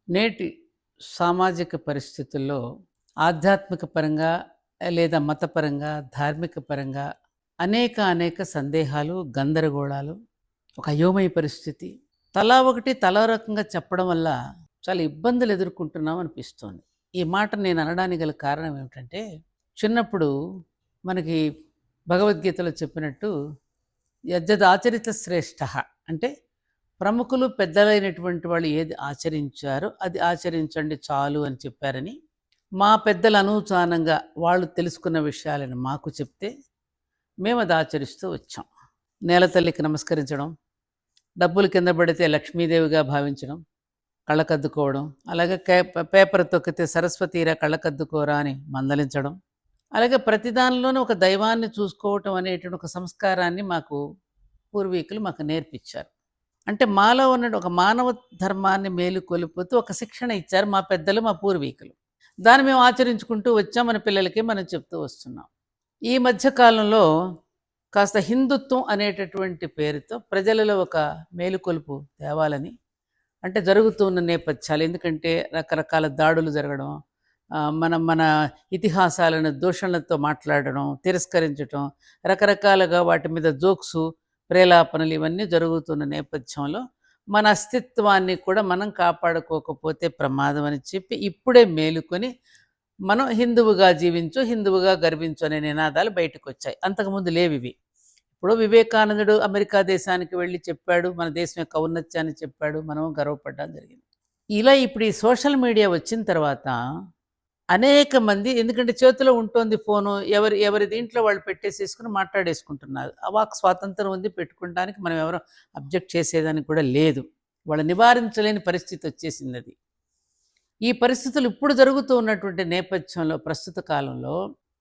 నేటి సామాజిక పరిస్థితుల్లో ఆధ్యాత్మిక పరంగా లేదా మతపరంగా, ధార్మిక పరంగా అనేక సందేహాలు, గందరగోళాలు, ఒక అయోమయ పరిస్థితి. తలా ఒకటి తలా రకంగా చెప్పడం వల్ల చాలా ఇబ్బందులు ఎదుర్కొంటున్నాం అనిపిస్తోంది. ఈ మాట నేను అనడానికి గల కారణం ఏమిటంటే, చిన్నప్పుడు మనకి భగవద్గీతలో చెప్పినట్టు యజ్జదాచరిత శ్రేష్ఠ అంటే ప్రముఖులు పెద్దలైనటువంటి వాళ్ళు ఏది ఆచరించారో అది ఆచరించండి చాలు అని చెప్పారని, మా పెద్దలు అనూచానంగా వాళ్ళు తెలుసుకున్న విషయాలను మాకు చెప్తే మేము అది ఆచరిస్తూ వచ్చాం. నేల తల్లికి నమస్కరించడం, డబ్బులు కింద పడితే లక్ష్మీదేవిగా భావించడం, కళ్ళకద్దుకోవడం, అలాగే పేపర్ తొక్కితే సరస్వతీరా కళ్ళకద్దుకోరా అని మందలించడం, అలాగే ప్రతి దానిలోనూ ఒక దైవాన్ని చూసుకోవటం అనేటువంటి ఒక సంస్కారాన్ని మాకు పూర్వీకులు మాకు నేర్పించారు. అంటే మాలో ఉన్న ఒక మానవ ధర్మాన్ని మేలుకొలుపుతూ ఒక శిక్షణ ఇచ్చారు మా పెద్దలు, మా పూర్వీకులు. దాన్ని మేము ఆచరించుకుంటూ వచ్చాం, మన పిల్లలకి మనం చెప్తూ వస్తున్నాం. ఈ మధ్య కాలంలో కాస్త హిందుత్వం అనేటటువంటి పేరుతో ప్రజలలో ఒక మేలుకొలుపు తేవాలని, అంటే జరుగుతున్న నేపథ్యాలు, ఎందుకంటే రకరకాల దాడులు జరగడం, మన మన ఇతిహాసాలను దూషణలతో మాట్లాడడం, తిరస్కరించడం, రకరకాలుగా వాటి మీద జోక్సు, ప్రేలాపనలు ఇవన్నీ జరుగుతున్న నేపథ్యంలో మన అస్తిత్వాన్ని కూడా మనం కాపాడుకోకపోతే ప్రమాదం అని చెప్పి ఇప్పుడే మేలుకొని మనం హిందువుగా జీవించు, హిందువుగా గర్వించు అనే నినాదాలు బయటకు వచ్చాయి. అంతకుముందు లేవు ఇవి. ఇప్పుడు వివేకానందుడు అమెరికా దేశానికి వెళ్ళి చెప్పాడు, మన దేశం యొక్క ఔన్నత్యాన్ని చెప్పాడు, మనం గర్వపడడం జరిగింది. ఇలా ఇప్పుడు ఈ సోషల్ మీడియా వచ్చిన తర్వాత అనేక మంది, ఎందుకంటే చేతిలో ఉంటుంది ఫోను, ఎవరి ఎవరి దీంట్లో వాళ్ళు పెట్టేసేసుకుని మాట్లాడేసుకుంటున్నారు. ఆ వాక్ స్వాతంత్రం ఉంది, పెట్టుకోవడానికి మనం ఎవరో అబ్జెక్ట్ చేసేదానికి కూడా లేదు. వాళ్ళు నివారించలేని పరిస్థితి వచ్చేసింది అది. ఈ పరిస్థితులు ఇప్పుడు జరుగుతూ ఉన్నటువంటి నేపథ్యంలో ప్రస్తుత కాలంలో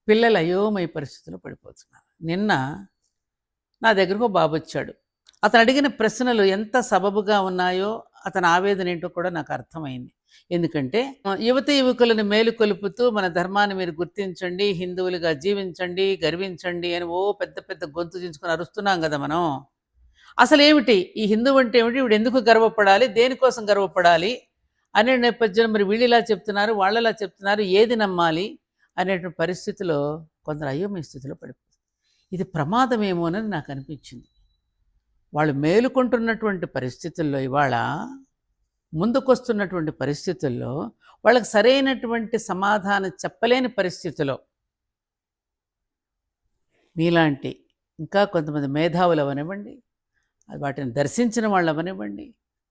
పిల్లలు అయోమయ పరిస్థితుల్లో పడిపోతున్నారు. నిన్న నా దగ్గరకు బాబు వచ్చాడు. అతను అడిగిన ప్రశ్నలు ఎంత సబబుగా ఉన్నాయో, అతని ఆవేదన ఏంటో కూడా నాకు అర్థమైంది. ఎందుకంటే యువకులను మేలుకొలుపుతూ మన ధర్మాన్ని మీరు గుర్తించండి, హిందువులుగా జీవించండి, గర్వించండి అని పెద్ద పెద్ద గొంతు చించుకొని అరుస్తున్నాం కదా మనం. అసలు ఏమిటి ఈ హిందువు అంటే ఏమిటి, వీడు ఎందుకు గర్వపడాలి, దేనికోసం గర్వపడాలి అనే నేపథ్యంలో మరి వీళ్ళు ఇలా చెప్తున్నారు, వాళ్ళలా చెప్తున్నారు, ఏది నమ్మాలి అనేటువంటి పరిస్థితిలో కొందరు అయోమయ స్థితిలో పడిపోతుంది. ఇది ప్రమాదమేమోనని నాకు అనిపించింది. వాళ్ళు మేలుకుంటున్నటువంటి పరిస్థితుల్లో, ఇవాళ ముందుకొస్తున్నటువంటి పరిస్థితుల్లో వాళ్ళకి సరైనటువంటి సమాధానం చెప్పలేని పరిస్థితిలో మీలాంటి ఇంకా కొంతమంది మేధావులు అవనివ్వండి, వాటిని దర్శించిన వాళ్ళు అవనివ్వండి,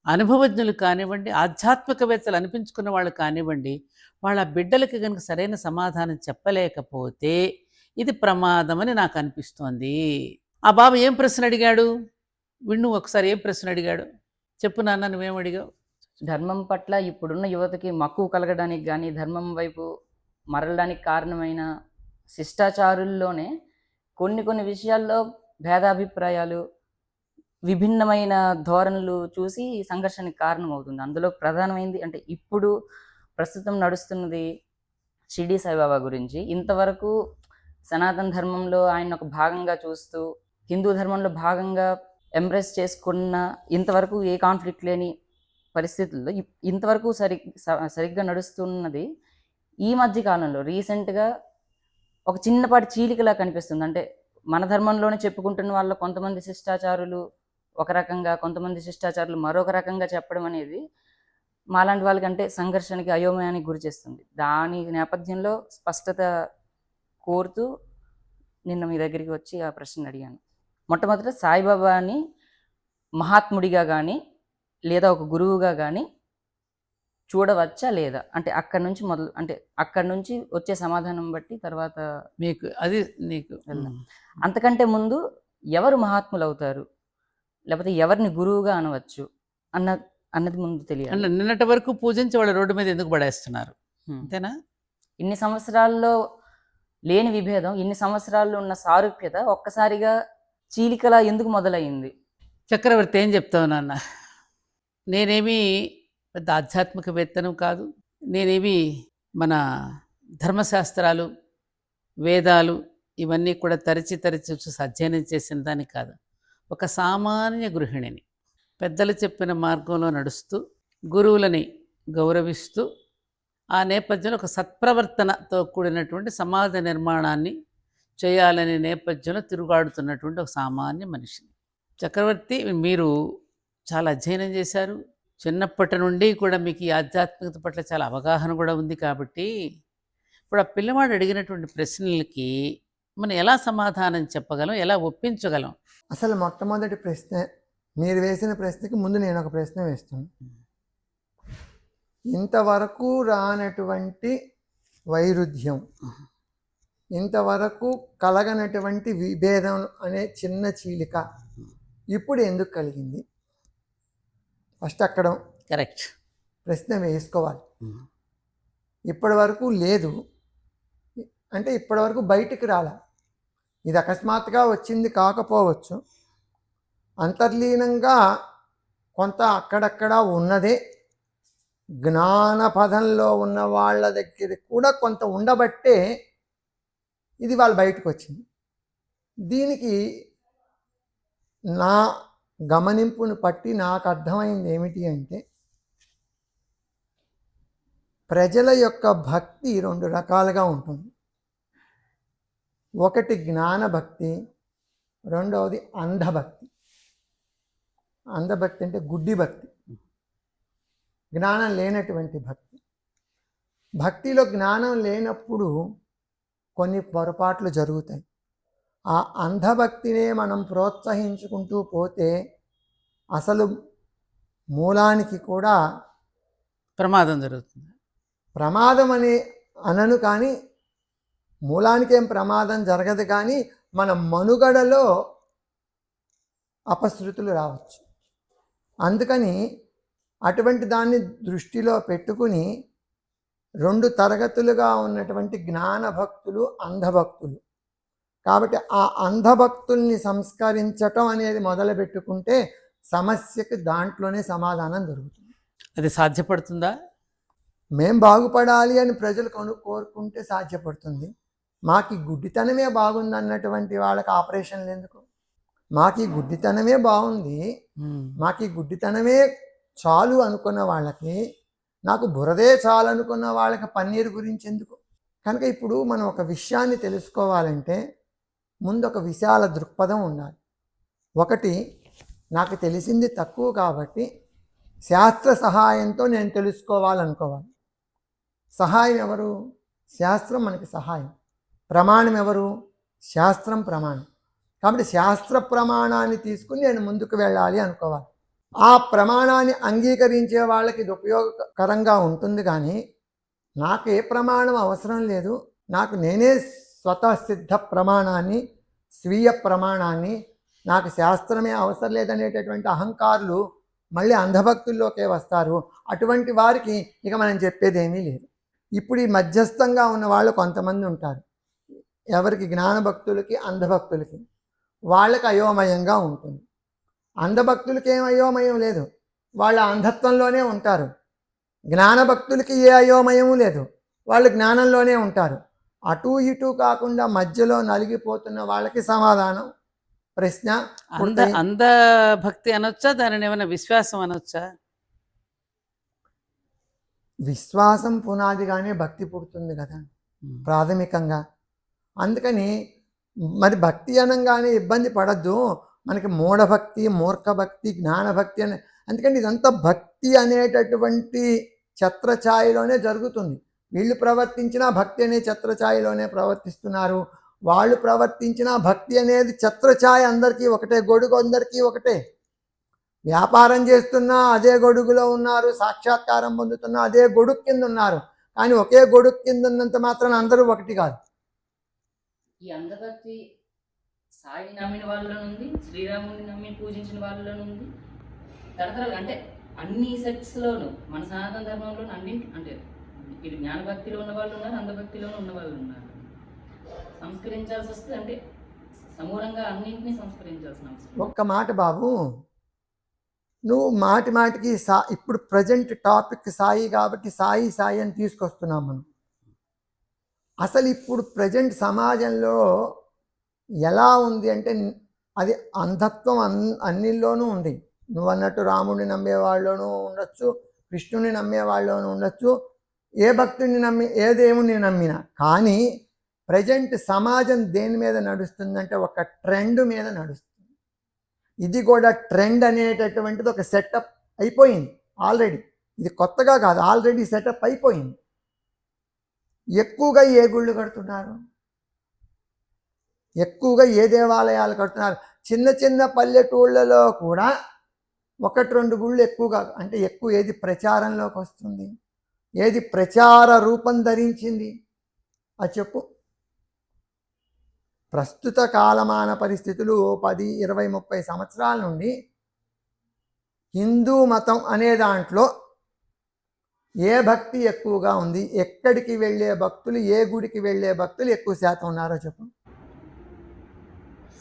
అనుభవజ్ఞులు కానివ్వండి, ఆధ్యాత్మికవేత్తలు అనిపించుకున్న వాళ్ళు కానివ్వండి, వాళ్ళ బిడ్డలకి కనుక సరైన సమాధానం చెప్పలేకపోతే ఇది ప్రమాదమని నాకు అనిపిస్తోంది. ఆ బాబు ఏం ప్రశ్న అడిగాడు, విన్ను ఒకసారి ఏం ప్రశ్న అడిగాడు చెప్పు నాన్న, నువ్వేం అడిగావు? ధర్మం పట్ల ఇప్పుడున్న యువతకి మక్కువ కలగడానికి కానీ, ధర్మం వైపు మరలడానికి కారణమైన శిష్టాచారుల్లోనే కొన్ని విషయాల్లో భేదాభిప్రాయాలు, విభిన్నమైన ధోరణులు చూసి సంఘర్షణకి కారణమవుతుంది. అందులో ప్రధానమైంది అంటే ఇప్పుడు ప్రస్తుతం నడుస్తున్నది షిరిడి సాయిబాబా గురించి. ఇంతవరకు సనాతన ధర్మంలో ఆయన ఒక భాగంగా చూస్తూ, హిందూ ధర్మంలో భాగంగా ఎంబ్రేస్ చేసుకున్న ఇంతవరకు ఏ కాన్ఫ్లిక్ట్ లేని పరిస్థితుల్లో ఇంతవరకు సరిగ్గా నడుస్తున్నది ఈ మధ్య కాలంలో రీసెంట్గా ఒక చిన్నపాటి చీలికలా కనిపిస్తుంది. అంటే మన ధర్మంలోనే చెప్పుకుంటున్న వాళ్ళ కొంతమంది శిష్టాచారులు ఒక రకంగా, కొంతమంది శిష్టాచారులు మరొక రకంగా చెప్పడం అనేది మాలాంటి వాళ్ళకంటే సంఘర్షణకి, అయోమయానికి గురి చేస్తుంది. దాని నేపథ్యంలో స్పష్టత కోరుతూ నిన్న మీ దగ్గరికి వచ్చి ఆ ప్రశ్న అడిగాను. మొట్టమొదట సాయిబాబాని మహాత్ముడిగా కానీ లేదా ఒక గురువుగా కానీ చూడవచ్చా లేదా, అంటే అక్కడి నుంచి మొదలు, అంటే అక్కడి నుంచి వచ్చే సమాధానం బట్టి తర్వాత మీకు అది నీకు వెళ్దాం. అంతకంటే ముందు ఎవరు మహాత్ములు అవుతారు, లేకపోతే ఎవరిని గురువుగా అనవచ్చు అన్నది ముందు తెలియాలి. నిన్నటి వరకు పూజించి వాళ్ళు రోడ్డు మీద ఎందుకు పడేస్తున్నారు, అంతేనా? ఇన్ని సంవత్సరాల్లో లేని విభేదం, ఇన్ని సంవత్సరాల్లో ఉన్న సారూప్యత ఒక్కసారిగా చీలికలా ఎందుకు మొదలైంది? చక్రవర్తి ఏం చెప్తావు నాన్న? నేనేమి పెద్ద ఆధ్యాత్మికవేత్తను కాదు, నేనేమి మన ధర్మశాస్త్రాలు, వేదాలు ఇవన్నీ కూడా తరచి చూసి అధ్యయనం చేసిన దాన్ని కాదు. ఒక సామాన్య గృహిణిని, పెద్దలు చెప్పిన మార్గంలో నడుస్తూ గురువులని గౌరవిస్తూ ఆ నేపథ్యంలో ఒక సత్ప్రవర్తనతో కూడినటువంటి సమాజ నిర్మాణాన్ని చేయాలనే నేపథ్యంలో తిరుగాడుతున్నటువంటి ఒక సామాన్య మనిషిని. చక్రవర్తి, మీరు చాలా అధ్యయనం చేశారు. చిన్నప్పటి నుండి కూడా మీకు ఈ ఆధ్యాత్మికత పట్ల చాలా అవగాహన కూడా ఉంది కాబట్టి, ఇప్పుడు ఆ పిల్లవాడు అడిగినటువంటి ప్రశ్నలకి మనం ఎలా సమాధానం చెప్పగలం, ఎలా ఒప్పించగలం? అసలు మొట్టమొదటి ప్రశ్న, మీరు వేసిన ప్రశ్నకి ముందు నేను ఒక ప్రశ్న వేస్తాను. ఇంతవరకు రానటువంటి వైరుధ్యం, ఇంతవరకు కలగనటువంటి విభేదం అనే చిన్న చీలిక ఇప్పుడు ఎందుకు కలిగింది? ఫస్ట్ అక్కడ కరెక్ట్. ప్రశ్న వేసుకోవాలి. ఇప్పటి వరకు లేదు అంటే ఇప్పటి వరకు బయటికి రాలా. ఇది అకస్మాత్తుగా వచ్చింది కాకపోవచ్చు, అంతర్లీనంగా కొంత అక్కడక్కడ ఉన్నదే. జ్ఞాన పదంలో ఉన్న వాళ్ళ దగ్గర కూడా కొంత ఉండబట్టే ఇది వాళ్ళు బయటకు వచ్చింది. దీనికి నా గమనింపును పట్టి నాకు అర్థమైంది ఏమిటి అంటే, ప్రజల యొక్క భక్తి రెండు రకాలుగా ఉంటుంది. ఒకటి జ్ఞానభక్తి, రెండవది అంధభక్తి. అంధభక్తి అంటే గుడ్డి భక్తి, జ్ఞానం లేనటువంటి భక్తి. భక్తిలో జ్ఞానం లేనప్పుడు కొన్ని పొరపాట్లు జరుగుతాయి. ఆ అంధభక్తినే మనం ప్రోత్సహించుకుంటూ పోతే అసలు మూలానికి కూడా ప్రమాదం జరుగుతుంది. ప్రమాదం అని అనను, కానీ మూలానికేం ప్రమాదం జరగదు, కానీ మన మనుగడలో అపశృతులు రావచ్చు. అందుకని అటువంటి దాన్ని దృష్టిలో పెట్టుకుని రెండు తరగతులుగా ఉన్నటువంటి జ్ఞానభక్తులు, అంధభక్తులు. కాబట్టి ఆ అంధభక్తుల్ని సంస్కరించటం అనేది మొదలుపెట్టుకుంటే సమస్యకి దాంట్లోనే సమాధానం దొరుకుతుంది. అది సాధ్యపడుతుందా? మేం బాగుపడాలి అని ప్రజలు కోరుకుంటే సాధ్యపడుతుంది. మాకు ఈ గుడ్డితనమే బాగుంది అన్నటువంటి వాళ్ళకి ఆపరేషన్లు ఎందుకు? మాకు ఈ గుడ్డితనమే బాగుంది, మాకు ఈ గుడ్డితనమే చాలు అనుకున్న వాళ్ళకి, నాకు బురదే చాలు అనుకున్న వాళ్ళకి పన్నీరు గురించి ఎందుకు? కనుక ఇప్పుడు మనం ఒక విషయాన్ని తెలుసుకోవాలంటే ముందు ఒక విశాల దృక్పథం ఉండాలి. ఒకటి, నాకు తెలిసింది తక్కువ కాబట్టి శాస్త్ర సహాయంతో నేను తెలుసుకోవాలనుకోవాలి. సహాయం ఎవరు? శాస్త్రం మనకి సహాయం. ప్రమాణం ఎవరు? శాస్త్రం ప్రమాణం. కాబట్టి శాస్త్ర ప్రమాణాన్ని తీసుకుని నేను ముందుకు వెళ్ళాలి అనుకోవాలి. ఆ ప్రమాణాన్ని అంగీకరించే వాళ్ళకి ఇది ఉపయోగకరంగా ఉంటుంది. కానీ నాకు ఏ ప్రమాణం అవసరం లేదు, నాకు నేనే స్వతసిద్ధ ప్రమాణాన్ని, స్వీయ ప్రమాణాన్ని, నాకు శాస్త్రమే అవసరం లేదనేటటువంటి అహంకారులు మళ్ళీ అంధభక్తుల్లోకే వస్తారు. అటువంటి వారికి ఇక మనం చెప్పేది ఏమీ లేదు. ఇప్పుడు ఈ మధ్యస్థంగా ఉన్న వాళ్ళు కొంతమంది ఉంటారు. ఎవరికి? జ్ఞానభక్తులకి, అంధభక్తులకి. వాళ్ళకి అయోమయంగా ఉంటుంది. అంధభక్తులకి ఏం అయోమయం లేదు, వాళ్ళ అంధత్వంలోనే ఉంటారు. జ్ఞానభక్తులకి ఏ అయోమయము లేదు, వాళ్ళు జ్ఞానంలోనే ఉంటారు. అటు ఇటు కాకుండా మధ్యలో నలిగిపోతున్న వాళ్ళకి సమాధానం, ప్రశ్న. అంధ భక్తి అనొచ్చా? దానిని ఏమైనా విశ్వాసం అనొచ్చా? విశ్వాసం పునాదిగానే భక్తి పుడుతుంది కదా ప్రాథమికంగా. అందుకని మరి భక్తి అనగానే ఇబ్బంది పడద్దు. మనకి మూఢభక్తి, మూర్ఖభక్తి, జ్ఞానభక్తి అని. అందుకని ఇదంతా భక్తి అనేటటువంటి ఛత్రఛాయలోనే జరుగుతుంది. వీళ్ళు ప్రవర్తించిన భక్తి అనే ఛత్రఛాయలోనే ప్రవర్తిస్తున్నారు. వాళ్ళు ప్రవర్తించిన భక్తి అనేది ఛత్రఛాయ అందరికీ ఒకటే, గొడుగు అందరికీ ఒకటే. వ్యాపారం చేస్తున్నా అదే గొడుగులో ఉన్నారు, సాక్షాత్కారం పొందుతున్నా అదే గొడుగు కింద ఉన్నారు. కానీ ఒకే గొడుగు కింద ఉన్నంత మాత్రాన అందరూ ఒకటి కాదు. ఈ అంధభక్తి సాయిని నమ్మిన వాళ్ళలో ఉంది, శ్రీరాముని నమ్మి పూజించిన వాళ్ళలో ఉంది, తరతరాలు అంటే అన్ని సెక్ట్స్లోనూ మన సనాతన ధర్మంలో అన్ని అంటే ఇది జ్ఞానభక్తిలో ఉన్న వాళ్ళు ఉన్నారు, అంధభక్తిలోనూ ఉన్న వాళ్ళు ఉన్నారు. సంస్కరించాల్సి వస్తే అంటే సమూలంగా అన్నింటినీ సంస్కరించాల్సిన అవసరం. ఒక్క మాట బాబు, నువ్వు మాటి మాటికి ఇప్పుడు ప్రజెంట్ టాపిక్ సాయి కాబట్టి సాయి సాయి అని తీసుకొస్తున్నాం మనం. అసలు ఇప్పుడు ప్రజెంట్ సమాజంలో ఎలా ఉంది అంటే అది అంధత్వం అన్నిల్లోనూ ఉంది. నువ్వు అన్నట్టు రాముడిని నమ్మే వాళ్ళలోనూ ఉండొచ్చు, కృష్ణుని నమ్మే వాళ్ళు ఉండొచ్చు, ఏ భక్తుడిని నమ్మి ఏ దేవుణ్ణి నమ్మినా. కానీ ప్రజెంట్ సమాజం దేని మీద నడుస్తుందంటే ఒక ట్రెండ్ మీద నడుస్తుంది. ఇది కూడా ట్రెండ్ అనేటటువంటిది ఒక సెటప్ అయిపోయింది ఆల్రెడీ. ఇది కొత్తగా కాదు, ఆల్రెడీ సెటప్ అయిపోయింది. ఎక్కువగా ఏ గుళ్ళు కడుతున్నారు, ఎక్కువగా ఏ దేవాలయాలు కడుతున్నారు. చిన్న చిన్న పల్లెటూళ్ళలో కూడా 1-2 గుళ్ళు ఎక్కువగా, అంటే ఎక్కువ ఏది ప్రచారంలోకి వస్తుంది, ఏది ప్రచార రూపం ధరించింది అది చెప్పు. ప్రస్తుత కాలమాన పరిస్థితులు 10, 20, 30 సంవత్సరాల నుండి హిందూ మతం అనే దాంట్లో ఏ భక్తి ఎక్కువగా ఉంది, ఎక్కడికి వెళ్ళే భక్తులు, ఏ గుడికి వెళ్ళే భక్తులు ఎక్కువ శాతం ఉన్నారో చెప్పు.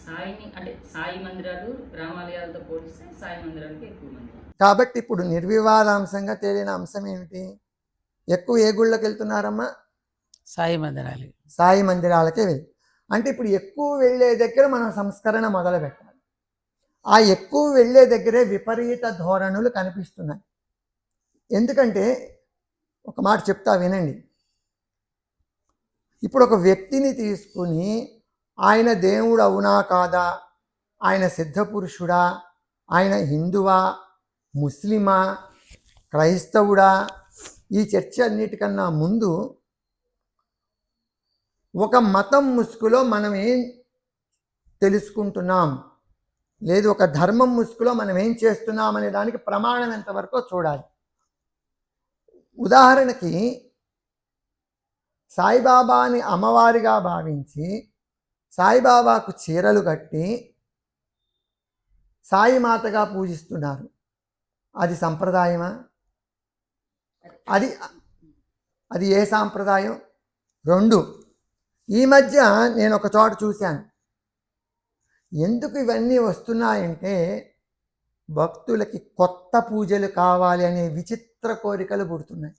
సాయిని అంటే సాయి మందిరాలు రామాలయాలతో పోలిస్తే సాయి మందిరాలకి ఎక్కువ మంది. కాబట్టి ఇప్పుడు నిర్వివాదాంశంగా తేలిన అంశం ఏమిటి? ఎక్కువ ఏ గుళ్ళకి వెళ్తున్నారమ్మా? సాయి మందిరాలు. సాయి మందిరాలకే వెళ్ళి. అంటే ఇప్పుడు ఎక్కువ వెళ్ళే దగ్గర మనం సంస్కరణ మొదలు పెట్టాలి. ఆ ఎక్కువ వెళ్ళే దగ్గరే విపరీత ధోరణులు కనిపిస్తున్నాయి. ఎందుకంటే ఒక మాట చెప్తా వినండి. ఇప్పుడు ఒక వ్యక్తిని తీసుకుని ఆయన దేవుడు అవునా కాదా, ఆయన సిద్ధపురుషుడా, ఆయన హిందువా, ముస్లిమా, క్రైస్తవుడా, ఈ చర్చ అన్నిటికన్నా ముందు ఒక మతం ముసుగులో మనం ఏం తెలుసుకుంటున్నాం, లేదు ఒక ధర్మం ముసుగులో మనం ఏం చేస్తున్నాం అనే దానికి ప్రమాణం ఎంతవరకు చూడాలి. ఉదాహరణకి సాయిబాబాని అమ్మవారిగా భావించి సాయిబాబాకు చీరలు కట్టి సాయిమాతగా పూజిస్తున్నారు. అది సంప్రదాయమా? అది ఏ సాంప్రదాయం? 2 ఈ మధ్య నేను ఒక చోట చూశాను. ఎందుకు ఇవన్నీ వస్తున్నాయంటే భక్తులకి కొత్త పూజలు కావాలి అనే విచిత్ర కోరికలు పుడుతున్నాయి.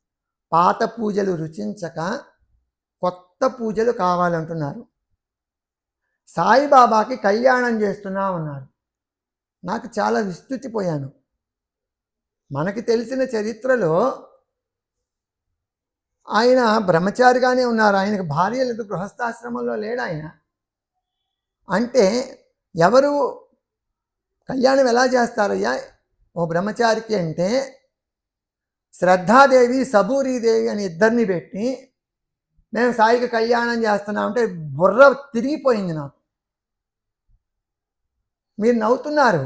పాత పూజలు రుచించక కొత్త పూజలు కావాలంటున్నారు. సాయిబాబాకి కళ్యాణం చేస్తున్నా ఉన్నారు. నాకు చాలా విస్తుతిపోయాను. మనకి తెలిసిన చరిత్రలో ఆయన బ్రహ్మచారిగానే ఉన్నారు. ఆయనకు భార్య లేదు, గృహస్థాశ్రమంలో లేడు ఆయన. అంటే ఎవరు కళ్యాణం ఎలా చేస్తారయ్యా ఓ బ్రహ్మచారికి అంటే? శ్రద్ధాదేవి, సబూరీదేవి అని ఇద్దరిని పెట్టి మేము సాయికి కళ్యాణం చేస్తున్నామంటే బుర్ర తిరిగిపోయింది నాకు. మీరు నవ్వుతున్నారు,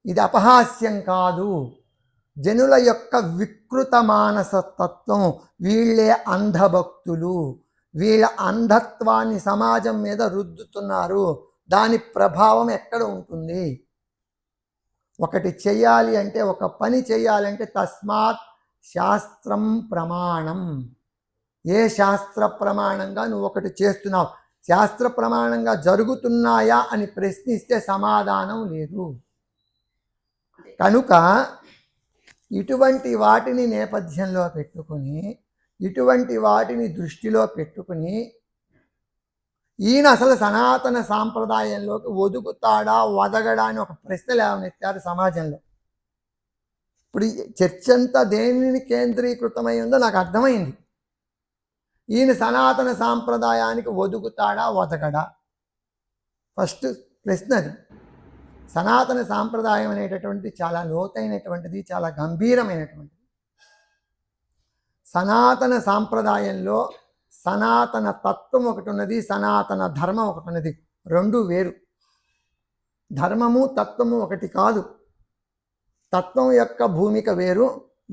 ఇది అపహాస్యం కాదు. జనుల యొక్క వికృత మానసతత్వం, వీళ్ళే అంధభక్తులు, వీళ్ళ అంధత్వాన్ని సమాజం మీద రుద్దుతున్నారు. దాని ప్రభావం ఎక్కడ ఉంటుంది? ఒకటి చెయ్యాలి అంటే, ఒక పని చెయ్యాలంటే తస్మాత్ శాస్త్రం ప్రమాణం. ఏ శాస్త్ర ప్రమాణంగా నువ్వు ఒకటి చేస్తున్నావు, శాస్త్ర ప్రమాణంగా జరుగుతున్నాయా అని ప్రశ్నిస్తే సమాధానం లేదు. కనుక ఇటువంటి వాటిని నేపథ్యంలో పెట్టుకుని, ఇటువంటి వాటిని దృష్టిలో పెట్టుకుని ఈయన అసలు సనాతన సాంప్రదాయంలోకి ఒదుగుతాడా వదగడా అని ఒక ప్రశ్న లేవనెత్తారు సమాజంలో. ఇప్పుడు చర్చ అంతా దేనిని కేంద్రీకృతమై ఉందో నాకు అర్థమైంది. ఈయన సనాతన సాంప్రదాయానికి ఒదుగుతాడా వదగడా? ఫస్ట్ ప్రశ్న అది. సనాతన సాంప్రదాయం అనేటటువంటిది చాలా లోతైనటువంటిది, చాలా గంభీరమైనటువంటిది. సనాతన సాంప్రదాయంలో సనాతన తత్వం ఒకటి ఉన్నది, సనాతన ధర్మం ఒకటి ఉన్నది. 2 వేరు. ధర్మము తత్వము ఒకటి కాదు. తత్వం యొక్క భూమిక వేరు,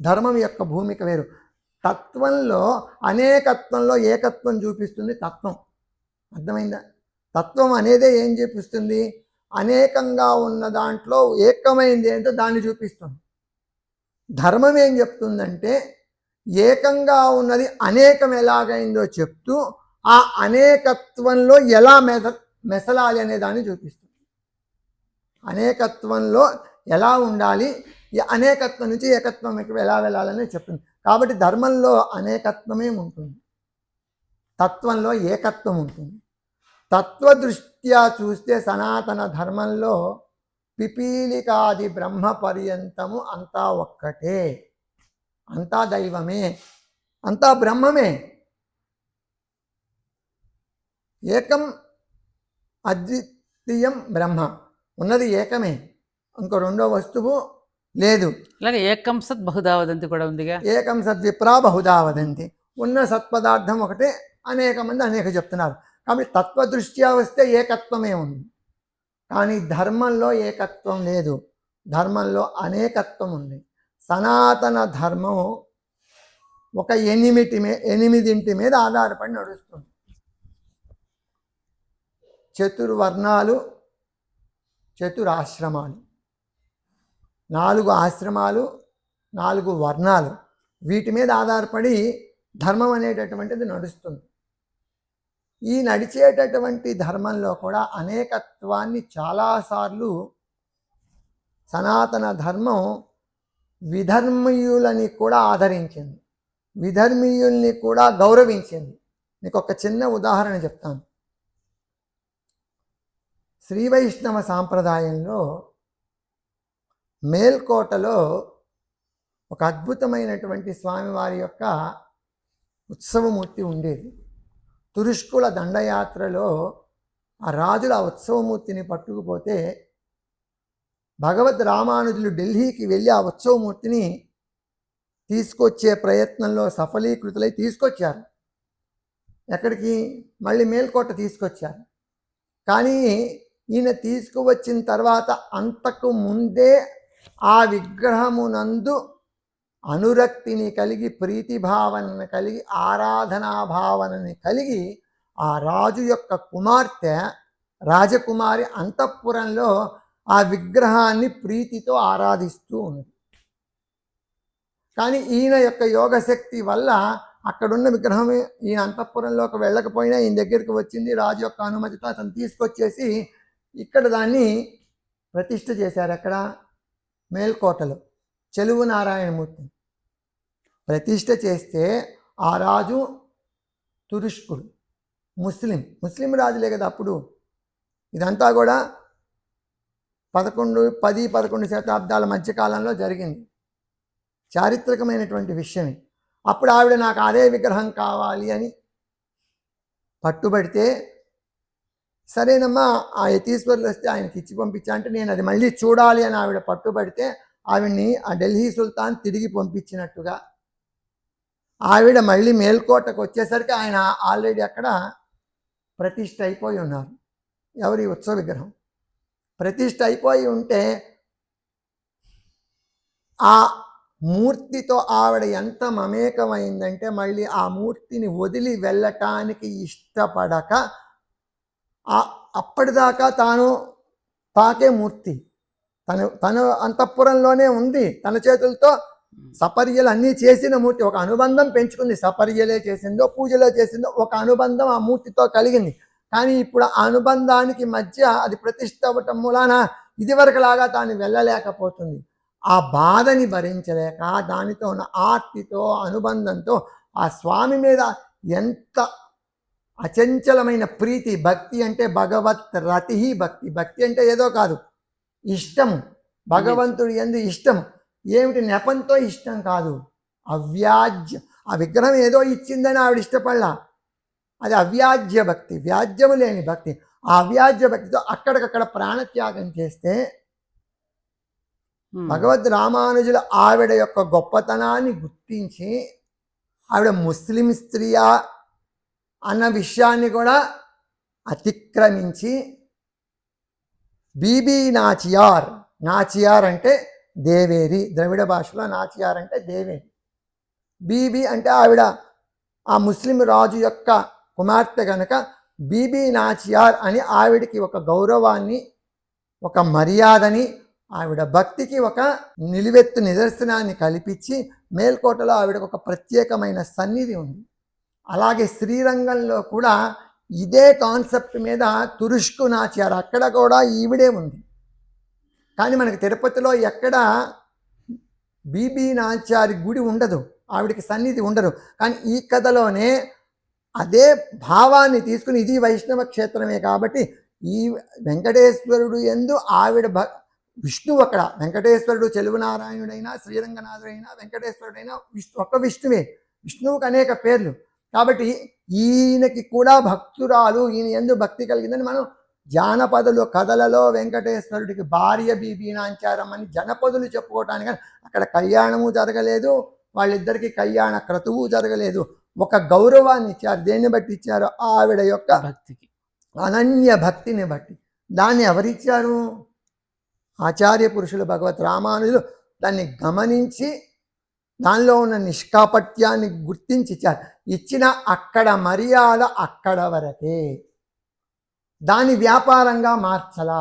ధర్మం యొక్క భూమిక వేరు. తత్వంలో అనేకత్వంలో ఏకత్వం చూపిస్తుంది తత్వం. అర్థమైందా? తత్వం అనేదే ఏం చూపిస్తుంది? అనేకంగా ఉన్న దాంట్లో ఏకమైంది ఏంటో దాన్ని చూపిస్తుంది. ధర్మం ఏం చెప్తుందంటే ఏకంగా ఉన్నది అనేకం ఎలాగైందో చెప్తూ ఆ అనేకత్వంలో ఎలా మెసలాలి అనే దాన్ని చూపిస్తుంది. అనేకత్వంలో ఎలా ఉండాలి, ఈ అనేకత్వం నుంచి ఏకత్వం ఎలా వెళ్ళాలని చెప్తుంది. కాబట్టి ధర్మంలో అనేకత్వమే ఉంటుంది, తత్వంలో ఏకత్వం ఉంటుంది. తత్వదృష్ట్యా చూస్తే సనాతన ధర్మంలో పిపీలికాది బ్రహ్మ పర్యంతము అంతా ఒక్కటే. అంతా దైవమే, అంతా బ్రహ్మమే. ఏకం అద్వితీయం బ్రహ్మ, ఉన్నది ఏకమే, ఇంకో రెండో వస్తువు లేదు. అలాగే ఏకం సత్ బహుదా వదంతి కూడా ఉందిగా. ఏకం సద్విప్రా బహుదా వదంతి, ఉన్న సత్పదార్థం ఒకటే, అనేక మంది అనేక చెప్తున్నారు. కాబట్టి తత్వదృష్ట్యా వస్తే ఏకత్వమే ఉంది, కానీ ధర్మంలో ఏకత్వం లేదు, ధర్మంలో అనేకత్వం ఉంది. సనాతన ధర్మం ఒక ఎనిమిదింటి మీద ఆధారపడి నడుస్తుంది. చతుర్వర్ణాలు, చతురాశ్రమాలు, 4 ఆశ్రమాలు, 4 వర్ణాలు, వీటి మీద ఆధారపడి ధర్మం అనేటటువంటిది నడుస్తుంది. ఈ నడిచేటటువంటి ధర్మంలో కూడా అనేకత్వాన్ని చాలాసార్లు సనాతన ధర్మం విధర్మీయులని కూడా ఆదరించింది, విధర్మీయుల్ని కూడా గౌరవించింది. మీకు ఒక చిన్న ఉదాహరణ చెప్తాను. శ్రీ వైష్ణవ సాంప్రదాయంలో మేల్కోటలో ఒక అద్భుతమైనటువంటి స్వామివారి యొక్క ఉత్సవమూర్తి ఉండేది. తురుష్కుల దండయాత్రలో ఆ రాజుల ఆ ఉత్సవమూర్తిని పట్టుకుపోతే భగవద్ రామానుజులు ఢిల్లీకి వెళ్ళి ఆ ఉత్సవమూర్తిని తీసుకొచ్చే ప్రయత్నంలో సఫలీకృతులై తీసుకొచ్చారు. ఎక్కడికి? మళ్ళీ మేల్కోట తీసుకొచ్చారు. కానీ ఈయన తీసుకువచ్చిన తర్వాత అంతకు ముందే ఆ విగ్రహమునందు అనురక్తిని కలిగి, ప్రీతిభావనని కలిగి, ఆరాధనాభావనని కలిగి ఆ రాజు యొక్క కుమార్తె రాజకుమారి అంతఃపురంలో ఆ విగ్రహాన్ని ప్రీతితో ఆరాధిస్తూ ఉన్నది. కానీ ఈయన యొక్క యోగశక్తి వల్ల అక్కడున్న విగ్రహం ఈయన అంతఃపురంలోకి వెళ్ళకపోయినా ఈయన దగ్గరికి వచ్చింది. రాజు యొక్క అనుమతితో అతను తీసుకొచ్చేసి ఇక్కడ దాన్ని ప్రతిష్ఠ చేశారు. ఎక్కడ? మేల్కోటలో చెలువు నారాయణమూర్తి ప్రతిష్ఠ చేస్తే ఆ రాజు తురుష్కుడు, ముస్లిం రాజులే కదా అప్పుడు. ఇదంతా కూడా 10-11 శతాబ్దాల మధ్యకాలంలో జరిగింది, చారిత్రకమైనటువంటి విషయమే. అప్పుడు ఆవిడ నాకు అదే విగ్రహం కావాలి అని పట్టుబడితే, సరేనమ్మా ఆ యతీశ్వరులు వస్తే ఆయనకి ఇచ్చి పంపించా అంటే, నేను అది మళ్ళీ చూడాలి అని ఆవిడ పట్టుబడితే ఆవిడ్ని ఆ ఢిల్లీ సుల్తాన్ తిరిగి పంపించినట్టుగా, ఆవిడ మళ్ళీ మేల్కోటకు వచ్చేసరికి ఆయన ఆల్రెడీ అక్కడ ప్రతిష్ఠ అయిపోయి ఉన్నారు. ఎవరి ఉత్సవ విగ్రహం ప్రతిష్ఠ అయిపోయి ఉంటే ఆ మూర్తితో ఆవిడ ఎంత మమేకమైందంటే మళ్ళీ ఆ మూర్తిని వదిలి వెళ్ళటానికి ఇష్టపడక, అప్పటిదాకా తాకే మూర్తి తను అంతఃపురంలోనే ఉంది, తన చేతులతో సపర్యలు అన్నీ చేసిన మూర్తి, ఒక అనుబంధం పెంచుకుంది. సపర్యలే చేసిందో, పూజలో చేసిందో, ఒక అనుబంధం ఆ మూర్తితో కలిగింది. కానీ ఇప్పుడు ఆ అనుబంధానికి మధ్య అది ప్రతిష్ఠ అవ్వటం మూలాన ఇదివరకులాగా తాను వెళ్ళలేకపోతుంది. ఆ బాధని భరించలేక దానితో ఉన్న ఆర్తితో, అనుబంధంతో ఆ స్వామి మీద ఎంత అచంచలమైన ప్రీతి, భక్తి అంటే భగవత్ రతి భక్తి, భక్తి అంటే ఏదో కాదు, ఇష్టము, భగవంతుడి యందు ఇష్టం. ఏమిటి? నెపంతో ఇష్టం కాదు, అవ్యాజ్య. ఆ విగ్రహం ఏదో ఇచ్చిందని ఆవిడ ఇష్టపడలా, అది అవ్యాజ్య భక్తి, వ్యాజ్యము లేని భక్తి. ఆ అవ్యాజ్య భక్తితో అక్కడికక్కడ ప్రాణత్యాగం చేస్తే భగవద్ రామానుజులు ఆవిడ యొక్క గొప్పతనాన్ని గుర్తించి, ఆవిడ ముస్లిం స్త్రీయా అన్న విషయాన్ని కూడా అతిక్రమించి బీబీ నాచియార్, నాచియార్ అంటే దేవేరి, ద్రవిడ భాషలో నాచియార్ అంటే దేవేరి, బీబీ అంటే ఆవిడ ఆ ముస్లిం రాజు యొక్క కుమార్తె కనుక బీబీ నాచియార్ అని ఆవిడికి ఒక గౌరవాన్ని, ఒక మర్యాదని, ఆవిడ భక్తికి ఒక నిలువెత్తు నిదర్శనాన్ని కల్పించి మేల్కోటలో ఆవిడకు ఒక ప్రత్యేకమైన సన్నిధి ఉంది. అలాగే శ్రీరంగంలో కూడా ఇదే కాన్సెప్ట్ మీద తురుష్కు నాచియార్, అక్కడ కూడా ఈవిడే ఉంది. కానీ మనకి తిరుపతిలో ఎక్కడ బీబీ నాచారి గుడి ఉండదు, ఆవిడికి సన్నిధి ఉండదు. కానీ ఈ కథలోనే అదే భావాన్ని తీసుకుని, ఇది వైష్ణవ క్షేత్రమే కాబట్టి ఈ వెంకటేశ్వరుడు యందు ఆవిడ విష్ణువు అక్కడ వెంకటేశ్వరుడు చెలువనారాయణుడైనా శ్రీరంగనాథుడైనా వెంకటేశ్వరుడైనా ఒక్క విష్ణువే. విష్ణువుకి అనేక పేర్లు. కాబట్టి ఈయనకి కూడా భక్తురాలు, ఈయన యందు భక్తి కలిగిందని మనం జానపదులు కథలలో వెంకటేశ్వరుడికి భార్య బీబీనాంచారం అని జనపదులు చెప్పుకోవటానికి, కానీ అక్కడ కళ్యాణము జరగలేదు, వాళ్ళిద్దరికీ కళ్యాణ క్రతువు జరగలేదు. ఒక గౌరవాన్ని ఇచ్చారు. దేన్ని బట్టి ఇచ్చారు? ఆవిడ యొక్క భక్తికి, అనన్య భక్తిని బట్టి. దాన్ని ఎవరిచ్చారు? ఆచార్య పురుషులు భగవత్ రామానుజులు దాన్ని గమనించి దానిలో ఉన్న నిష్కాపట్యాన్ని గుర్తించి ఇచ్చారు. ఇచ్చిన అక్కడ మర్యాద అక్కడ వరకే, దాని వ్యాపారంగా మార్చలా.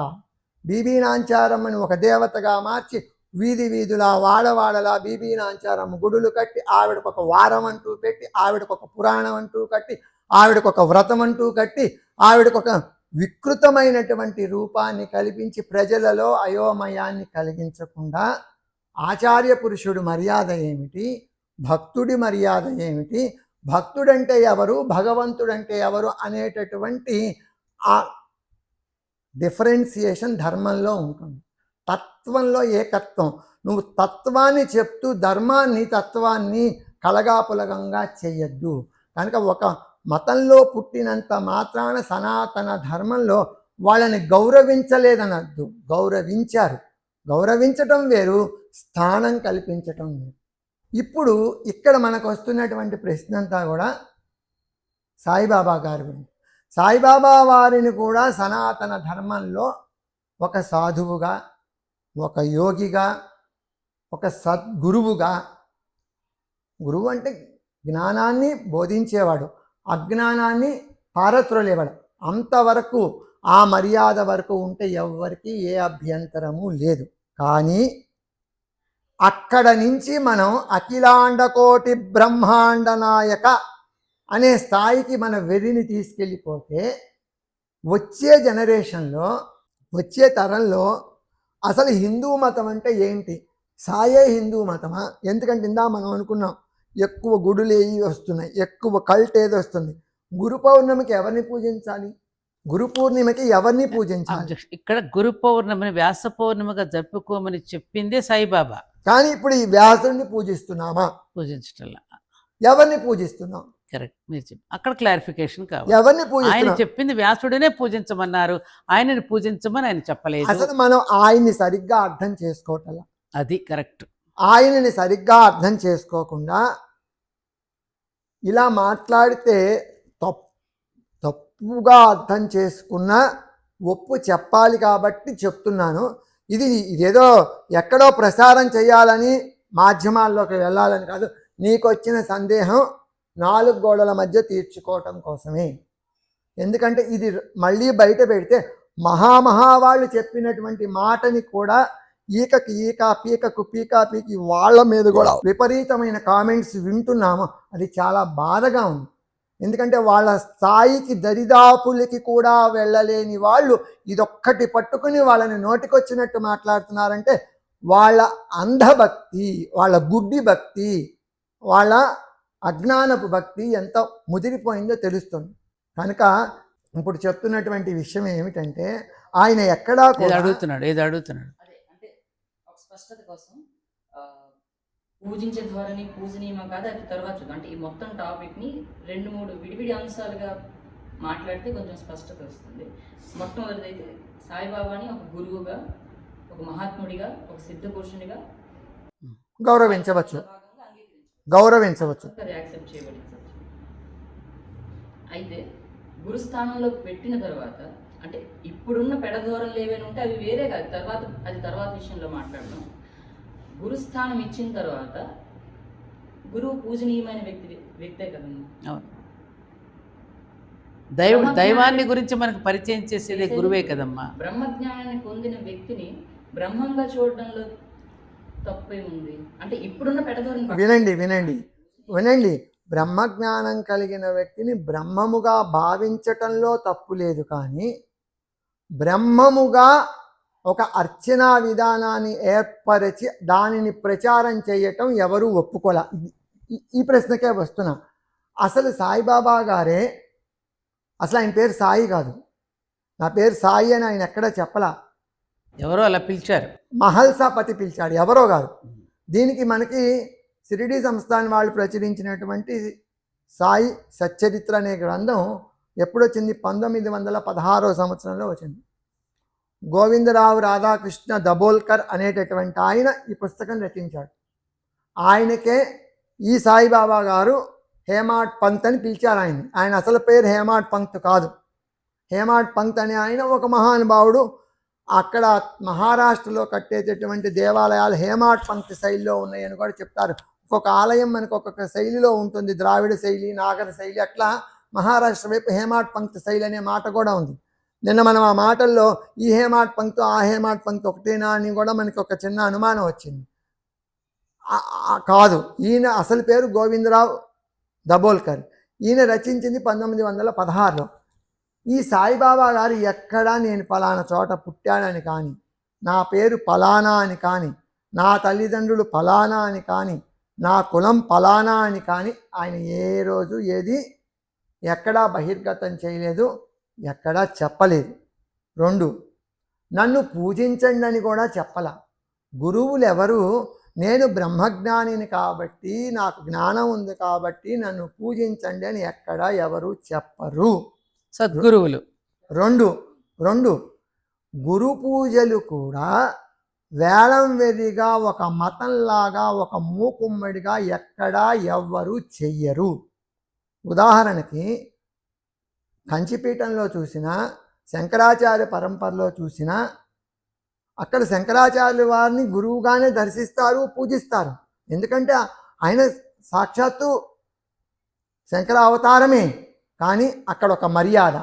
బీబీనాంచారం అని ఒక దేవతగా మార్చి వీధి వీధులా వాడవాడలా బీబీనాంచారం గుడులు కట్టి ఆవిడకు ఒక వారం అంటూ పెట్టి, ఆవిడకు ఒక పురాణం అంటూ కట్టి, ఆవిడకు ఒక వ్రతం అంటూ కట్టి, ఆవిడకు ఒక వికృతమైనటువంటి రూపాన్ని కల్పించి ప్రజలలో అయోమయాన్ని కలిగించకుండా ఆచార్య పురుషుడు మర్యాద ఏమిటి, భక్తుడి మర్యాద ఏమిటి, భక్తుడంటే ఎవరు, భగవంతుడంటే ఎవరు అనేటటువంటి ఆ డిఫరెన్సియేషన్ ధర్మంలో ఉంటుంది. తత్వంలో ఏకత్వం. నువ్వు తత్వాన్ని చెప్తూ ధర్మాన్ని తత్వాన్ని కలగాపులగంగా చెయ్యొద్దు. కనుక ఒక మతంలో పుట్టినంత మాత్రాన సనాతన ధర్మంలో వాళ్ళని గౌరవించలేదనద్దు, గౌరవించారు. గౌరవించటం వేరు, స్థానం కల్పించటం వేరు. ఇప్పుడు ఇక్కడ మనకు వస్తున్నటువంటి ప్రశ్న అంతా కూడా సాయిబాబా గారి గురించి. సాయిబాబా వారిని కూడా సనాతన ధర్మంలో ఒక సాధువుగా, ఒక యోగిగా, ఒక సద్గురువుగా, గురువు అంటే జ్ఞానాన్ని బోధించేవాడు, అజ్ఞానాన్ని పారత్రోలేవాడు, అంతవరకు ఆ మర్యాద వరకు ఉంటే ఎవ్వరికి ఏ అభ్యంతరము లేదు. కానీ అక్కడ నుంచి మనం అఖిలాండ కోటి బ్రహ్మాండ నాయక అనే స్థాయికి మన వెర్రిని తీసుకెళ్ళిపోతే వచ్చే జనరేషన్లో, వచ్చే తరంలో అసలు హిందూ మతం అంటే ఏంటి? సాయే హిందూ మతమా? ఎందుకంటే ఇందా మనం అనుకున్నాం, ఎక్కువ గుడులు ఏవి వస్తున్నాయి, ఎక్కువ కల్ట్ ఏది వస్తుంది. గురు పౌర్ణమికి ఎవరిని పూజించాలి? గురు పూర్ణిమకి ఎవరిని పూజించాలి? ఇక్కడ గురు పౌర్ణమిని వ్యాస పౌర్ణమిగా జరుపుకోమని చెప్పిందే సాయిబాబా. కానీ ఇప్పుడు ఈ వ్యాసుడిని పూజిస్తున్నామా? పూజించటల్లా. ఎవరిని పూజిస్తున్నాం? కరెక్ట్, మీరు చెప్పి అక్కడ క్లారిఫికేషన్ కావాలి. ఎవరిని ఆయన పూజిస్తున్నాం? చెప్పింది వ్యాసుడినే పూజించమన్నారు, ఆయనని పూజించమని ఆయన చెప్పలేదు. అసలు మనం ఆయన్ని సరిగ్గా అర్థం చేసుకోవటం, అది కరెక్ట్. ఆయనని సరిగ్గా అర్థం చేసుకోకుండా ఇలా మాట్లాడితే తప్పుగా అర్థం చేసుకున్న ఒప్పు చెప్పాలి కాబట్టి చెప్తున్నాను. ఇదేదో ఎక్కడో ప్రసారం చేయాలని మాధ్యమాల్లోకి వెళ్ళాలని కాదు. నీకు వచ్చిన సందేహం 4 గోడల మధ్య తీర్చుకోవటం కోసమే. ఎందుకంటే ఇది మళ్ళీ బయట పెడితే వాళ్ళు చెప్పినటువంటి మాటని కూడా ఈకకి ఈక, పీకకు పీకా పీకి వాళ్ళ మీద కూడా విపరీతమైన కామెంట్స్ వింటున్నాము. అది చాలా బాధగా ఉంది. ఎందుకంటే వాళ్ళ స్థాయికి దరిదాపులకి కూడా వెళ్ళలేని వాళ్ళు ఇదొక్కటి పట్టుకుని వాళ్ళని నోటికొచ్చినట్టు మాట్లాడుతున్నారంటే వాళ్ళ అంధభక్తి, వాళ్ళ గుడ్డి భక్తి, వాళ్ళ అజ్ఞానపు భక్తి ఎంత ముదిరిపోయిందో తెలుస్తుంది. కనుక ఇప్పుడు చెప్తున్నటువంటి విషయం ఏమిటంటే ఆయన ఎక్కడా ఏది అడుగుతున్నాడు అదే అంటే ఒక స్పష్టత కోసం పూజించే ధోరణి పూజనీయమా కాదు అది తర్వాత చూద్దాం. అంటే ఈ మొత్తం టాపిక్ని 2-3 విడివిడి అంశాలుగా మాట్లాడితే కొంచెం స్పష్టత వస్తుంది. మొట్టమొదటిదైతే సాయిబాబాని ఒక గురువుగా, ఒక మహాత్ముడిగా, ఒక సిద్ధ పురుషునిగా గౌరవించవచ్చు, గౌరవించవచ్చు. అది యాక్సెప్ట్ చేయబడింది. అయితే గురుస్థానంలో పెట్టిన తర్వాత అంటే ఇప్పుడున్న పెడధోరణులు ఏవైనా ఉంటే అవి వేరే కాదు, తర్వాత విషయంలో మాట్లాడదాం. గురుస్థానం ఇచ్చిన తర్వాత గురువు పూజనీయమైన వ్యక్తే కదమ్మా. దైవాన్ని గురించి మనకు పరిచయం చేసేదే గురువే కదమ్మా. బ్రహ్మజ్ఞానాన్ని పొందిన వ్యక్తిని బ్రహ్మంగా చూడడంలో తప్పేముంది? అంటే ఇప్పుడున్న పెడధోరణి వినండి. బ్రహ్మజ్ఞానం కలిగిన వ్యక్తిని బ్రహ్మముగా భావించటంలో తప్పు లేదు. కానీ బ్రహ్మముగా ఒక అర్చనా విధానాన్ని ఏర్పరిచి దానిని ప్రచారం చేయటం ఎవరు ఒప్పుకోలే. ఈ ప్రశ్నకే వస్తున్నా. అసలు సాయిబాబా గారే, అసలు ఆయన పేరు సాయి కాదు, నా పేరు సాయి అని ఆయన ఎక్కడా చెప్పలా. ఎవరో అలా పిలిచారు. మహల్సాపతి పిలిచాడు, ఎవరో కాదు. దీనికి మనకి షిరిడీ సంస్థాన్ వాళ్ళు ప్రచురించినటువంటి సాయి సచ్చరిత్ర అనే గ్రంథం ఎప్పుడొచ్చింది? 1916వ సంవత్సరంలో వచ్చింది. గోవిందరావు రాధాకృష్ణ దబోల్కర్ అనేటటువంటి ఆయన ఈ పుస్తకం రచించాడు. ఆయనకే ఈ సాయిబాబా గారు హేమాడ్ పంత్ అని పిలిచారు ఆయన్ని. ఆయన అసలు పేరు హేమాడ్ పంత్ కాదు. హేమాడ్ పంత్ అనే ఆయన ఒక మహానుభావుడు. అక్కడ మహారాష్ట్రలో కట్టేటటువంటి దేవాలయాలు హేమాడ్ పంత్ శైలిలో ఉన్నాయని కూడా చెప్తారు. ఒక్కొక్క ఆలయం మనకు ఒక్కొక్క శైలిలో ఉంటుంది, ద్రావిడ శైలి, నాగర శైలి. అట్లా మహారాష్ట్ర వైపు హేమాడ్ పంత్ శైలి అనే మాట కూడా ఉంది. నిన్న మనం ఆ మాటల్లో ఈ హేమాడ్ పంత్ ఆ హేమాడ్ పంత్ ఒకటేనా అని కూడా మనకి ఒక చిన్న అనుమానం వచ్చింది. కాదు, ఈయన అసలు పేరు గోవిందరావు దబోల్కర్. ఈయన రచించింది 1916లో. ఈ సాయిబాబా గారు ఎక్కడా నేను పలానా చోట పుట్టానని కానీ, నా పేరు పలానా అని కానీ, నా తల్లిదండ్రులు పలానా అని కానీ, నా కులం పలానా అని కానీ ఆయన ఏ రోజు ఏది ఎక్కడా బహిర్గతం చేయలేదు, ఎక్కడా చెప్పలేదు. 2, నన్ను పూజించండి అని కూడా చెప్పలా. గురువులు ఎవరు? నేను బ్రహ్మజ్ఞానిని కాబట్టి, నాకు జ్ఞానం ఉంది కాబట్టి నన్ను పూజించండి అని ఎక్కడా ఎవరు చెప్పరు. సద్గురువులు. 2 గురు పూజలు కూడా వేలం వెర్రిగా ఒక మతంలాగా ఒక మూకుమ్మడిగా ఎక్కడా ఎవ్వరూ చెయ్యరు. ఉదాహరణకి కంచిపీఠంలో చూసినా, శంకరాచార్య పరంపరలో చూసినా, అక్కడ శంకరాచార్యుల వారిని గురువుగానే దర్శిస్తారు, పూజిస్తారు. ఎందుకంటే ఆయన సాక్షాత్తు శంకర అవతారమే. కానీ అక్కడ ఒక మర్యాద,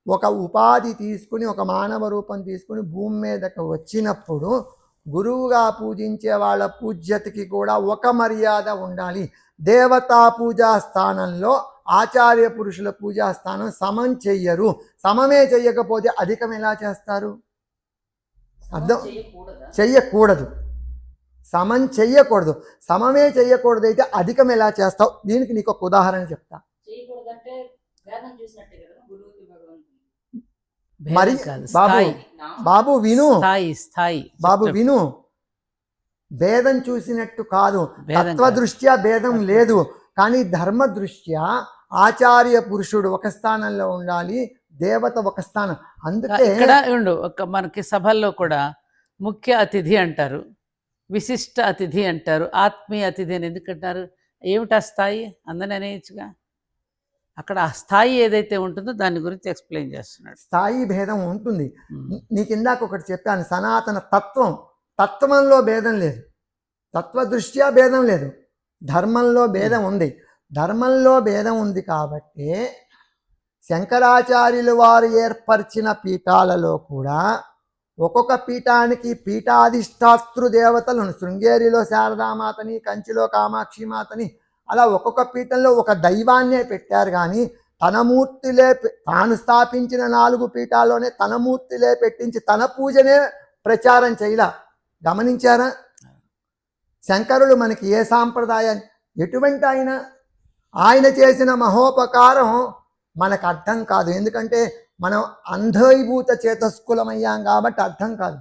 ఒక ఉపాధి తీసుకుని, ఒక మానవ రూపం తీసుకుని భూమి మీదకి వచ్చినప్పుడు గురువుగా పూజించే వాళ్ళ పూజ్యతకి కూడా ఒక మర్యాద ఉండాలి. దేవతా పూజా స్థానంలో ఆచార్య పురుషుల పూజా స్థానం సమం చెయ్యరు. సమమే చెయ్యకపోతే అధికం ఎలా చేస్తారు? అర్థం చెయ్యకూడదు. సమం చెయ్యకూడదు. సమమే చెయ్యకూడదు అయితే అధికం ఎలా చేస్తావు? దీనికి నీకు ఒక ఉదాహరణ చెప్తా. మరి బాబు విను, బాబు విను. భేదం చూసినట్టు కాదు, తత్వదృష్ట్యా భేదం లేదు. కానీ ధర్మ దృష్ట్యా ఆచార్య పురుషుడు ఒక స్థానంలో ఉండాలి, దేవత ఒక స్థానం. అందుకే ఇక్కడ మనకి సభల్లో కూడా ముఖ్య అతిథి అంటారు, విశిష్ట అతిథి అంటారు, ఆత్మీయ అతిథి అని ఎందుకంటారు? ఏమిటి ఆ స్థాయి? అందరినీ అనేయచ్చుగా. అక్కడ ఆ స్థాయి ఏదైతే ఉంటుందో దాని గురించి ఎక్స్ప్లెయిన్ చేస్తున్నాడు. స్థాయి భేదం ఉంటుంది. నీకు ఇందాక ఒకటి చెప్పాను, సనాతన తత్వంలో భేదం లేదు, తత్వదృష్ట్యా భేదం లేదు, ధర్మంలో భేదం ఉంది. ధర్మంలో భేదం ఉంది కాబట్టి శంకరాచార్యులు వారు ఏర్పరిచిన పీఠాలలో కూడా ఒక్కొక్క పీఠానికి పీఠాధిష్టాతృ దేవతలను, శృంగేరిలో శారదామాతని, కంచిలో కామాక్షి మాతని, అలా ఒక్కొక్క పీఠంలో ఒక దైవాన్నే పెట్టారు. కానీ తన మూర్తిలే, తాను స్థాపించిన 4 పీఠాల్లోనే తన మూర్తిలే పెట్టించి తన పూజనే ప్రచారం చేయలా. గమనించారా? శంకరులు మనకి ఏ సాంప్రదాయాన్ని, ఎటువంటి ఆయన చేసిన మహోపకారం మనకు అర్థం కాదు. ఎందుకంటే మనం అంధీభూత చేతస్కులమయ్యాం కాబట్టి అర్థం కాదు.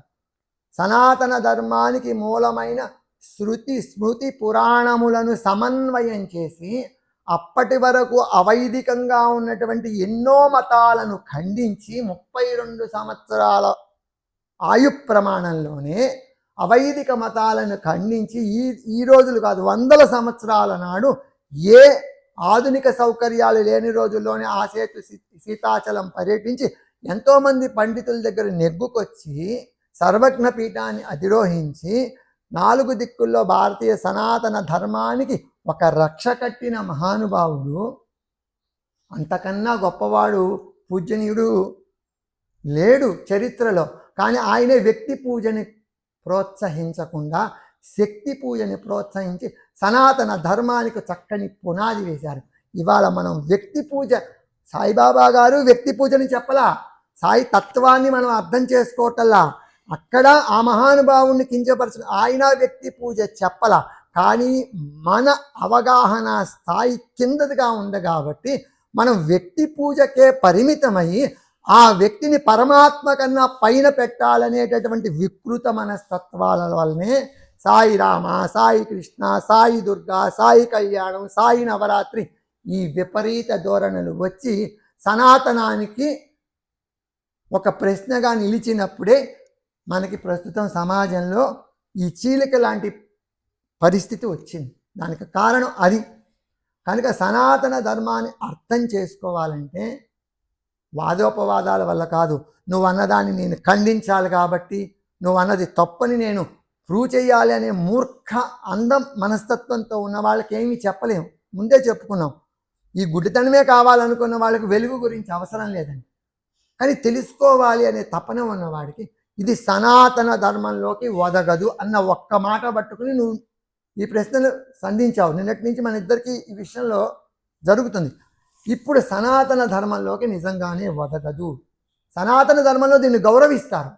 సనాతన ధర్మానికి మూలమైన శృతి స్మృతి పురాణములను సమన్వయం చేసి అప్పటి వరకు అవైదికంగా ఉన్నటువంటి ఎన్నో మతాలను ఖండించి 32 సంవత్సరాల ఆయు ప్రమాణంలోనే అవైదిక మతాలను ఖండించి ఈ రోజులు కాదు, 100ల సంవత్సరాల నాడు ఏ ఆధునిక సౌకర్యాలు లేని రోజుల్లోనే ఆసేతు సీతాచలం పర్యటించి ఎంతోమంది పండితుల దగ్గర నెగ్గుకొచ్చి సర్వజ్ఞ పీఠాన్ని అధిరోహించి 4 దిక్కుల్లో భారతీయ సనాతన ధర్మానికి ఒక రక్ష కట్టిన మహానుభావుడు. అంతకన్నా గొప్పవాడు పూజనీయుడు లేడు చరిత్రలో. కానీ ఆయనే వ్యక్తి పూజని ప్రోత్సహించకుండా శక్తి పూజని ప్రోత్సహించి సనాతన ధర్మానికి చక్కని పునాది వేశారు. ఇవాళ మనం వ్యక్తి పూజ, సాయిబాబా గారు వ్యక్తి పూజని చెప్పలా, సాయి తత్వాన్ని మనం అర్థం చేసుకోవటల్లా. అక్కడ ఆ మహానుభావుని కించపరచు, ఆయన వ్యక్తి పూజ చెప్పలా. కానీ మన అవగాహన స్థాయి కిందదిగా ఉంది కాబట్టి మనం వ్యక్తి పూజకే పరిమితమై ఆ వ్యక్తిని పరమాత్మ కన్నా పైన పెట్టాలనేటటువంటి వికృత మనస్తత్వాల వల్లనే సాయి రామ, సాయి కృష్ణ, సాయి దుర్గా, సాయి కళ్యాణం, సాయి నవరాత్రి ఈ విపరీత ధోరణులు వచ్చి సనాతనానికి ఒక ప్రశ్నగా నిలిచినప్పుడే మనకి ప్రస్తుతం సమాజంలో ఈ చీలిక లాంటి పరిస్థితి వచ్చింది. దానికి కారణం అది. కనుక సనాతన ధర్మాన్ని అర్థం చేసుకోవాలంటే వాదోపవాదాల వల్ల కాదు. నువ్వు అన్నదాన్ని నేను ఖండించాలి కాబట్టి, నువ్వు అన్నది తప్పని నేను ప్రూవ్ చేయాలి అనే మూర్ఖ అందం మనస్తత్వంతో ఉన్న వాళ్ళకి ఏమీ చెప్పలేము. ముందే చెప్పుకున్నాం, ఈ గుడ్డితనమే కావాలనుకున్న వాళ్ళకి వెలుగు గురించి అవసరం లేదండి. కానీ తెలుసుకోవాలి అనే తపన ఉన్నవాడికి ఇది సనాతన ధర్మంలోకి ఒదగదు అన్న ఒక్క మాట పట్టుకుని నువ్వు ఈ ప్రశ్నలు సంధించావు. నిన్నటి నుంచి మన ఇద్దరికి ఈ విషయంలో జరుగుతుంది. ఇప్పుడు సనాతన ధర్మంలోకి నిజంగానే ఒదగదు. సనాతన ధర్మంలో దీన్ని గౌరవిస్తారు.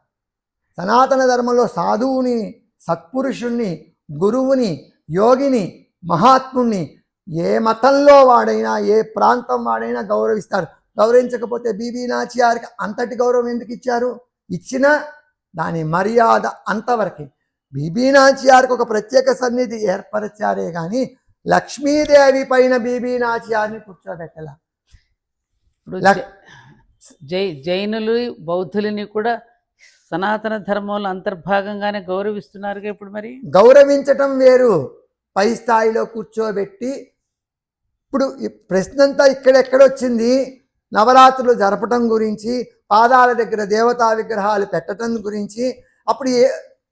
సనాతన ధర్మంలో సాధువుని, సత్పురుషుణ్ణి, గురువుని, యోగిని, మహాత్ముణ్ణి ఏ మతంలో వాడైనా, ఏ ప్రాంతం వాడైనా గౌరవిస్తారు. గౌరవించకపోతే బీబీ నాచియార్కి అంతటి గౌరవం ఎందుకు ఇచ్చారు? ఇచ్చినా దాని మర్యాద అంతవరకే. బీబీ నాచియార్కి ఒక ప్రత్యేక సన్నిధి ఏర్పరిచారే కానీ లక్ష్మీదేవి పైన బీబీ నాచియార్ని కూర్చోబెట్టల. ఇప్పుడు జైనులు, బౌద్ధులని కూడా సనాతన ధర్మంలో అంతర్భాగంగానే గౌరవిస్తున్నారుగా. ఇప్పుడు మరి గౌరవించటం వేరు, పై స్థాయిలో కూర్చోబెట్టి. ఇప్పుడు ఈ ప్రశ్నంతా ఇక్కడెక్కడొచ్చింది? నవరాత్రులు జరపటం గురించి, పాదాల దగ్గర దేవతా విగ్రహాలు పెట్టడం గురించి. అప్పుడు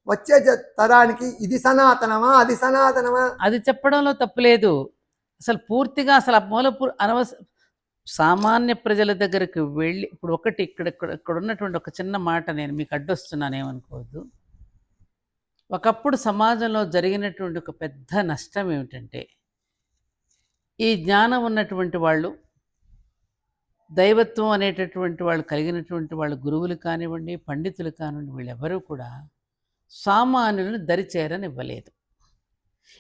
వచ్చే తరానికి ఇది సనాతనమా, అది సనాతనమా? అది చెప్పడంలో తప్పులేదు. అసలు పూర్తిగా అసలు సామాన్య ప్రజల దగ్గరికి వెళ్ళి, ఇప్పుడు ఒకటి ఇక్కడ ఉన్నటువంటి ఒక చిన్న మాట నేను మీకు అడ్డొస్తున్నానేమనుకోవద్దు. ఒకప్పుడు సమాజంలో జరిగినటువంటి ఒక పెద్ద నష్టం ఏమిటంటే, ఈ జ్ఞానం ఉన్నటువంటి వాళ్ళు, దైవత్వం అనేటటువంటి వాళ్ళు కలిగినటువంటి వాళ్ళు, గురువులు కానివ్వండి, పండితులు కానివ్వండి, వీళ్ళెవరూ కూడా సామాన్యులను దరిచేరనివ్వలేదు.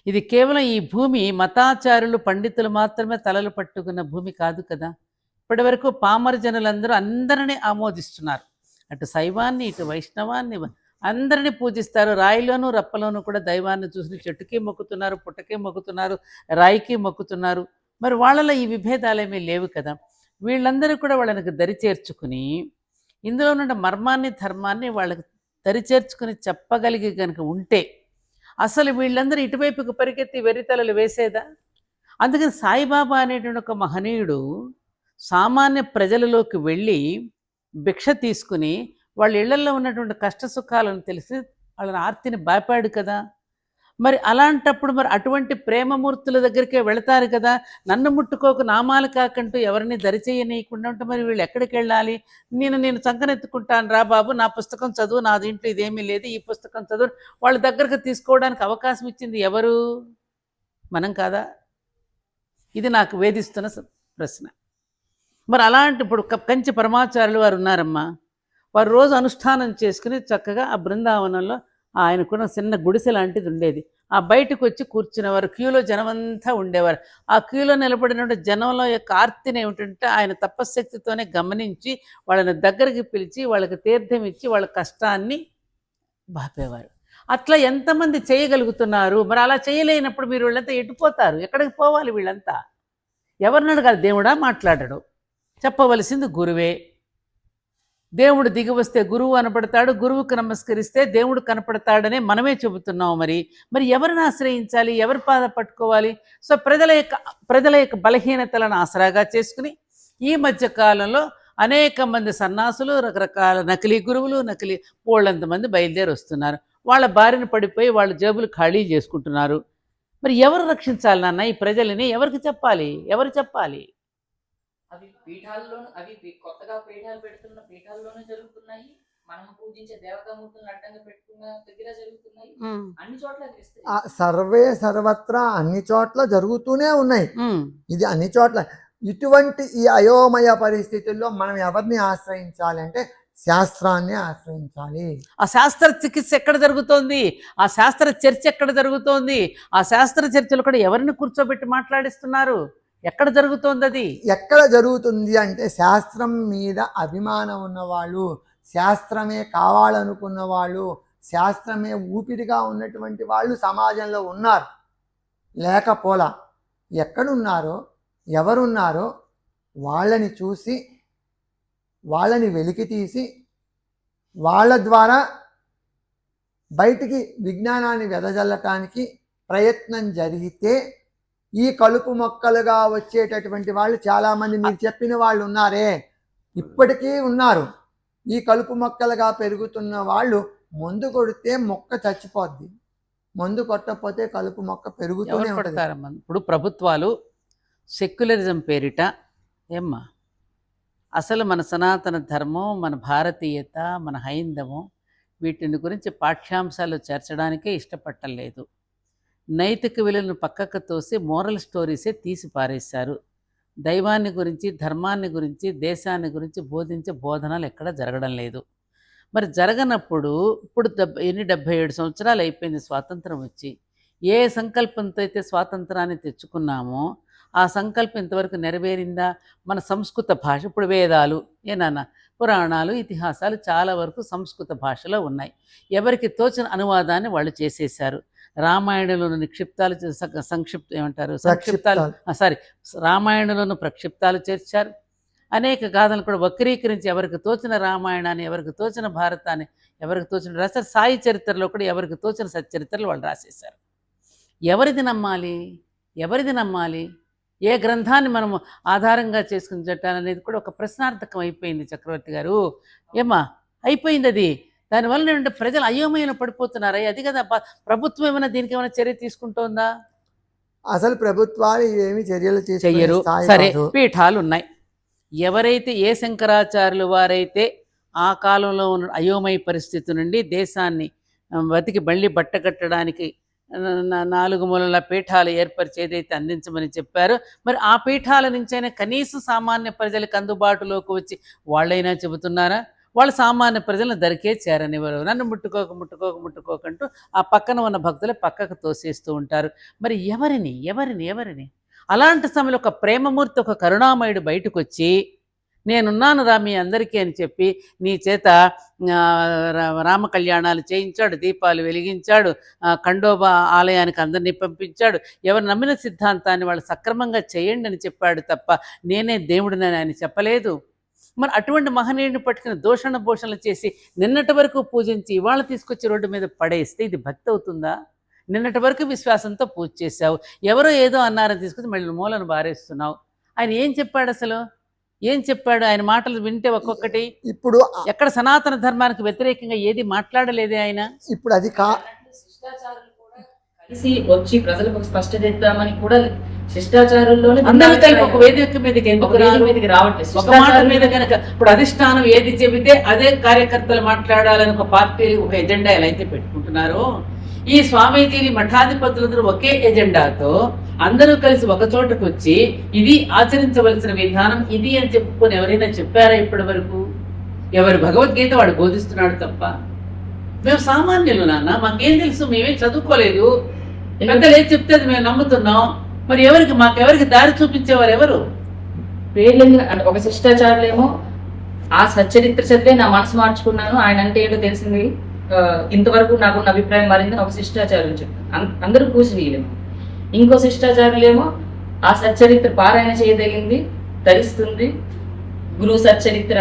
ఇది కేవలం ఈ భూమి మతాచారులు, పండితులు మాత్రమే తలలు పట్టుకున్న భూమి కాదు కదా. ఇప్పటి వరకు పామర జనులందరూ అందరినీ ఆమోదిస్తున్నారు. అటు శైవాన్ని, ఇటు వైష్ణవాన్ని అందరినీ పూజిస్తారు. రాయిలోనూ రప్పలోనూ కూడా దైవాన్ని చూసి చెట్టుకి మొక్కుతున్నారు, పుట్టకే మొక్కుతున్నారు, రాయికి మొక్కుతున్నారు. మరి వాళ్ళలో ఈ విభేదాలేమీ లేవు కదా. వీళ్ళందరూ కూడా వాళ్ళకి దరిచేర్చుకుని, ఇందులో ఉన్న మర్మాన్ని, ధర్మాన్ని వాళ్ళకి దరిచేర్చుకుని చెప్పగలిగి కనుక ఉంటే అసలు వీళ్ళందరూ ఇటువైపుకు పరిగెత్తి వెర్రితలలు వేసేదా? అందుకని సాయిబాబా అనేటువంటి ఒక మహనీయుడు సామాన్య ప్రజలలోకి వెళ్ళి భిక్ష తీసుకుని వాళ్ళ ఇళ్లలో ఉన్నటువంటి కష్ట సుఖాలను తెలిసి వాళ్ళని ఆర్తిని బాపాడు కదా. మరి అలాంటప్పుడు మరి అటువంటి ప్రేమమూర్తుల దగ్గరికే వెళతారు కదా. నన్ను ముట్టుకోకు, నామాలు కాకంటూ ఎవరిని దరిచేయనీయకుండా ఉంటే మరి వీళ్ళు ఎక్కడికి వెళ్ళాలి? నేను సంకనెత్తుకుంటాను రా బాబు, నా పుస్తకం చదువు, నా దీంట్లో ఇదేమీ లేదు, ఈ పుస్తకం చదువు, వాళ్ళ దగ్గరకు తీసుకోవడానికి అవకాశం ఇచ్చింది ఎవరు? మనం కాదా? ఇది నాకు వేధిస్తున్న ప్రశ్న. మరి అలాంటి ఇప్పుడు కంచి పరమాచార్యులు వారు ఉన్నారమ్మా. వారు రోజు అనుష్ఠానం చేసుకుని చక్కగా ఆ బృందావనంలో ఆయనకున్న చిన్న గుడిసె లాంటిది ఉండేది. ఆ బయటకు వచ్చి కూర్చునేవారు. క్యూలో జనమంతా ఉండేవారు. ఆ క్యూలో నిలబడిన జనంలో యొక్క ఆర్తిని ఏమిటంటే ఆయన తపశ్శక్తితోనే గమనించి వాళ్ళని దగ్గరికి పిలిచి వాళ్ళకి తీర్థం ఇచ్చి వాళ్ళ కష్టాన్ని బాపేవారు. అట్లా ఎంతమంది చేయగలుగుతున్నారు? మరి అలా చేయలేనప్పుడు మీరు వీళ్ళంతా ఎటుపోతారు? ఎక్కడికి పోవాలి వీళ్ళంతా? ఎవరిని అడగాలి? దేవుడా మాట్లాడడు, చెప్పవలసింది గురువే. దేవుడు దిగి వస్తే గురువు కనపడతాడు, గురువుకు నమస్కరిస్తే దేవుడు కనపడతాడనే మనమే చెబుతున్నాం. మరి ఎవరిని ఆశ్రయించాలి? ఎవరి పాద పట్టుకోవాలి? సో ప్రజల యొక్క బలహీనతలను ఆసరాగా చేసుకుని ఈ మధ్య కాలంలో అనేక మంది సన్నాసులు, రకరకాల నకిలీ గురువులు, నకిలీ పోళ్ళంతమంది బయలుదేరి వస్తున్నారు. వాళ్ళ బారిన పడిపోయి వాళ్ళ జేబులు ఖాళీ చేసుకుంటున్నారు. మరి ఎవరు రక్షించాలి నాన్న ఈ ప్రజలని? ఎవరికి చెప్పాలి? ఎవరు చెప్పాలి? అవి పీఠాల్లోనూ, అవి కొత్తగా పీఠాలు పెడుతున్న పీఠాల్లోనూ జరుగుతున్నాయి. మనం పూజించే దేవతామూర్తులను అడ్డంగా పెట్టుకున్న దగ్గర జరుగుతున్నాయి. అన్ని చోట్ల సర్వే సర్వత్రా అన్ని చోట్ల జరుగుతూనే ఉన్నాయి. ఇది అన్ని చోట్ల. ఇటువంటి ఈ అయోమయ పరిస్థితుల్లో మనం ఎవరిని ఆశ్రయించాలి అంటే శాస్త్రాన్ని ఆశ్రయించాలి. ఆ శాస్త్ర చికిత్స ఎక్కడ జరుగుతోంది? ఆ శాస్త్ర చర్చ ఎక్కడ జరుగుతోంది? ఆ శాస్త్ర చర్చలు కూడా ఎవరిని కూర్చోబెట్టి మాట్లాడిస్తున్నారు? ఎక్కడ జరుగుతోంది అది? ఎక్కడ జరుగుతుంది అంటే శాస్త్రం మీద అభిమానం ఉన్నవాళ్ళు, శాస్త్రమే కావాలనుకున్న వాళ్ళు, శాస్త్రమే ఊపిరిగా ఉన్నటువంటి వాళ్ళు సమాజంలో ఉన్నారు. లేకపోలా ఎక్కడున్నారో ఎవరున్నారో వాళ్ళని చూసి వాళ్ళని వెలికి తీసి వాళ్ళ ద్వారా బయటికి విజ్ఞానాన్ని వెదజల్లటానికి ప్రయత్నం జరిగితే ఈ కలుపు మొక్కలుగా వచ్చేటటువంటి వాళ్ళు చాలామంది మీరు చెప్పిన వాళ్ళు ఉన్నారే, ఇప్పటికీ ఉన్నారు. ఈ కలుపు మొక్కలుగా పెరుగుతున్న వాళ్ళు మందు కొడితే మొక్క చచ్చిపోద్ది, మందు కొట్టకపోతే కలుపు మొక్క పెరుగుతూనే ఎవరు ఉంటుంది. కొడతారమ్మా? ఇప్పుడు ప్రభుత్వాలు సెక్యులరిజం పేరిట ఏమ్మా అసలు మన సనాతన ధర్మం, మన భారతీయత, మన హైందవం వీటిని గురించి పాఠ్యాంశాలు చేర్చడానికే ఇష్టపట్టలేదు. నైతిక విలువలను పక్కకు తోసి మోరల్ స్టోరీసే తీసి పారేశారు. దైవాన్ని గురించి, ధర్మాన్ని గురించి, దేశాన్ని గురించి బోధించే బోధనలు ఎక్కడ జరగడం లేదు. మరి జరగనప్పుడు ఇప్పుడు 77 సంవత్సరాలు అయిపోయింది స్వాతంత్రం వచ్చి. ఏ సంకల్పంతో అయితే స్వాతంత్రాన్ని తెచ్చుకున్నామో ఆ సంకల్పం ఇంతవరకు నెరవేరిందా? మన సంస్కృత భాష, ఇప్పుడు వేదాలు ఏనాన్న పురాణాలు, ఇతిహాసాలు చాలా వరకు సంస్కృత భాషలో ఉన్నాయి. ఎవరికి తోచిన అనువాదాన్ని వాళ్ళు చేసేశారు. రామాయణంలోని నిక్షిప్తాలు సంక్షిప్త ఏమంటారు సంక్షిప్తాలు రామాయణంలోని ప్రక్షిప్తాలు చేర్చారు. అనేక గాథలను కూడా వక్రీకరించి ఎవరికి తోచిన రామాయణాన్ని, ఎవరికి తోచిన భారతాన్ని, ఎవరికి తోచిన రాశారు. సాయి చరిత్రలో కూడా ఎవరికి తోచిన సచ్చరిత్రలు వాళ్ళు రాసేశారు. ఎవరిది నమ్మాలి? ఎవరిది నమ్మాలి? ఏ గ్రంథాన్ని మనము ఆధారంగా చేసుకుని చెప్పాలనేది కూడా ఒక ప్రశ్నార్థకం అయిపోయింది చక్రవర్తి గారు. ఏమ్మా అయిపోయింది అది. దానివల్ల ఏంటంటే ప్రజలు అయోమయంలో పడిపోతున్నారు. అది కదా ప్రభుత్వం ఏమైనా దీనికి ఏమైనా చర్య తీసుకుంటోందా? అసలు ప్రభుత్వాలు ఏమి చర్యలు చెయ్యరు. సరే, పీఠాలు ఉన్నాయి. ఎవరైతే ఏ శంకరాచార్యులు వారైతే ఆ కాలంలో ఉన్న అయోమయ పరిస్థితి నుండి దేశాన్ని బతికి మళ్ళీ బట్టకట్టడానికి 4 మూలల పీఠాలు ఏర్పరిచి ఏదైతే అందించమని చెప్పారో, మరి ఆ పీఠాల నుంచైనా కనీసం సామాన్య ప్రజలకు అందుబాటులోకి వచ్చి వాళ్ళైనా చెబుతున్నారా? వాళ్ళు సామాన్య ప్రజలను దరికే చేరనివ్వరు. నన్ను ముట్టుకోకంటూ ఆ పక్కన ఉన్న భక్తులు పక్కకు తోసేస్తూ ఉంటారు. మరి ఎవరిని అలాంటి సమయంలో ఒక ప్రేమమూర్తి, ఒక కరుణామయుడు బయటకు వచ్చి నేనున్నాను రా మీ అందరికీ అని చెప్పి నీ చేత రామ కళ్యాణాలు చేయించాడు, దీపాలు వెలిగించాడు, ఖండోబా ఆలయానికి అందరినీ పంపించాడు. ఎవరు నమ్మిన సిద్ధాంతాన్ని వాళ్ళు సక్రమంగా చేయండి అని చెప్పాడు తప్ప నేనే దేవుడినని ఆయన చెప్పలేదు. మరి అటువంటి మహనీయుడిని పట్టుకుని దూషణ భూషణలు చేసి నిన్నటి వరకు పూజించి ఇవాళ తీసుకొచ్చి రోడ్డు మీద పడేస్తే ఇది భక్తి అవుతుందా? నిన్నటి వరకు విశ్వాసంతో పూజ చేశావు, ఎవరో ఏదో అన్నారని తీసుకొచ్చి మళ్ళీ మూలను బారేస్తున్నావు. ఆయన ఏం చెప్పాడు? అసలు ఏం చెప్పాడు? ఆయన మాటలు వింటే ఒక్కొక్కటి ఇప్పుడు ఎక్కడ సనాతన ధర్మానికి వ్యతిరేకంగా ఏది మాట్లాడలేదే ఆయన. ఇప్పుడు అది శిష్టాచారులు కూడా కలిసి వచ్చి ప్రజలకు స్పష్టత ఇద్దామని కూడా శిష్టాచారుల్లోనే అందరూ కలిపి ఒక వేదిక మీదకి ఎందుకు రావట్లేదు? ఒక మాట మీద కనుక ఇప్పుడు అధిష్టానం ఏది చెబితే అదే కార్యకర్తలు మాట్లాడాలని ఒక పార్టీలు ఒక ఎజెండా ఎలా అయితే పెట్టుకుంటున్నారో, ఈ స్వామీజీని మఠాధిపతులందరూ ఒకే ఎజెండాతో అందరూ కలిసి ఒక చోటకు వచ్చి ఇది ఆచరించవలసిన విధానం ఇది అని చెప్పుకొని ఎవరైనా చెప్పారా ఇప్పటి వరకు? ఎవరు భగవద్గీత వాడు బోధిస్తున్నాడు తప్ప. మేము సామాన్యులు నాన్న, మాకేం తెలుసు, మేమేం చదువుకోలేదు. పెద్దలు ఏం చెప్తే అది మేము నమ్ముతున్నాం. మరి మాకెవరికి దారి చూపించేవారు ఎవరు? అంటే ఒక శిష్టాచారులేమో ఆ సచ్చరిత్ర చదివే నా మనసు మార్చుకున్నాను, ఆయన అంటే ఏంటో తెలిసింది, ఇంతవరకు నాకున్న అభిప్రాయం మారిందని ఒక శిష్టాచారులు చెప్తారు. అందరూ పూజనీయులేమో. ఇంకో శిష్టాచారులేమో ఆ సచ్చరిత్ర పారాయణ చేయదగింది, తరిస్తుంది, గురువు సచ్చరిత్ర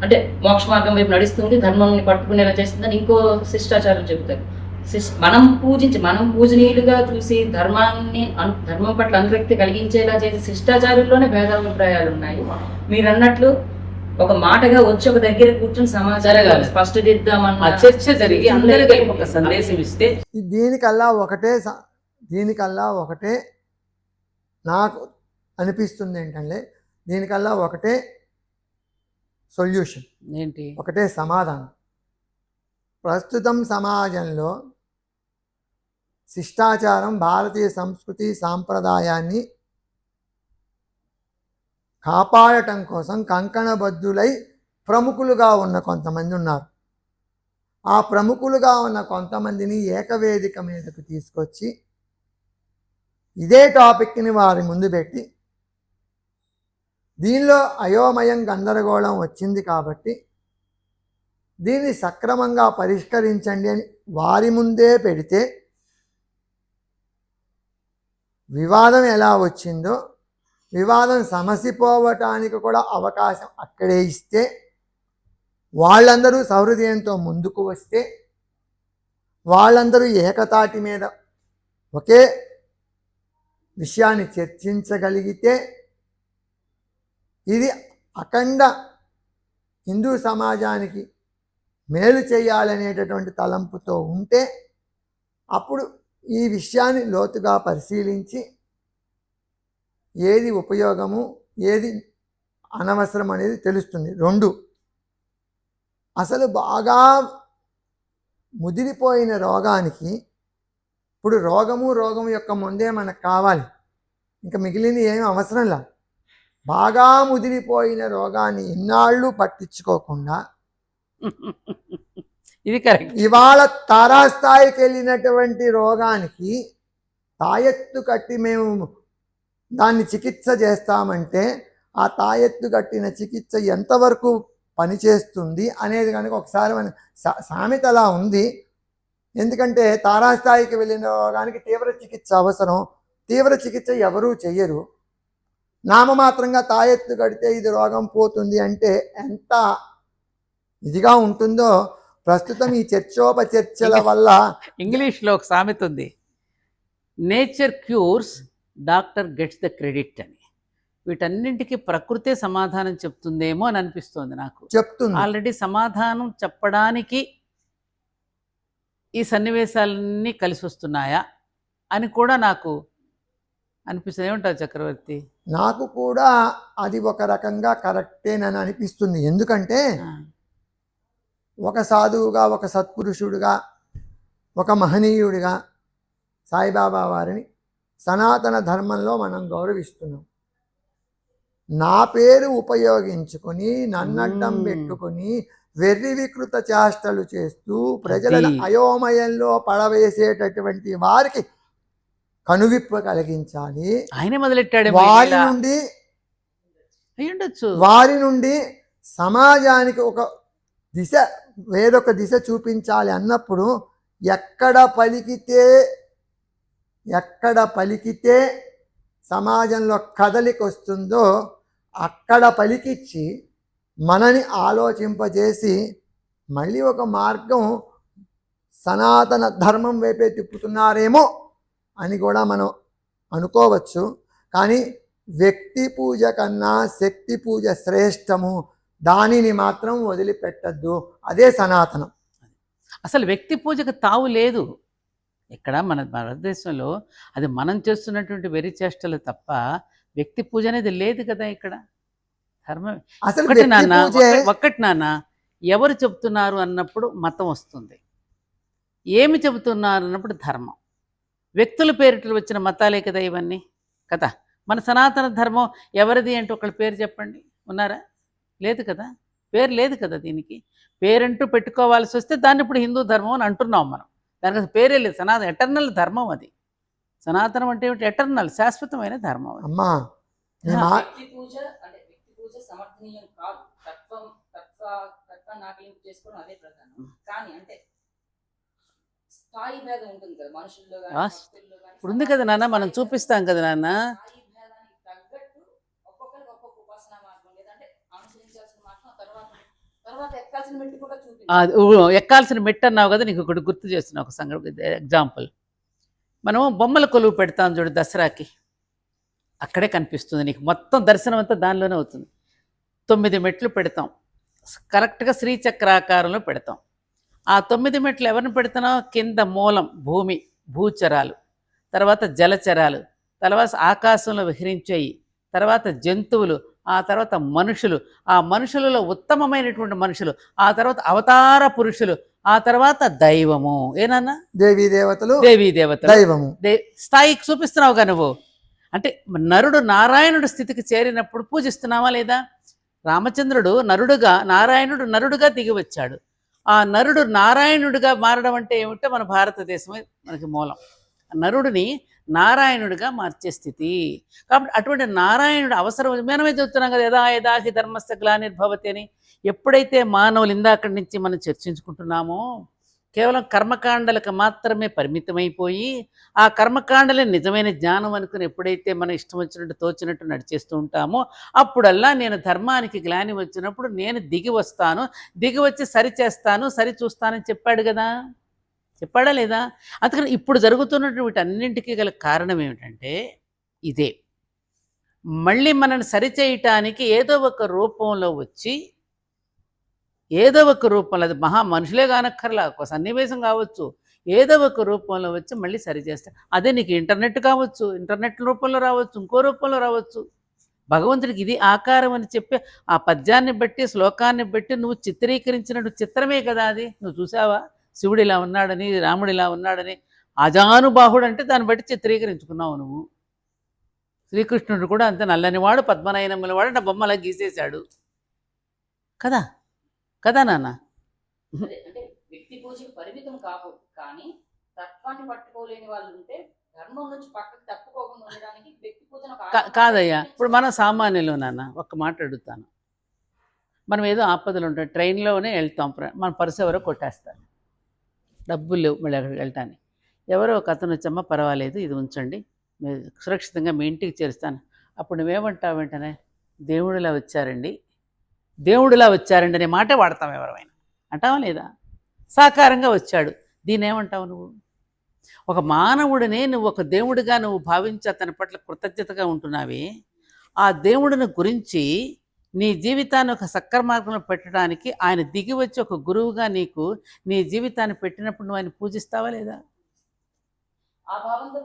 అంటే మోక్ష మార్గం వైపు నడుస్తుంది, ధర్మాన్ని పట్టుకునేలా చేస్తుందని ఇంకో శిష్టాచారులు చెబుతారు. మనం పూజనీయులుగా చూసి ధర్మం పట్ల అనురక్తి కలిగించేలా చేసే శిష్టాచారుల్లోనే భేదాభిప్రాయాలు ఉన్నాయి. మీరు అన్నట్లు ఒక మాటగా వచ్చి ఒక దగ్గర కూర్చొని సమాచారం స్పష్టదిద్దామన్న చర్చ జరిగి అందరికీ ఒక సందేశం ఇస్తే దీనికల్లా ఒకటే నాకు అనిపిస్తుంది ఏంటంటే, దీనికల్లా ఒకటే సొల్యూషన్ ఏంటి? ఒకటే సమాధానం. ప్రస్తుతం సమాజంలో శిష్టాచారం, భారతీయ సంస్కృతి సాంప్రదాయాన్ని కాపాడటం కోసం కంకణబద్ధులై ప్రముఖులుగా ఉన్న కొంతమంది ఉన్నారు. ఆ ప్రముఖులుగా ఉన్న కొంతమందిని ఏకవేదిక మీదకు తీసుకొచ్చి ఇదే టాపిక్ని వారి ముందు పెట్టి దీనిలో అయోమయం గందరగోళం వచ్చింది కాబట్టి దీన్ని సక్రమంగా పరిష్కరించండి అని వారి ముందే పెడితే వివాదం ఎలా వచ్చిందో వివాదం సమసిపోవటానికి కూడా అవకాశం అక్కడే ఇస్తే వాళ్ళందరూ సహృదయంతో ముందుకు వస్తే వాళ్ళందరూ ఏకతాటి మీద ఒకే విషయాన్ని చర్చించగలిగితే ఇది అఖండ హిందూ సమాజానికి మేలు చేయాలనేటటువంటి తలంపుతో ఉంటే అప్పుడు ఈ విషయాన్ని లోతుగా పరిశీలించి ఏది ఉపయోగము ఏది అనవసరం అనేది తెలుస్తుంది. 2, అసలు బాగా ముదిరిపోయిన రోగానికి ఇప్పుడు రోగం యొక్క ముందే మనకు కావాలి, ఇంకా మిగిలిన ఏమీ అవసరంలా. బాగా ముదిరిపోయిన రోగాన్ని ఇన్నాళ్ళు పట్టించుకోకుండా ఇది కరెక్ట్. ఇవాళ తారాస్థాయికి వెళ్ళినటువంటి రోగానికి తాయెత్తు కట్టి మేము దాన్ని చికిత్స చేస్తామంటే ఆ తాయెత్తు కట్టిన చికిత్స ఎంతవరకు పనిచేస్తుంది అనేది కనుక ఒకసారి మన సామెత అలా ఉంది. ఎందుకంటే తారాస్థాయికి వెళ్ళిన రోగానికి తీవ్ర చికిత్స అవసరం. తీవ్ర చికిత్స ఎవరూ చెయ్యరు. నామమాత్రంగా తాయెత్తు కడితే ఇది రోగం పోతుంది అంటే ఎంత ఇదిగా ఉంటుందో ప్రస్తుతం ఈ చర్చోపచర్చల వల్ల. ఇంగ్లీష్లో ఒక సామెత ఉంది, nature cures, doctor gets the credit అని. వీటన్నింటికి ప్రకృతే సమాధానం చెప్తుందేమో అని అనిపిస్తోంది నాకు. చెప్తుంది. ఆల్రెడీ సమాధానం చెప్పడానికి ఈ సన్నివేశాలన్నీ కలిసి వస్తున్నాయా అని కూడా నాకు అనిపిస్తుంది. ఏమంటారు చక్రవర్తి? నాకు కూడా అది ఒక రకంగా కరెక్టేనని అనిపిస్తుంది. ఎందుకంటే ఒక సాధువుగా, ఒక సత్పురుషుడిగా, ఒక మహనీయుడిగా సాయిబాబా వారిని సనాతన ధర్మంలో మనం గౌరవిస్తున్నాం. నా పేరు ఉపయోగించుకొని నన్నడ్డం పెట్టుకొని వెర్రి వికృత చేష్టలు చేస్తూ ప్రజలను అయోమయంలో పడవేసేటటువంటి వారికి కనువిప్పు కలిగించాలి. ఆయనే మొదలెట్టాడు. వారి నుండి సమాజానికి ఒక దిశ, వేరొక దిశ చూపించాలి అన్నప్పుడు ఎక్కడ పలికితే సమాజంలో కదలిక వస్తుందో అక్కడ పలికిచ్చి మనని ఆలోచింపజేసి మళ్ళీ ఒక మార్గం సనాతన ధర్మం వైపే తిప్పుతున్నారేమో అని కూడా మనం అనుకోవచ్చు. కానీ వ్యక్తి పూజ కన్నా శక్తి పూజ శ్రేష్టము, దానిని మాత్రం వదిలిపెట్టద్దు. అదే సనాతనం. అసలు వ్యక్తి పూజకు తావు లేదు ఇక్కడ మన భారతదేశంలో. అది మనం చేస్తున్నటువంటి వెర్రి చేష్టలు తప్ప వ్యక్తి పూజ అనేది లేదు కదా ఇక్కడ. ధర్మం అసలు ఒక్కటి నాన్న, ఎవరు చెబుతున్నారు అన్నప్పుడు మతం వస్తుంది, ఏమి చెబుతున్నారు అన్నప్పుడు ధర్మం. వ్యక్తుల పేరిటలు వచ్చిన మతాలే కదా ఇవన్నీ కదా. మన సనాతన ధర్మం ఎవరిది అంటే ఒకళ్ళ పేరు చెప్పండి, ఉన్నారా? లేదు కదా, పేరు లేదు కదా. దీనికి పేరంటూ పెట్టుకోవాల్సి వస్తే దాన్ని ఇప్పుడు హిందూ ధర్మం అని అంటున్నాం మనం. దానికి అసలు పేరే లేదు. సనాతన ఎటర్నల్ ధర్మం అది. సనాతనం అంటే ఏమిటి? ఎటర్నల్, శాశ్వతమైన ధర్మం. అమ్మా వ్యక్తి పూజ సమర్థనీయం కాదు. నాకేం చేసుకోవడం అదే ప్రధానం. కానీ అంటే స్థాయి భేదం ఉంటుంది కదా మనుషుల్లో. ఇప్పుడు ఉంది కదా నాన్న, మనం చూపిస్తాం కదా నాన్న. స్థాయి భేదానికి తగ్గట్టు ఒక్కొక్కరికి ఒక్కొక్క ఉపాసనా మార్గం, లేదంటే అనుసరించాల్సిన మార్గం, తర్వాత ఎక్కాల్సిన మెట్టు కూడా చూపించాలి. ఎక్కాల్సిన మెట్టు అన్నావు కదా, నీకు ఒకటి గుర్తు చేస్తున్నా ఒక ఎగ్జాంపుల్. మనం బొమ్మల కొలువు పెడతాం చూడు దసరాకి, అక్కడే కనిపిస్తుంది నీకు. మొత్తం దర్శనం అంతా దానిలోనే అవుతుంది. 9 మెట్లు పెడతాం, కరెక్ట్గా శ్రీచక్రాకారంలో పెడతాం. ఆ 9 మెట్లు ఎవరిని పెడుతున్నావు? కింద మూలం భూమి, భూచరాలు, తర్వాత జలచరాలు, తర్వాత ఆకాశంలో విహరించేయి, తర్వాత జంతువులు, ఆ తర్వాత మనుషులు, ఆ మనుషులలో ఉత్తమమైనటువంటి మనుషులు, ఆ తర్వాత అవతార పురుషులు, ఆ తర్వాత దైవము. ఏనన్నా? దేవీ దేవతలు, దైవము. స్థాయికి చూపిస్తున్నావుగా నువ్వు. అంటే నరుడు నారాయణుడు స్థితికి చేరినప్పుడు పూజిస్తున్నావా లేదా? రామచంద్రుడు నరుడుగా, నారాయణుడు నరుడుగా దిగి వచ్చాడు. ఆ నరుడు నారాయణుడిగా మారడం అంటే ఏమిటో మన భారతదేశమే మనకి మూలం. నరుడిని నారాయణుడిగా మార్చే స్థితి. కాబట్టి అటువంటి నారాయణుడు అవసరం మనమే చెప్తున్నాం కదా, యదా యదాహి ధర్మస్య గ్లానిర్భవతి అని. ఎప్పుడైతే మానవులు ఇందాకటి నుంచి మనం చర్చించుకుంటున్నామో కేవలం కర్మకాండలకు మాత్రమే పరిమితమైపోయి ఆ కర్మకాండలే నిజమైన జ్ఞానం అనుకుని ఎప్పుడైతే మనం ఇష్టం వచ్చినట్టు తోచినట్టు నడిచేస్తూ ఉంటామో అప్పుడల్లా నేను ధర్మానికి గ్లాని వచ్చినప్పుడు నేను దిగి వస్తాను, దిగి వచ్చి సరి చేస్తాను, సరి చూస్తానని చెప్పాడు కదా, చెప్పాడా లేదా? అందుకని ఇప్పుడు జరుగుతున్నటువంటి వీటన్నింటికీ గల కారణం ఏమిటంటే ఇదే. మళ్ళీ మనల్ని సరిచేయటానికి ఏదో ఒక రూపంలో వచ్చి, ఏదో ఒక రూపంలో, అది మహా మనుషులే కానక్కర్లా, ఒక సన్నివేశం కావచ్చు, ఏదో ఒక రూపంలో వచ్చి మళ్ళీ సరిచేస్తాడు. అదే నీకు ఇంటర్నెట్ కావచ్చు, ఇంటర్నెట్ రూపంలో రావచ్చు, ఇంకో రూపంలో రావచ్చు. భగవంతుడికి ఇది ఆకారం అని చెప్పి ఆ పద్యాన్ని బట్టి శ్లోకాన్ని బట్టి నువ్వు చిత్రీకరించినట్టు చిత్రమే కదా అది. నువ్వు చూసావా శివుడు ఇలా ఉన్నాడని, రాముడు ఇలా ఉన్నాడని, అజానుబాహుడు అంటే దాన్ని బట్టి చిత్రీకరించుకున్నావు నువ్వు. శ్రీకృష్ణుడు కూడా అంతే, నల్లనివాడు పద్మనయనముల వాడు నా బొమ్మలా గీసేశాడు కదా, కదా నాన్న. అదే అంటే వ్యక్తి పూజకి పరిమితం కాకూడదు, కానీ తత్వాన్ని పట్టుకోలేని వాళ్ళు ఉంటే ధర్మం నుంచి పక్కకు తప్పుకోకుండా ఉండడానికి వ్యక్తి పూజను ఒక కాదయ్యా, ఇప్పుడు మనం సామాన్యులు నాన్న, ఒక్క మాట అడుగుతాను. మనం ఏదో ఆపదలు ఉంటాయి, ట్రైన్లోనే వెళ్తాం, మన పర్సు ఎవరో కొట్టేస్తారు, డబ్బులు లేవు మళ్ళీ అక్కడికి వెళ్ళటానికి. ఎవరో ఒక అతను వచ్చమ్మా పర్వాలేదు ఇది ఉంచండి, మీరు సురక్షితంగా మీ ఇంటికి చేరుస్తాను. అప్పుడు నువ్వేమంటావు వెంటనే? దేవుడిలా వచ్చారండి, దేవుడిలా వచ్చారండి అనే మాటే వాడతాం ఎవరైనా, అంటావా లేదా? సాకారంగా వచ్చాడు, దీన్ని ఏమంటావు నువ్వు? ఒక మానవుడిని నువ్వు ఒక దేవుడిగా నువ్వు భావించి అతని పట్ల కృతజ్ఞతగా ఉంటున్నావే, ఆ దేవుడిని గురించి నీ జీవితాన్ని ఒక సక్రమార్గంలో పెట్టడానికి ఆయన దిగి వచ్చి ఒక గురువుగా నీకు నీ జీవితాన్ని పెట్టినప్పుడు నువ్వు ఆయన పూజిస్తావా లేదా? ఆ భావంతో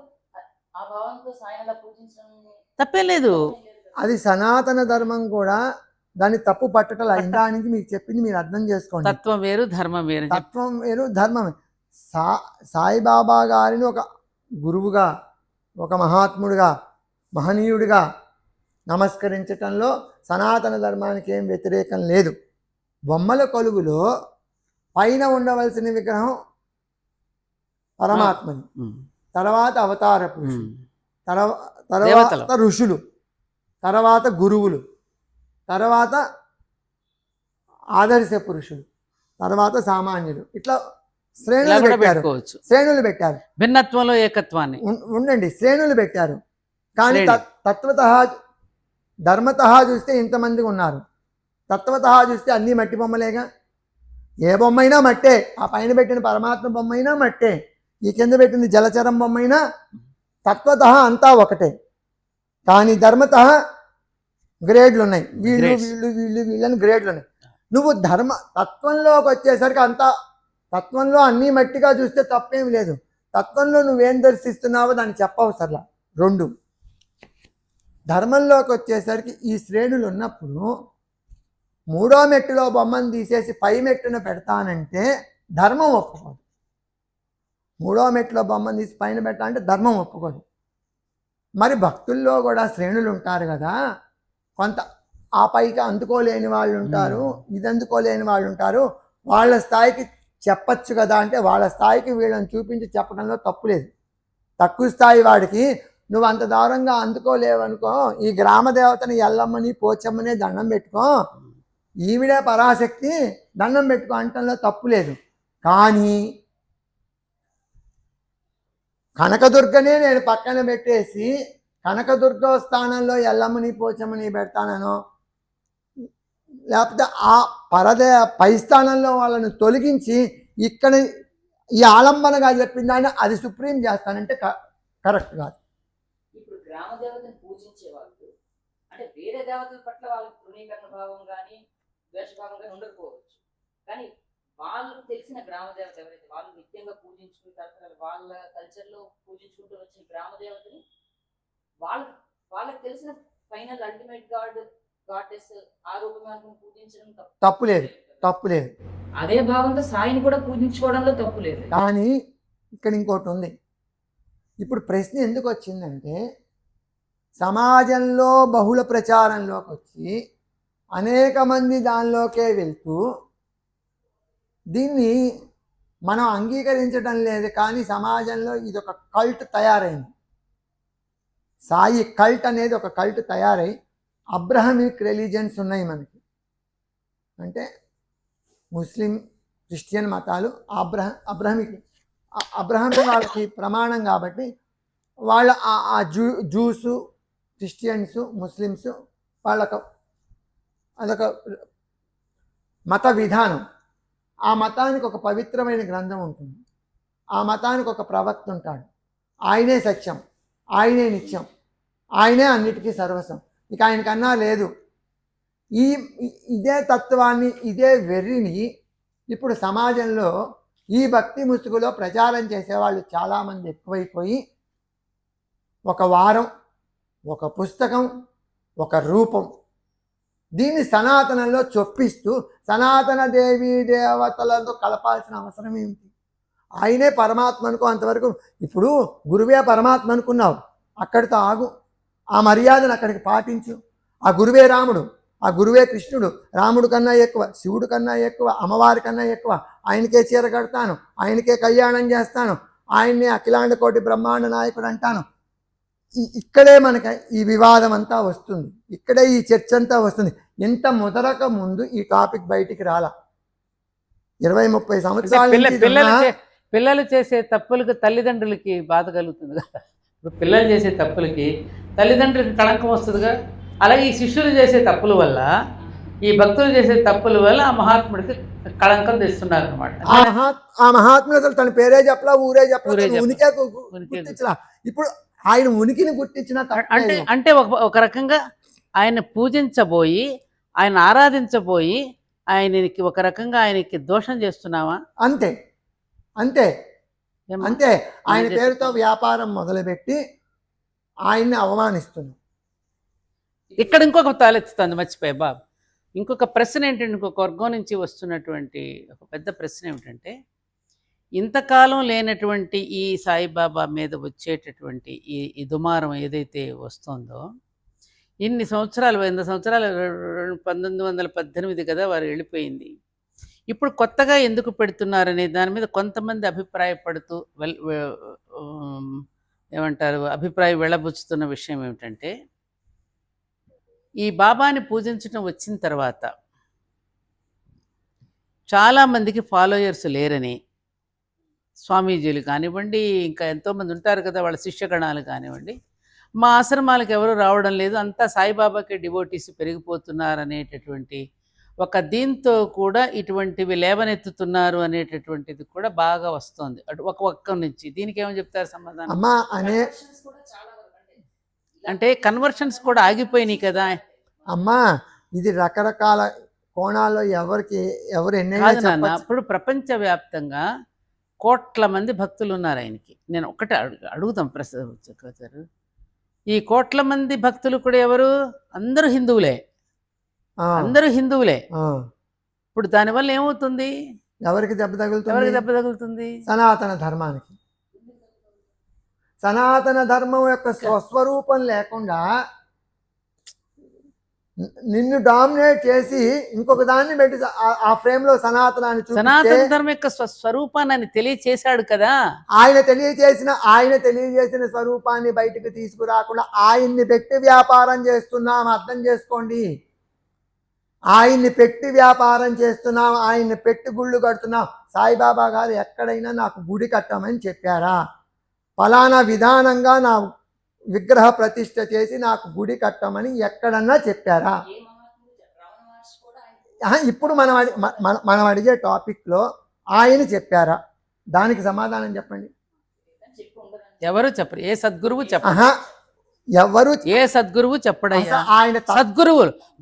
ఆ భావంతో సాయిలా పూజించడం తప్పే లేదు. అది సనాతన ధర్మం కూడా దాన్ని తప్పు పట్టటం ఇందా నుంచి మీకు చెప్పింది మీరు అర్థం చేసుకోండి. తత్వం వేరు ధర్మం వేరు. తత్వం వేరు ధర్మం వేరు. సాయిబాబా గారిని ఒక గురువుగా, ఒక మహాత్ముడిగా, మహనీయుడిగా నమస్కరించటంలో సనాతన ధర్మానికి ఏం వ్యతిరేకం లేదు. బొమ్మల కొలువులో పైన ఉండవలసిన విగ్రహం పరమాత్మని, తర్వాత అవతార పురుషులు, తర్వాత ఋషులు, తర్వాత గురువులు, తర్వాత ఆదర్శ పురుషులు, తర్వాత సామాన్యులు, ఇట్లా శ్రేణులు పెట్టారు. శ్రేణులు పెట్టారు. భిన్నత్వంలో ఏకత్వాన్ని ఉండండి, శ్రేణులు పెట్టారు. కానీ తత్వత ధర్మత చూస్తే ఇంతమంది ఉన్నారు, తత్వత చూస్తే అన్నీ మట్టి బొమ్మలేగా. ఏ బొమ్మైనా మట్టే, ఆ పైన పెట్టిన పరమాత్మ బొమ్మైనా మట్టే, ఈ కింద పెట్టిన జలచరం బొమ్మైనా తత్వత అంతా ఒకటే. కానీ ధర్మత గ్రేడ్లు ఉన్నాయి, వీళ్ళు వీళ్ళు వీళ్ళు వీళ్ళని గ్రేడ్లు ఉన్నాయి. నువ్వు తత్వంలోకి వచ్చేసరికి అంతా తత్వంలో అన్నీ మట్టిగా చూస్తే తప్పేం లేదు. తత్వంలో నువ్వేం దర్శిస్తున్నావో దాన్ని చెప్పవసరలా. రెండు ధర్మంలోకి వచ్చేసరికి ఈ శ్రేణులు ఉన్నప్పుడు మూడో మెట్టులో బొమ్మను తీసేసి పై మెట్టున పెడతానంటే ధర్మం ఒప్పుకోదు. మూడో మెట్టులో బొమ్మను తీసి పైన పెడతా అంటే ధర్మం ఒప్పుకోదు. మరి భక్తుల్లో కూడా శ్రేణులు ఉంటారు కదా, కొంత ఆ పైకి అందుకోలేని వాళ్ళు ఉంటారు, ఇది అందుకోలేని వాళ్ళు ఉంటారు. వాళ్ళ స్థాయికి చెప్పచ్చు కదా అంటే వాళ్ళ స్థాయికి వీళ్ళని చూపించి చెప్పడంలో తప్పు లేదు. తక్కువ స్థాయి వాడికి నువ్వు అంత దారుణంగా అందుకోలేవనుకో, ఈ గ్రామ దేవతని ఎల్లమ్మని పోచమ్మని దండం పెట్టుకో, ఈవిడే పరాశక్తి దండం పెట్టుకో అంటంలో తప్పు లేదు. కానీ కనకదుర్గనే నేను పక్కన పెట్టేసి కనకదుర్గ స్థానంలో ఎల్లమ్మని పోచమ్మని పెడతానో, లేకపోతే ఆ పై స్థానంలో వాళ్ళని తొలగించి ఇక్కడ ఈ ఆలంబనగా చెప్పింది ఆయన అది సుప్రీం చేస్తానంటే కరెక్ట్ కాదు. ఇప్పుడు గ్రామ దేవతను పూజించే వాళ్ళు అంటే వేరే దేవతల పట్ల వాళ్ళకి తృణీకరణ భావం కానీ ద్వేషభావం కానీ ఉండకపోవచ్చు, కానీ వాళ్ళకు తెలిసిన గ్రామ దేవత ఎవరైతే వాళ్ళు నిత్యంగా పూజించుకుని తరతరాలు వాళ్ళ కల్చర్లో పూజించుకుంటూ వచ్చిన గ్రామ దేవతని వాళ్ళకి తెలిసిన ఫైనల్ అల్టిమేట్ గాడెస్ ఆ రూపమార్గం పూజించడం తప్పు లేదు, తప్పు లేదు. అదే భావంతో సాయిని కూడా పూజించుకోవడంలో తప్పు లేదు. కానీ ఇక్కడ ఇంకోటి ఉంది. ఇప్పుడు ప్రశ్న ఎందుకు వచ్చిందంటే సమాజంలో బహుళ ప్రచారంలోకి వచ్చి అనేక మంది దానిలోకే వెళ్తూ దీన్ని మనం అంగీకరించడం లేదు. కానీ సమాజంలో ఇదొక కల్ట్ తయారైంది. సాయి కల్ట్ అనేది ఒక కల్ట్ తయారై అబ్రహమిక్ రిలీజియన్స్ ఉన్నాయి మనకి. అంటే ముస్లిం, క్రిస్టియన్ మతాలు అబ్రహమిక్ వాళ్ళకి ప్రమాణం కాబట్టి వాళ్ళ ఆ జూసు, క్రిస్టియన్స్, ముస్లిమ్స్ వాళ్ళకు అదొక మత విధానం. ఆ మతానికి ఒక పవిత్రమైన గ్రంథం ఉంటుంది, ఆ మతానికి ఒక ప్రవక్త ఉంటాడు. ఆయనే సత్యం, ఆయనే నిత్యం, ఆయనే అన్నిటికీ సర్వస్వం, ఇక ఆయనకన్నా లేదు. ఇదే తత్వాన్ని, ఇదే వెర్రిని ఇప్పుడు సమాజంలో ఈ భక్తి ముసుగులో ప్రచారం చేసేవాళ్ళు చాలామంది ఎక్కువైపోయి ఒక వారం, ఒక పుస్తకం, ఒక రూపం, దీన్ని సనాతనంలో చొప్పిస్తూ సనాతన దేవీ దేవతలతో కలపాల్సిన అవసరం ఏమిటి? ఆయనే పరమాత్మ అనుకో అంతవరకు. ఇప్పుడు గురువే పరమాత్మ అనుకున్నావు, అక్కడితో ఆగు. ఆ మర్యాదను అక్కడికి పాటించు. ఆ గురువే రాముడు, ఆ గురువే కృష్ణుడు, రాముడు కన్నా ఎక్కువ, శివుడు కన్నా ఎక్కువ, అమ్మవారి కన్నా ఎక్కువ. ఆయనకే చీర కడతాను, ఆయనకే కళ్యాణం చేస్తాను, ఆయన్నే అఖిలాండ కోటి బ్రహ్మాండ నాయకుడు అంటాను. ఇక్కడే మనకి ఈ వివాదం అంతా వస్తుంది, ఇక్కడే ఈ చర్చ అంతా వస్తుంది. ఇంత ముదరక ముందు ఈ టాపిక్ బయటికి రాలా. 20-30 సంవత్సరాల నుంచి పిల్లలు చేసే తప్పులకు తల్లిదండ్రులకి బాధ కలుగుతుంది కదా. ఇప్పుడు పిల్లలు చేసే తప్పులకి తల్లిదండ్రులకి కళంకం వస్తుందిగా. అలాగే ఈ శిష్యులు చేసే తప్పుల వల్ల, ఈ భక్తులు చేసే తప్పుల వల్ల ఆ మహాత్ముడికి కళంకం తెస్తున్నారు అనమాట. ఆ మహాత్ముడు అసలు తన పేరే చెప్పలా, ఊరే చెప్పలా, ఉనికే గుర్తించలా. ఇప్పుడు ఆయన ఉనికిని గుర్తించిన అంటే ఒక రకంగా ఆయన పూజించబోయి, ఆయన ఆరాధించబోయి, ఆయనకి ఒక రకంగా ఆయనకి దోషం చేస్తున్నావా? అంతే అంతే అంతే. ఆయన పేరుతో వ్యాపారం మొదలుపెట్టి ఆయన్ని అవమానిస్తున్నాం. ఇక్కడ ఇంకొక తలెత్తుతుంది, మర్చిపోయా బాబు. ఇంకొక ప్రశ్న ఏంటంటే, ఇంకొక వర్గం నుంచి వస్తున్నటువంటి ఒక పెద్ద ప్రశ్న ఏమిటంటే, ఇంతకాలం లేనటువంటి ఈ సాయిబాబా మీద వచ్చేటటువంటి ఈ దుమారం ఏదైతే వస్తుందో, ఇన్ని సంవత్సరాలు, 100 సంవత్సరాలు, 1918 కదా వారు వెళ్ళిపోయింది. ఇప్పుడు కొత్తగా ఎందుకు పెడుతున్నారనే దాని మీద కొంతమంది అభిప్రాయపడుతూ ఏమంటారు, అభిప్రాయం వెళ్ళబుచ్చుతున్న విషయం ఏమిటంటే, ఈ బాబాని పూజించడం వచ్చిన తర్వాత చాలామందికి ఫాలోయర్స్ లేరని స్వామీజీలు కానివ్వండి, ఇంకా ఎంతోమంది ఉంటారు కదా, వాళ్ళ శిష్యగణాలు కానివ్వండి, మా ఆశ్రమాలకు ఎవరు రావడం లేదు, అంతా సాయిబాబాకి డివోటీస్ పెరిగిపోతున్నారనేటటువంటి ఒక దీంతో కూడా ఇటువంటివి లేవనెత్తుతున్నారు అనేటటువంటిది కూడా బాగా వస్తుంది అటు ఒక పక్క నుంచి. దీనికి ఏమని చెప్తారు సమాధానం? అంటే కన్వర్షన్స్ కూడా ఆగిపోయినాయి కదా అమ్మా. ఇది రకరకాల కోణాల్లో ఎవరు ఎన్నైనా. ఇప్పుడు ప్రపంచవ్యాప్తంగా కోట్ల మంది భక్తులు ఉన్నారు ఆయనకి. నేను ఒకటే అడుగుతాం చక్రవర్తి, ఈ కోట్ల మంది భక్తులు కూడా ఎవరు? అందరూ హిందువులే, అందరూ హిందువులే. ఇప్పుడు దానివల్ల ఏమవుతుంది? ఎవరికి దెబ్బ తగులుతుంది? సనాతన ధర్మానికి. సనాతన ధర్మం యొక్క స్వస్వరూపం లేకుండా నిన్ను డామినేట్ చేసి ఇంకొక దాన్ని పెట్టి ఆ ఫ్రేమ్ లో సనాతనాన్ని సనాతన ధర్మం యొక్క స్వరూపాన్ని ఆయన తెలియచేశాడు కదా. ఆయన తెలియజేసిన స్వరూపాన్ని బయటకు తీసుకురాకుండా ఆయన్ని పెట్టి వ్యాపారం చేస్తున్నాం, అర్థం చేసుకోండి. ఆయన్ని పెట్టి వ్యాపారం చేస్తున్నాం, ఆయన్ని పెట్టి గుళ్ళు కడుతున్నాం. సాయిబాబా గారు ఎక్కడైనా నాకు గుడి కట్టమని చెప్పారా? ఫలానా విధానంగా నా విగ్రహ ప్రతిష్ఠ చేసి నాకు గుడి కట్టమని ఎక్కడన్నా చెప్పారా? ఇప్పుడు మనం అడిగే టాపిక్లో ఆయన చెప్పారా? దానికి సమాధానం చెప్పండి. ఎవరు చెప్పరు, ఏ సద్గురువు చెప్పరు, ఏ సద్గురువు చెప్పడయ్యా. ఆయన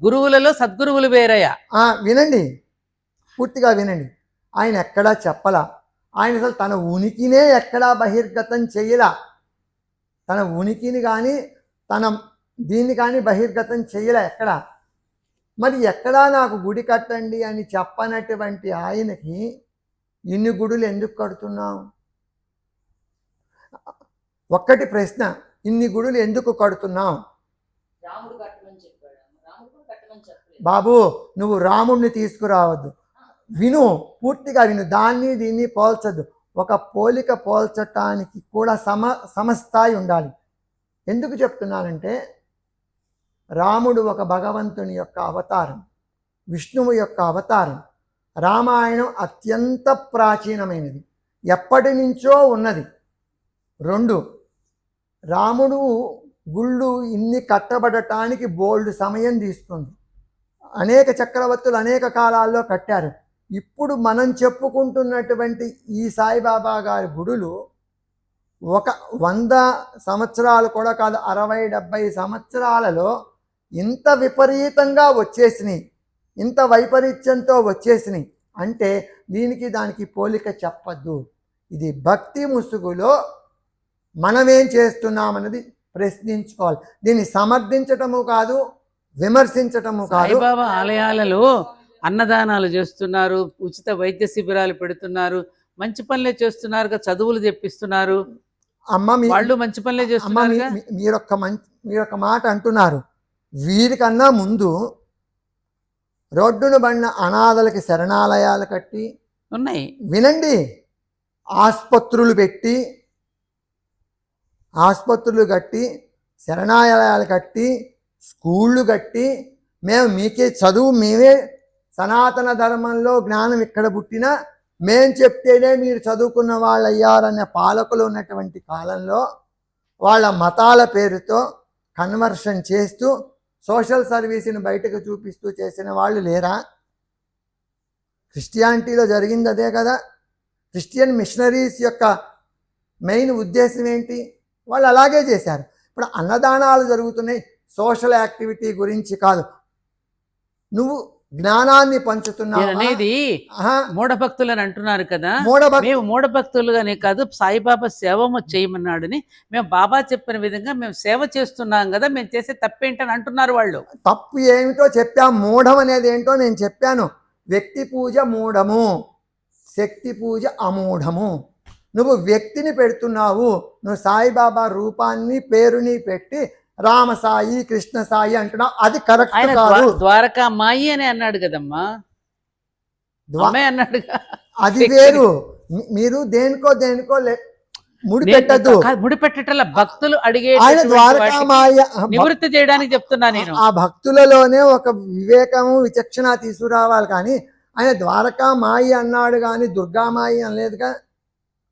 గురువులలో సద్గురువులు వేరయ్యా. వినండి, పూర్తిగా వినండి. ఆయన ఎక్కడా చెప్పలా. ఆయన అసలు తన ఉనికినే ఎక్కడా బహిర్గతం చెయ్యలా. తన ఉనికిని కానీ తన దీన్ని కానీ బహిర్గతం చెయ్యలే ఎక్కడా. మరి ఎక్కడా నాకు గుడి కట్టండి అని చెప్పనటువంటి ఆయనకి ఇన్ని గుడులు ఎందుకు కడుతున్నావు? ఒక్కటి ప్రశ్న, ఇన్ని గుడులు ఎందుకు కడుతున్నావు? బాబు, నువ్వు రాముడిని తీసుకురావద్దు, విను, పూర్తిగా విను, దాన్ని దీన్ని పోల్చద్దు. ఒక పోలిక పోల్చటానికి కూడా సమస్థాయి ఉండాలి. ఎందుకు చెప్తున్నానంటే రాముడు ఒక భగవంతుని యొక్క అవతారం, విష్ణువు యొక్క అవతారం. రామాయణం అత్యంత ప్రాచీనమైనది, ఎప్పటి నుంచో ఉన్నది. 2, రాముడు గుళ్ళు ఇన్ని కట్టబడటానికి బోల్డ్ సమయం తీసుకుంది. అనేక చక్రవర్తులు అనేక కాలాల్లో కట్టారు. ఇప్పుడు మనం చెప్పుకుంటున్నటువంటి ఈ సాయిబాబా గారి గుడులు ఒక 100 సంవత్సరాలు కూడా కాదు, 60-70 సంవత్సరాలలో ఇంత విపరీతంగా వచ్చేసినాయి, ఇంత వైపరీత్యంతో వచ్చేసినాయి అంటే దీనికి దానికి పోలిక చెప్పద్దు. ఇది భక్తి ముసుగులో మనమేం చేస్తున్నామన్నది ప్రశ్నించుకోవాలి. దీన్ని సమర్థించటము కాదు, విమర్శించటము కాదు. సాయిబాబా ఆలయాలలో అన్నదానాలు చేస్తున్నారు, ఉచిత వైద్య శిబిరాలు పెడుతున్నారు, మంచి పనులే చేస్తున్నారు, చదువులు చెప్పిస్తున్నారు. అమ్మ వాళ్ళు మంచి పనులే చేస్తున్నారు. మీరొక మాట అంటున్నారు. వీరికన్నా ముందు రోడ్డును బండిన అనాథలకి శరణాలయాలు కట్టి ఉన్నాయి, వినండి, ఆసుపత్రులు కట్టి శరణాలయాలు కట్టి స్కూళ్ళు కట్టి మేము మీకే చదువు, మేమే సనాతన ధర్మంలో జ్ఞానం ఇక్కడ పుట్టినా మేం చెప్తేనే మీరు చదువుకున్న వాళ్ళు అయ్యారనే పాలకులు ఉన్నటువంటి కాలంలో వాళ్ళ మతాల పేరుతో కన్వర్షన్ చేస్తూ సోషల్ సర్వీస్ని బయటకు చూపిస్తూ చేసిన వాళ్ళు లేరా? క్రిస్టియానిటీలో జరిగింది అదే కదా. క్రిస్టియన్ మిషనరీస్ యొక్క మెయిన్ ఉద్దేశం ఏంటి? వాళ్ళు అలాగే చేశారు. ఇప్పుడు అన్నదానాలు జరుగుతున్నాయి, సోషల్ యాక్టివిటీ గురించి కాదు. నువ్వు జ్ఞానాన్ని పంచుతున్నావు అనేది మూఢభక్తులని అంటున్నారు కదా. మేము మూఢభక్తులుగానే కాదు, సాయిబాబా సేవ చేయమన్నాడని మేము బాబా చెప్పిన విధంగా మేము సేవ చేస్తున్నాం కదా, మేము చేసే తప్పేంటని అంటున్నారు వాళ్ళు. తప్పు ఏమిటో చెప్పాం, మూఢం అనేది ఏంటో నేను చెప్పాను. వ్యక్తి పూజ మూఢము, శక్తి పూజ అమూఢము. నువ్వు వ్యక్తిని పెడుతున్నావు, నువ్వు సాయిబాబా రూపాన్ని పేరుని పెట్టి రామ సాయి కృష్ణ సాయి అంటున్నావు, అది కరెక్ట్ కాదు. ద్వారకా మాయి అని అన్నాడు కదమ్మా, అన్నాడు. అది వేరు. మీరు దేనికో ముడిపెట్టద్దు. ముడిపెట్టల భక్తులు అడిగే ఆయన ద్వారకా మాయ నివృత్తి చేయడానికి చెప్తున్నా నేను. ఆ భక్తులలోనే ఒక వివేకము విచక్షణ తీసుకురావాలి. కానీ ఆయన ద్వారకా మాయి అన్నాడు కానీ దుర్గామాయి అనలేదుగా.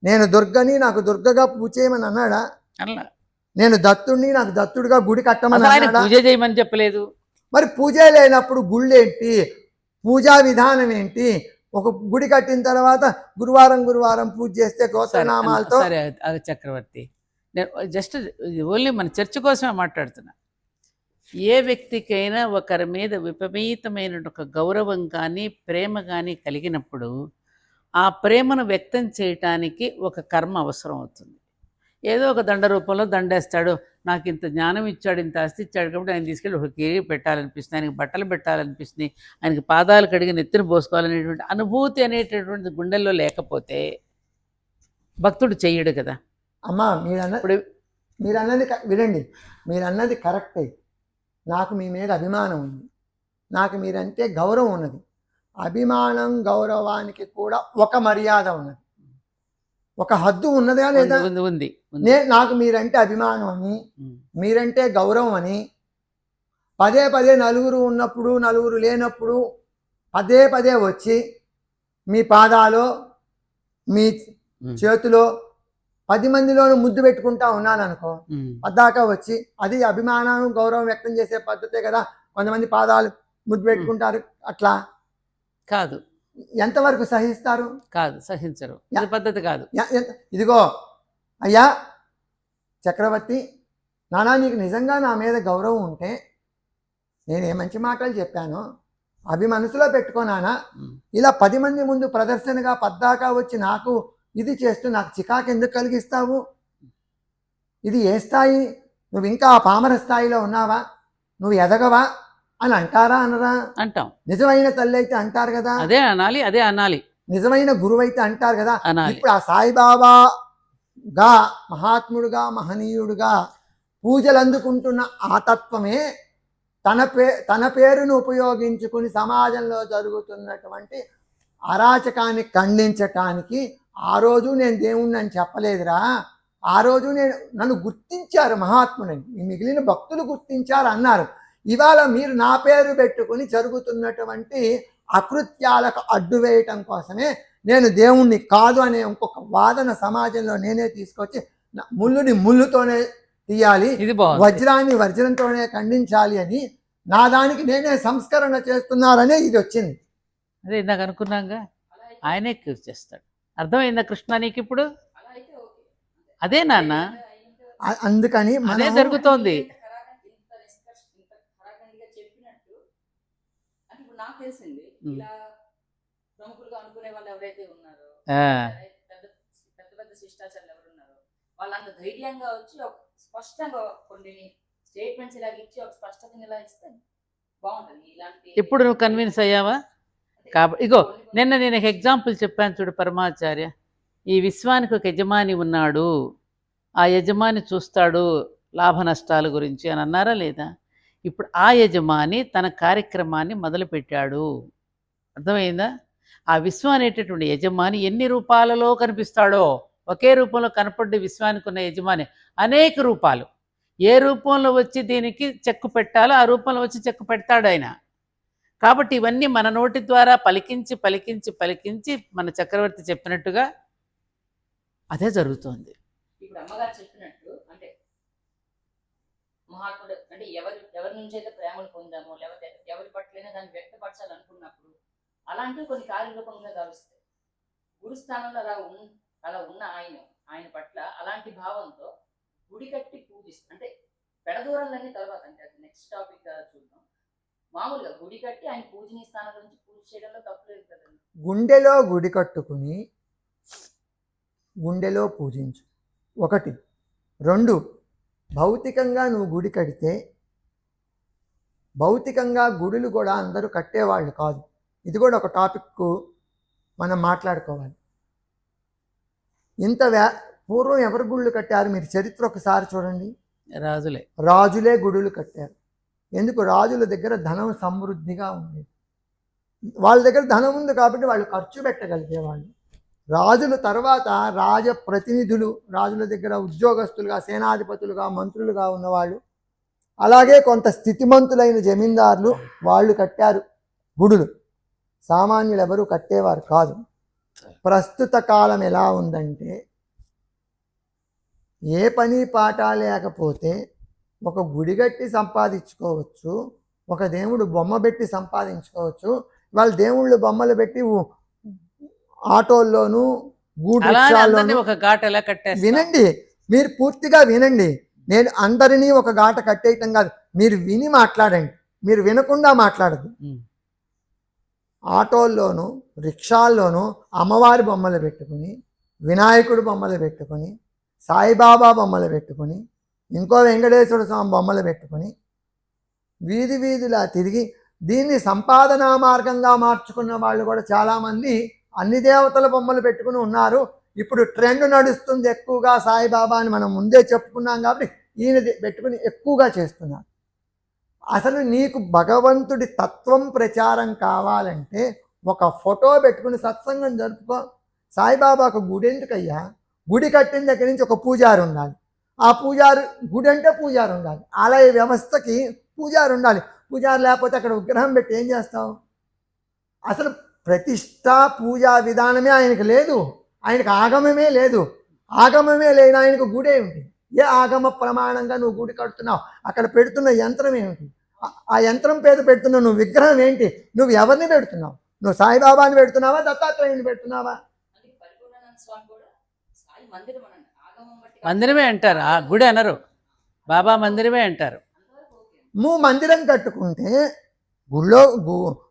నేను దుర్గని, నాకు దుర్గగా పూజ చేయమని అన్నాడా? నేను దత్తుడిని, నాకు దత్తుడిగా గుడి కట్టమని అన్నాడా? పూజ చేయమని చెప్పలేదు. మరి పూజ లేనప్పుడు గుళ్ళు ఏంటి, పూజా విధానం ఏంటి? ఒక గుడి కట్టిన తర్వాత గురువారం పూజ చేస్తే గోత్రనామాలతో. సరే చక్రవర్తి, నేను జస్ట్ ఓన్లీ మన చర్చ కోసమే మాట్లాడుతున్నా. ఏ వ్యక్తికైనా ఒకరి మీద విపరీతమైన ఒక గౌరవం కానీ ప్రేమ కానీ కలిగినప్పుడు ఆ ప్రేమను వ్యక్తం చేయటానికి ఒక కర్మ అవసరం అవుతుంది. ఏదో ఒక దండ రూపంలో దండేస్తాడు, నాకు ఇంత జ్ఞానం ఇచ్చాడు, ఇంత ఆస్తి ఇచ్చాడు కాబట్టి ఆయన తీసుకెళ్ళి ఒక కేరీ పెట్టాలనిపిస్తుంది, ఆయనకి బట్టలు పెట్టాలనిపిస్తుంది, ఆయనకి పాదాలు కడిగి నెత్తిన పోసుకోవాలనేటువంటి అనుభూతి అనేటటువంటి గుండెల్లో లేకపోతే భక్తుడు చెయ్యడు కదా. అమ్మా మీరన్నది వినండి, మీరన్నది కరెక్టే. నాకు మీ మీద అభిమానం ఉంది, నాకు మీరంటే గౌరవం ఉన్నది. అభిమానం గౌరవానికి కూడా ఒక మర్యాద ఉన్నది, ఒక హద్దు ఉన్నదా లేదా? ఉంది. నాకు మీరంటే అభిమానం అని, మీరంటే గౌరవం అని పదే నలుగురు ఉన్నప్పుడు నలుగురు లేనప్పుడు పదే వచ్చి మీ పాదాలో మీ చేతిలో 10 మందిలోనూ ముద్దు పెట్టుకుంటా ఉన్నాను అనుకో, పద్దాకా వచ్చి అది అభిమానం గౌరవం వ్యక్తం చేసే పద్ధతే కదా. కొంతమంది పాదాలు ముద్దు పెట్టుకుంటారు, అట్లా కాదు. ఎంతవరకు సహిస్తారు? కాదు, సహించరు, పద్ధతి కాదు. ఇదిగో అయ్యా చక్రవర్తి, నానా నీకు నిజంగా నా మీద గౌరవం ఉంటే నేనే మంచి మాటలు చెప్పాను అవి మనసులో పెట్టుకోనానా, ఇలా 10 మంది ముందు ప్రదర్శనగా పద్దాకా వచ్చి నాకు ఇది చేస్తూ నాకు చికాకు ఎందుకు కలిగిస్తావు? ఇది ఏ స్థాయి? నువ్వు ఇంకా ఆ పామర స్థాయిలో ఉన్నావా? నువ్వు ఎదగవా అని అంటారా అనరా? అంటాం. నిజమైన తల్లి అయితే అంటారు కదా, అదే అనాలి. నిజమైన గురువు అయితే అంటారు కదా. అనాలి. ఇప్పుడు ఆ సాయిబాబాగా మహాత్ముడుగా మహనీయుడుగా పూజలు అందుకుంటున్న ఆ తత్వమే తన పేరును ఉపయోగించుకుని సమాజంలో జరుగుతున్నటువంటి అరాచకాన్ని ఖండించటానికి ఆ రోజు నేను దేవుణ్ణి అని చెప్పలేదురా, ఆ రోజు నన్ను గుర్తించారు మహాత్ములని, ఈ మిగిలిన భక్తులు గుర్తించారు అన్నారు. ఇవాళ మీరు నా పేరు పెట్టుకుని జరుగుతున్నటువంటి అకృత్యాలకు అడ్డు వేయటం కోసమే నేను దేవుణ్ణి కాదు అనే ఇంకొక వాదన సమాజంలో నేనే తీసుకొచ్చి ముళ్ళుని ముళ్ళుతోనే తీయాలి, ఇది బాగుంది. వజ్రాన్ని వజ్రంతోనే ఖండించాలి అని నా దానికి నేనే సంస్కరణ చేస్తున్నారనే ఇది వచ్చింది. అదే ఇందాక అనుకున్నాగా, అలా అయితే ఆయనే క్యూర్ చేస్తాడు. అర్థమైందా కృష్ణ నీకు ఇప్పుడు? అలా అయితే ఓకే. అదే నాన్న, అందుకని అదే మనం జరుగుతోంది. ఇంత ఖరాఖండిగా చెప్పినట్టు అంటే ఇప్పుడు నాకు తెలిసింది ఉమ్. ఇలా ప్రముఖులుగా అనుకునే వాళ్ళు ఎవరైతే ఉన్నారో, ఆ, పెద్ద పెద్ద పెద్ద శిష్టాచారులు ఎవరు ఉన్నారో వాళ్ళంత ధైర్యంగా వచ్చి ఒక స్పష్టంగా కొన్ని స్టేట్మెంట్స్ ఇలాగ ఇచ్చి ఒక స్పష్టతని ఇలా ఇస్తే బాగుంటుంది. ఇలాంటి ఇప్పుడు నువ్వు కన్విన్స్ అయ్యావా? కాబట్టి ఇగో నిన్న నేను ఒక ఎగ్జాంపుల్ చెప్పాను చూడు పరమాచార్య. ఈ విశ్వానికి ఒక యజమాని ఉన్నాడు, ఆ యజమాని చూస్తాడు లాభ నష్టాల గురించి అని అన్నారా లేదా? ఇప్పుడు ఆ యజమాని తన కార్యక్రమాన్ని మొదలుపెట్టాడు. అర్థమైందా? ఆ విశ్వం అనేటటువంటి యజమాని ఎన్ని రూపాలలో కనిపిస్తాడో, ఒకే రూపంలో కనపడ్డ విశ్వానికి ఉన్న యజమాని అనేక రూపాలు. ఏ రూపంలో వచ్చి దీనికి చెక్కు పెట్టాలో ఆ రూపంలో వచ్చి చెక్కు పెడతాడు ఆయన. కాబట్టి ఇవన్నీ మన నోటి ద్వారా పలికించి పలికించి పలికించి మన చక్రవర్తి చెప్పినట్టుగా అదే జరుగుతోంది. ఇప్పుడు అమ్మగారు చెప్పినట్టు అంటే మహాత్ముడు అంటే ఎవరి నుంచి అయితే ప్రేమను పొందామో లేకపోతే ఎవరి పట్లైనా దాన్ని వ్యక్తపరచాలనుకున్నప్పుడు అలాంటివి కొన్ని కార్యరూపంగా గావిస్తాయి. గురుస్థానంలో అలా ఉన్న ఆయన పట్ల అలాంటి భావంతో గుడి కట్టి పూజిస్తారు. అంటే పెడదూరాలన్నీ తర్వాత, అంటే అది నెక్స్ట్ టాపిక్ చూద్దాం. మామూలుగా గుడి కట్టి ఆయన పూజనీయ స్థానం నుంచి పూజ చేయడంలో తప్పు లేదు కదండి. గుండెలో గుడి కట్టుకుని గుండెలో పూజించు, ఒకటి. రెండు, భౌతికంగా నువ్వు గుడి కడితే, భౌతికంగా గుడులు కూడా అందరూ కట్టేవాళ్ళు కాదు. ఇది కూడా ఒక టాపిక్ మనం మాట్లాడుకోవాలి. పూర్వం ఎవరు గుళ్ళు కట్టారు? మీరు చరిత్ర ఒకసారి చూడండి. రాజులే గుడులు కట్టారు. ఎందుకు? రాజుల దగ్గర ధనం సమృద్ధిగా ఉండేది. వాళ్ళ దగ్గర ధనం ఉంది కాబట్టి వాళ్ళు ఖర్చు పెట్టగలిగేవాళ్ళు. రాజుల తర్వాత రాజప్రతినిధులు, రాజుల దగ్గర ఉద్యోగస్తులుగా, సేనాధిపతులుగా, మంత్రులుగా ఉన్నవాళ్ళు, అలాగే కొంత స్థితిమంతులైన జమీందారులు, వాళ్ళు కట్టారు గుడులు. సామాన్యులు ఎవరు కట్టేవారు కాదు. ప్రస్తుత కాలం ఎలా ఉందంటే, ఏ పని పాట లేకపోతే ఒక గుడి కట్టి సంపాదించుకోవచ్చు, ఒక దేవుడు బొమ్మ పెట్టి సంపాదించుకోవచ్చు. వాళ్ళు దేవుళ్ళు బొమ్మలు పెట్టి ఆటోల్లోనూ అలానే ఒక ఘాట్ ఎలా కట్టేస్తారు? వినండి, మీరు పూర్తిగా వినండి. నేను అందరినీ ఒక ఘాట కట్టేయటం కాదు, మీరు విని మాట్లాడండి, మీరు వినకుండా మాట్లాడదు. ఆటోల్లోనూ రిక్షాల్లోనూ అమ్మవారి బొమ్మలు పెట్టుకుని, వినాయకుడు బొమ్మలు పెట్టుకుని, సాయిబాబా బొమ్మలు పెట్టుకుని, ఇంకో వెంకటేశ్వర స్వామి బొమ్మలు పెట్టుకుని వీధి వీధిలా తిరిగి దీన్ని సంపాదనా మార్గంగా మార్చుకున్న వాళ్ళు కూడా చాలామంది అన్ని దేవతల బొమ్మలు పెట్టుకుని ఉన్నారు. ఇప్పుడు ట్రెండ్ నడుస్తుంది ఎక్కువగా సాయిబాబా అని మనం ముందే చెప్పుకున్నాం కాబట్టి ఈయన పెట్టుకుని ఎక్కువగా చేస్తున్నారు. అసలు నీకు భగవంతుడి తత్వం ప్రచారం కావాలంటే ఒక ఫోటో పెట్టుకుని సత్సంగం జరుపుకో. సాయిబాబాకు గుడి ఎందుకయ్యా? గుడి కట్టిన దగ్గర నుంచి ఒక పూజారి ఉండాలి. ఆ పూజారి, గుడి అంటే పూజారి ఉండాలి, ఆలయ వ్యవస్థకి పూజారి ఉండాలి. పూజారి లేకపోతే అక్కడ విగ్రహం పెట్టి ఏం చేస్తావు? అసలు ప్రతిష్ట పూజా విధానమే ఆయనకు లేదు, ఆయనకు ఆగమమే లేదు. ఆగమమే లేని ఆయనకు గుడి ఏమిటి? ఏ ఆగమ ప్రమాణంగా నువ్వు గుడి కడుతున్నావు? అక్కడ పెడుతున్న యంత్రం ఏమిటి? ఆ యంత్రం పేద పెడుతున్నావు. నువ్వు విగ్రహం ఏంటి? నువ్వు ఎవరిని పెడుతున్నావు? నువ్వు సాయిబాబాని పెడుతున్నావా, దత్తాత్రేయుని పెడుతున్నావా? మందిరమే అంటారు, ఆ గుడి అనరు, బాబా మందిరమే అంటారు. నువ్వు మందిరం కట్టుకుంటే గుళ్ళో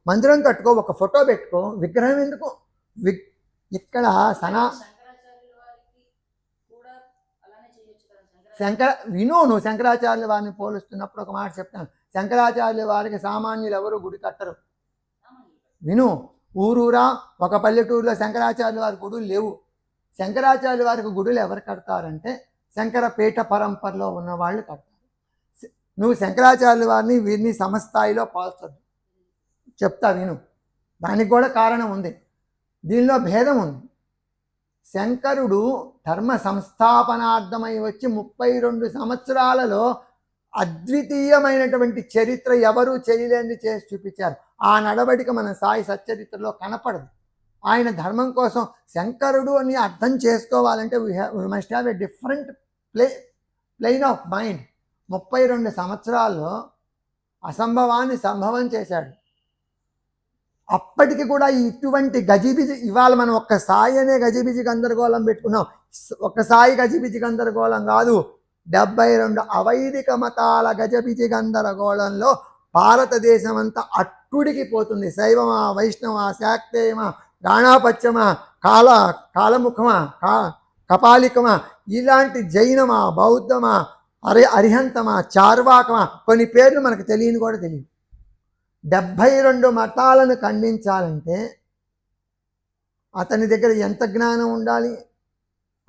మందిరం కట్టుకో, ఒక ఫోటో పెట్టుకో, విగ్రహం ఎందుకు? ఇక్కడ నువ్వు శంకరాచార్యుల వారిని పోలుస్తున్నప్పుడు ఒక మాట చెప్తాను. శంకరాచార్యుల వారికి సామాన్యులు ఎవరు గుడి కట్టరు. విను, ఊరూరా ఒక పల్లెటూరులో శంకరాచార్యుల వారి గుడులు లేవు. శంకరాచార్యుల వారికి గుడులు ఎవరు కడతారంటే శంకరపీఠ పరంపరలో ఉన్న వాళ్ళు కడతారు. నువ్వు శంకరాచార్యుల వారిని వీరిని సమస్థాయిలో పోల్చదు. చెప్తా విను, దానికి కూడా కారణం ఉంది, దీనిలో భేదం ఉంది. శంకరుడు ధర్మ సంస్థాపనార్థమై వచ్చి 32 సంవత్సరాలలో అద్వితీయమైనటువంటి చరిత్ర ఎవరూ చేయలేని చేసి చూపించారు. ఆ నడవడిక మన సాయి సచ్చరిత్రలో కనపడదు. ఆయన ధర్మం కోసం శంకరుడు అని అర్థం చేసుకోవాలంటే we must have a different plane of mind. 32 సంవత్సరాల్లో అసంభవాన్ని సంభవం చేశాడు. అప్పటికి కూడా ఇటువంటి గజిబిజి, ఇవాళ మనం ఒక్క సాయి అనే గజిబిజి గందరగోళం పెట్టుకున్నాం. ఒక్క సాయి గజిబిజి గందరగోళం కాదు, 72 అవైదిక మతాల గజబిజి గందరగోళంలో భారతదేశం అంతా అట్టుడికి పోతుంది. శైవమా, వైష్ణవా, శాక్తేయమా, గాణాపత్యమా, కాలముఖమా, కపాలికమా, ఇలాంటి జైనమా, బౌద్ధమా, అరిహంతమా, చార్వాకమా, కొన్ని పేర్లు మనకు తెలియని కూడా తెలియదు. 72 మతాలను ఖండించాలంటే అతని దగ్గర ఎంత జ్ఞానం ఉండాలి,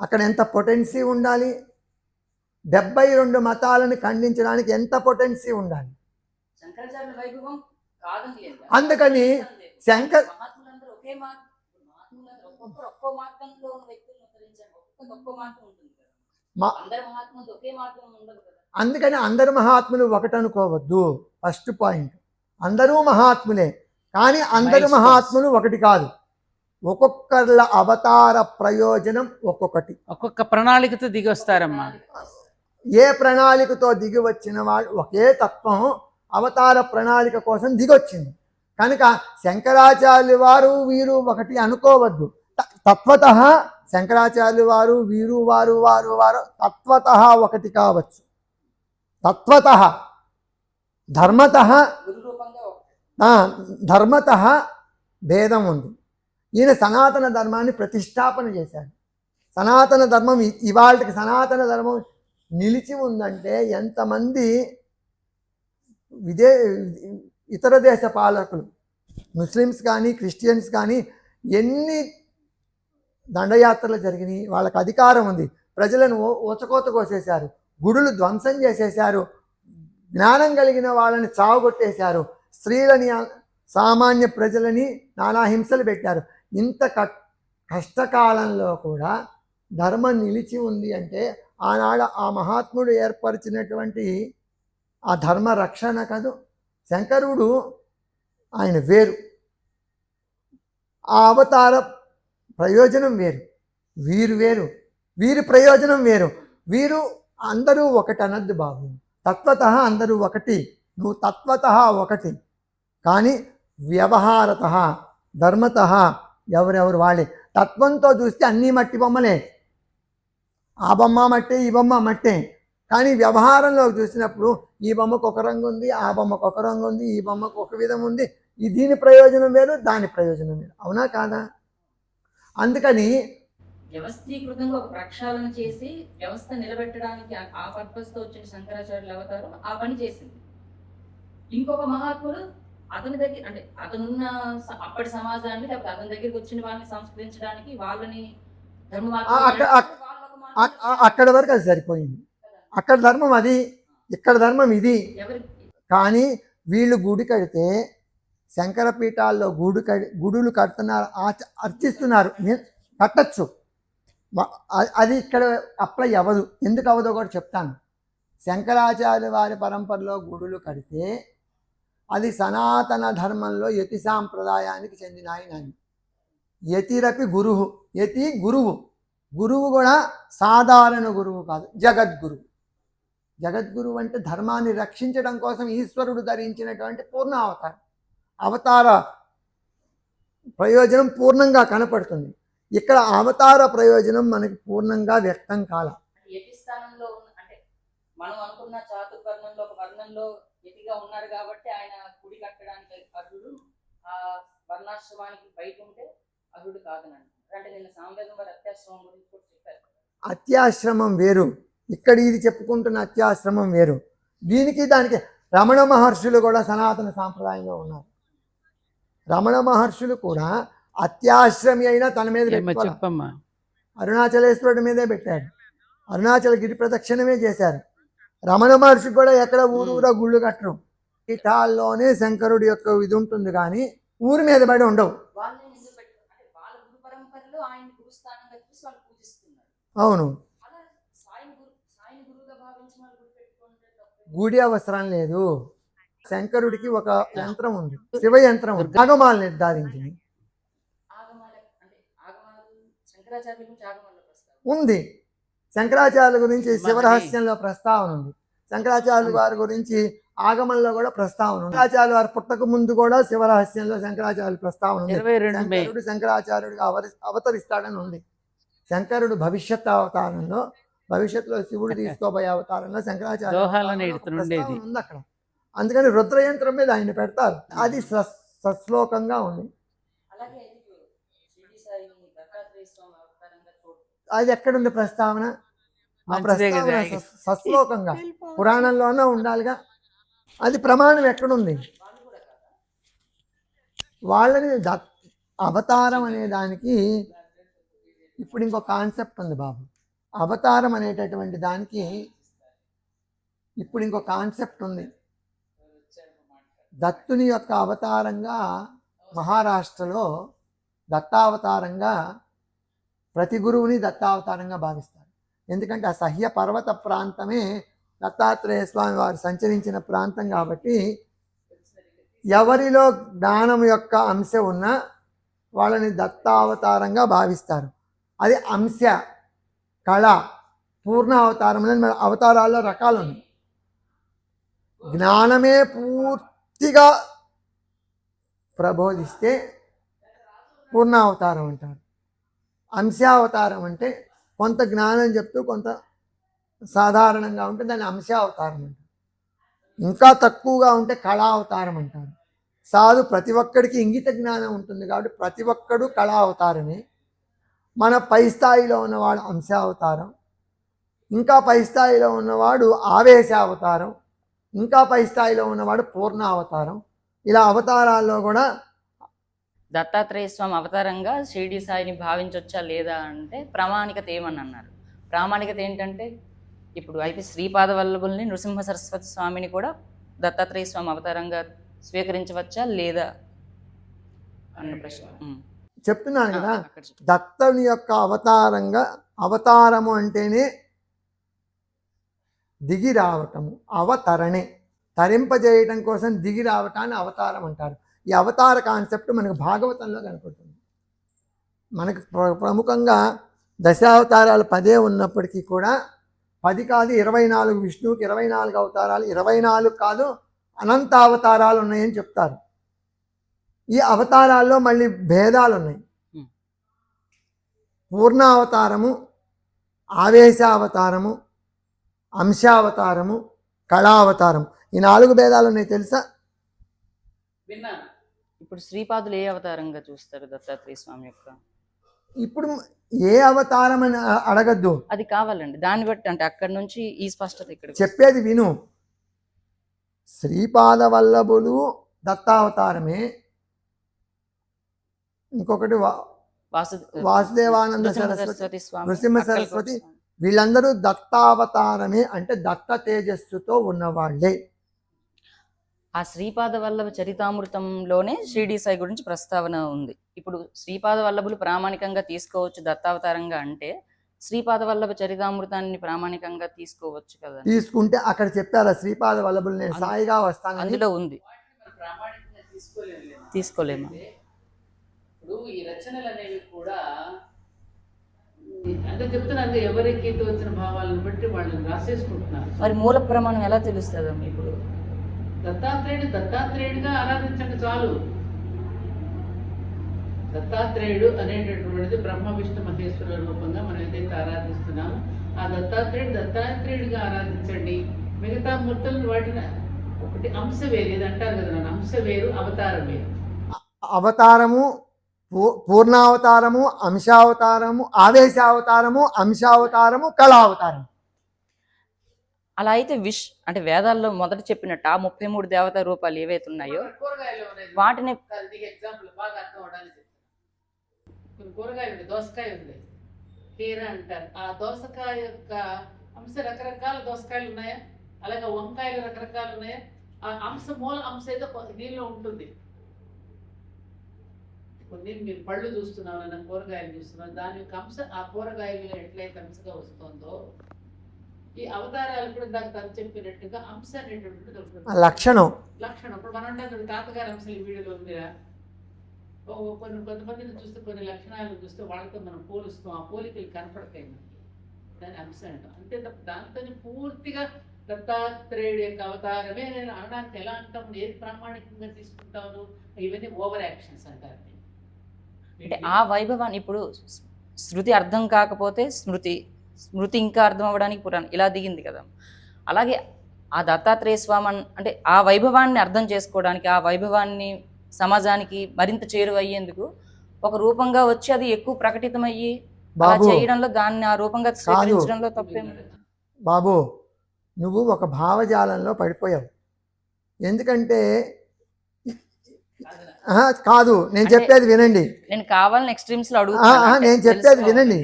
అక్కడ ఎంత పొటెన్సీ ఉండాలి, 72 మతాలను ఖండించడానికి ఎంత పొటెన్సీ ఉండాలి. శంకరాచార్యుల వైభవం కాదని లేదు. అందుకని శంకర్ మహాత్ములందరూ ఒకే ఒక్కొక్కరు ఒక్కో మార్గంలో ఉన్న వ్యక్తులను ఉద్ధరించారు. ఒక్కో మార్గం ఉంటుంది కదా, అందరు మహాత్ములు ఒకే మార్గం ఉండదు కదా. అందుకని అందరు మహాత్ములు ఒకటి అనుకోవద్దు. ఫస్ట్ పాయింట్, అందరూ మహాత్ములే, కానీ అందరు మహాత్ములు ఒకటి కాదు. ఒక్కొక్కళ్ళ అవతార ప్రయోజనం ఒక్కొక్కటి, ఒక్కొక్క ప్రణాళికతో దిగి వస్తారమ్మా. ఏ ప్రణాళికతో దిగి వచ్చిన వాళ్ళు ఒకే తత్వం అవతార ప్రణాళిక కోసం దిగొచ్చింది. కనుక శంకరాచార్యులు వారు వీరు ఒకటి అనుకోవద్దు. తత్వతః శంకరాచార్యులు వారు వీరు వారు తత్వతః ఒకటి కావచ్చు. తత్వతః ధర్మతః ధర్మతః భేదం ఉంది. ఈయన సనాతన ధర్మాన్ని ప్రతిష్టాపన చేశాడు. సనాతన ధర్మం ఇవాళకి సనాతన ధర్మం నిలిచి ఉందంటే ఎంతమంది ఇతర దేశ పాలకులు, ముస్లిమ్స్ కానీ క్రిస్టియన్స్ కానీ ఎన్ని దండయాత్రలు జరిగినాయి, వాళ్ళకి అధికారం ఉంది. ప్రజలను ఊచకోత కోసేశారు, గుడులు ధ్వంసం చేసేశారు, జ్ఞానం కలిగిన వాళ్ళని చావగొట్టేశారు, స్త్రీలని, సామాన్య ప్రజలని నానా హింసలు పెట్టారు. ఇంత కష్టకాలంలో కూడా ధర్మం నిలిచి ఉంది అంటే ఆనాడు ఆ మహాత్ముడు ఏర్పరిచినటువంటి ఆ ధర్మ రక్షణ కాదు. శంకరుడు ఆయన వేరు, ఆ అవతార ప్రయోజనం వేరు, వీరు వేరు, వీరి ప్రయోజనం వేరు. వీరు అందరూ ఒకటి అనద్దు బాబు. తత్వతః అందరూ ఒకటి, నువ్వు తత్వతః ఒకటి, కానీ వ్యవహారతః ధర్మతః ఎవరెవరు వాళ్ళే. తత్వంతో చూస్తే అన్నీ మట్టి బొమ్మలే, ఆ బొమ్మ మట్టే, ఈ బొమ్మ మట్టే. కానీ వ్యవహారంలో చూసినప్పుడు ఈ బొమ్మకు ఒక రంగు ఉంది, ఆ బొమ్మకు ఒక రంగు ఉంది, ఈ బొమ్మకు ఒక విధం ఉంది, దీని ప్రయోజనం వేరు, దాని ప్రయోజనం వేరు. అవునా కాదా? అందుకని వ్యవస్థీకృతంగా ఒక ప్రక్షాళన చేసి వ్యవస్థ నిలబెట్టడానికి ఆ పర్పస్ తో వచ్చిన శంకరాచార్యుల అవతారం ఆ పని చేసింది. ఇంకొక మహాత్ముడు అతని దగ్గర, అంటే అతనున్న అప్పటి సమాజాన్ని, లేకపోతే అతని దగ్గరికి వచ్చిన వాళ్ళని సంస్కరించడానికి, వాళ్ళని అక్కడ వరకు అది సరిపోయింది. అక్కడ ధర్మం అది, ఇక్కడ ధర్మం ఇది. కానీ వీళ్ళు గుడి కడితే శంకర పీఠాల్లో గుడులు కడుతున్నారు, అర్చిస్తున్నారు, కట్టచ్చు. అది ఇక్కడ అప్లై అవ్వదు. ఎందుకు అవ్వదో కూడా చెప్తాను. శంకరాచార్య వారి పరంపరలో గుడులు కడితే అది సనాతన ధర్మంలో యతి సాంప్రదాయానికి చెందిన ఆయన. యతిరపి గురువు, యతి గురువు. గురువు కూడా సాధారణ గురువు కాదు, జగద్గురువు. జగద్గురువు అంటే ధర్మాన్ని రక్షించడం కోసం ఈశ్వరుడు ధరించినటువంటి పూర్ణ అవతారం. అవతార ప్రయోజనం పూర్ణంగా కనపడుతుంది. ఇక్కడ అవతార ప్రయోజనం మనకి పూర్ణంగా వ్యక్తం కాల. యతి స్థానంలో అంటే మనం అనుకున్న చాతుర్వర్ణంలో ఒక వర్ణంలో యతిగా ఉన్నారు కాబట్టి ఆయన గుడి కట్టడానికి అర్హుడు, ఆ వర్ణాశ్రమానికి బయట ఉంటే అర్హుడు కాదనండి. అంటే నేను సామవేదం వారి అత్యాశ్రమం గురించి కూడా చెప్పారు. అత్యాశ్రమం వేరు, ఇక్కడ ఇది చెప్పుకుంటున్న అత్యాశ్రమం వేరు. దీనికి దానికి రమణ మహర్షులు కూడా సనాతన సాంప్రదాయంలో ఉన్నారు. రమణ మహర్షులు కూడా అత్యాశ్రమి అయినా తన మీద చెప్పమ్మా, అరుణాచలేశ్వరుడి మీదే పెట్టాడు. అరుణాచల గిరి ప్రదక్షిణమే చేశారు. రమణ మహర్షి కూడా ఎక్కడ ఊరూరా గుళ్ళు కట్టరు. పీఠాల్లోనే శంకరుడి యొక్క ఇది ఉంటుంది, కానీ ఊరి మీద పడి ఉండవు. అవును. అలా సాయిని గురువుగా భావించిన వాళ్ళు గుర్తుపెట్టుకుంటే తప్పేం? గుడి అవసరం లేదు. శంకరుడికి ఒక యంత్రం ఉంది, శివ యంత్రం ఉంది, దుర్గా ఆగమాలు నిర్ధారించింది ఆగమాల అంటే ఆగమాలు శంకరాచార్య గురించి ఆగమాల్లో ప్రస్తావన ఉంది. శంకరాచార్యుల గురించి మనని శివరహస్యంలో ప్రస్తావన ఉంది. శంకరాచార్యుల వారి గురించి ఆగమంలో కూడా ప్రస్తావన ఉంది. శంకరాచార్యుల వారి పుట్టక ముందు కూడా శివరహస్యంలో శంకరాచార్యుల ప్రస్తావన ఉంది. 22 మే శంకరుడు శంకరాచార్యుడిగా అవతరిస్తాడని ఉంది. శంకరుడు భవిష్యత్ అవతారంలో, భవిష్యత్తులో శివుడు తీసుకోబోయే అవతారంలో శంకరాచార్య దోహాలని అవతారంలో ఒక ఇడుతుండేది. ప్రస్తావన ఉంది అక్కడ. అందుకని రుద్రయంత్రం మీద ఆయన పెడతారు. అది సశ్లోకంగా ఉంది. అలాగే ఇప్పుడు షిరిడి సాయిని దత్తాత్రేయ స్వామి అవతారంగా అది ఎక్కడుంది ప్రస్తావన? ఆ మంచిదే కదా. ప్రస్తావన సశ్లోకంగా పురాణంలోనే ఉండాలిగా. అది ప్రమాణం ఎక్కడుంది? వాళ్ళు కూడా కాదా? వాళ్ళని అవతారం అనే దానికి ఇప్పుడు ఇంకో కాన్సెప్ట్ ఉంది బాబు. అవతారం అనేటటువంటి దానికి ఇప్పుడు ఇంకో కాన్సెప్ట్ ఉంది. దత్తుని యొక్క అవతారంగా మహారాష్ట్రలో దత్తావతారంగా ప్రతి గురువుని దత్తావతారంగా భావిస్తారు. ఎందుకంటే ఆ సహ్య పర్వత ప్రాంతమే దత్తాత్రేయ స్వామి వారు సంచరించిన ప్రాంతం కాబట్టి ఎవరిలో జ్ఞానం యొక్క అంశ ఉన్నా వాళ్ళని దత్తావతారంగా భావిస్తారు. అది అంశ, కళ, పూర్ణ అవతారం అనేది మన అవతారాల్లో రకాలు ఉన్నాయి. జ్ఞానమే పూర్తిగా ప్రబోధిస్తే పూర్ణావతారం అంటారు. అంశావతారం అంటే కొంత జ్ఞానం చెప్తూ కొంత సాధారణంగా ఉంటే దాన్ని అంశావతారం అంటారు. ఇంకా తక్కువగా ఉంటే కళావతారం అంటారు. సాధు ప్రతి ఒక్కడికి ఇంగిత జ్ఞానం ఉంటుంది కాబట్టి ప్రతి ఒక్కడు కళావతారమే. మన పై స్థాయిలో ఉన్నవాడు అంశావతారం, ఇంకా పై స్థాయిలో ఉన్నవాడు ఆవేశావతారం, ఇంకా పై స్థాయిలో ఉన్నవాడు పూర్ణావతారం. ఇలా అవతారాల్లో కూడా దత్తాత్రేయ స్వామి అవతారంగా షిరిడి సాయిని భావించవచ్చా లేదా అంటే ప్రామాణికత ఏమని అన్నారు. ప్రామాణికత ఏంటంటే ఇప్పుడు అయితే శ్రీపాద వల్లభుల్ని నృసింహ సరస్వతి స్వామిని కూడా దత్తాత్రేయ స్వామి అవతారంగా స్వీకరించవచ్చా లేదా అన్న ప్రశ్న. చెప్తున్నాను కదా, అక్కడ చెప్పు. దత్తుని యొక్క అవతారంగా, అవతారము అంటేనే దిగి రావటము, అవతరణే, తరింపజేయటం కోసం దిగి రావటాన్ని అవతారం అంటారు. ఈ అవతార కాన్సెప్ట్ మనకు భాగవతంలో కనపడుతుంది. మనకు ప్రముఖంగా దశావతారాలు 10 ఉన్నప్పటికీ కూడా 10 కాదు 24, విష్ణువుకి 24 అవతారాలు, 24 కాదు అనంత అవతారాలు ఉన్నాయని చెప్తారు. ఈ అవతారాల్లో మళ్ళీ భేదాలు ఉన్నాయి. పూర్ణావతారము, ఆవేశావతారము, అంశావతారము, కళావతారం, ఈ 4 భేదాలు ఉన్నాయి తెలుసా? విన్నాను. ఇప్పుడు శ్రీపాదులు ఏ అవతారంగా చూస్తారు దత్తాత్రేయ స్వామి యొక్క? ఇప్పుడు ఏ అవతారం అని అడగద్దు, అది కావాలండి. దాన్ని బట్టి అంటే అక్కడి నుంచి ఈ స్పష్టత ఇక్కడ చెప్పేది విను. శ్రీపాద వల్లభులు దత్తావతారమే. ఇంకొకటి వాసుదేవానంద సరస్వతి, స్వామి, నృసింహ సరస్వతి, వీళ్ళందరూ దత్తావతారమే. అంటే దత్త తేజస్సుతో ఉన్నవాళ్లే. ఆ శ్రీపాద వల్లభ చరితామృతంలోనే షిరిడి సాయి గురించి ప్రస్తావన ఉంది. ఇప్పుడు శ్రీపాద వల్లభులు ప్రామాణికంగా తీసుకోవచ్చు దత్తావతారంగా అంటే శ్రీపాద వల్లభ చరితామృతాన్ని ప్రామాణికంగా తీసుకోవచ్చు కదా. తీసుకుంటే అక్కడ చెప్పారా శ్రీపాద వల్లభులు నేను సాయిగా వస్తాను, అందులో ఉంది. ప్రామాణికంగా తీసుకోలేము. ఇప్పుడు ఈ రచనలు అనేవి కూడా అంటే చెప్తున్నారు, ఎవరికి వచ్చిన భావాలను బట్టి వాళ్ళు రాసేసుకుంటున్నారు. మరి మూల ప్రమాణం ఎలా తెలుస్తుంది ఇప్పుడు? దత్తాత్రేయుడిగా ఆరాధించండి చాలు. దత్తాత్రేయుడు అనేటటువంటిది బ్రహ్మ విష్ణు మహేశ్వరుల రూపంగా మనం ఏదైతే ఆరాధిస్తున్నామో ఆ దత్తాత్రేయుడిగా ఆరాధించండి. మిగతా మూర్తులను వాటిని ఒకటి అంశ వేరు, ఇది అంటారు కదా నన్ను, అంశ వేరు అవతారం వేరు. అవతారము, పూర్ణావతారము, అంశావతారము, ఆవేశావతారము, అంశావతారము, కళావతారం. అలా అయితే అంటే వేదాల్లో మొదట చెప్పినట్టు ఆ 33 దేవతా రూపాలు ఏవైతే ఉన్నాయో వాటిని ఎగ్జాంపుల్ బాగా అర్థం అవడానికి కొన్ని కూరగాయలు ఉంది, దోసకాయ ఉంది, కీర అంటారు. ఆ దోసకాయ యొక్క అంశ రకరకాల దోసకాయలు ఉన్నాయా, అలాగే వంకాయలు రకరకాలు ఉన్నాయా. ఆ అంశ మూల అంశ అయితే దీనిలో ఉంటుంది. అనుకోండి, మీరు పళ్ళు చూస్తున్నాం లేదా కూరగాయలు చూస్తున్నాం, దాని యొక్క అంశ ఆ కూరగాయలు ఎట్లయితే అంశగా వస్తుందో ఈ అవతారాలు కూడా దానికి తను చెప్పినట్టుగా అంశ అనేటువంటిది ఒకటి లక్షణం. ఇప్పుడు మనం అంటే తాతగారి అంశాలు ఈ వీడియోలో ఉందిరా, కొంతమందిని చూస్తే కొన్ని లక్షణాలను చూస్తే వాళ్ళతో మనం పోలుస్తాం, ఆ పోలికలు కనపడతాయి మనకి, దాని అంశం అంటాం. అంతే తప్ప దాంతో పూర్తిగా దత్తాత్రేయుడు యొక్క అవతారమే నేను అనడానికి ఎలా అంటాము, ఏది ప్రామాణికంగా తీసుకుంటాను, ఇవన్నీ ఓవర్ యాక్షన్స్ అంటారు. అంటే ఆ వైభవాన్ని ఇప్పుడు శృతి అర్థం కాకపోతే స్మృతి ఇంకా అర్థం అవ్వడానికి పురాణం ఇలా దిగింది కదా. అలాగే ఆ దత్తాత్రేయ స్వామి అంటే ఆ వైభవాన్ని అర్థం చేసుకోవడానికి, ఆ వైభవాన్ని సమాజానికి మరింత చేరువయ్యేందుకు ఒక రూపంగా వచ్చి అది ఎక్కువ ప్రకటితమయ్యి అలా చేయడంలో, దాన్ని ఆ రూపంగా స్వీకరించడంలో తప్పేం లేదు బాబు. నువ్వు ఒక భావజాలంలో పడిపోయావు. ఎందుకంటే కాదు, నేను చెప్పేది వినండి. నేను కావాలని ఎక్స్ట్రీమ్స్ లో నేను చెప్పేది వినండి.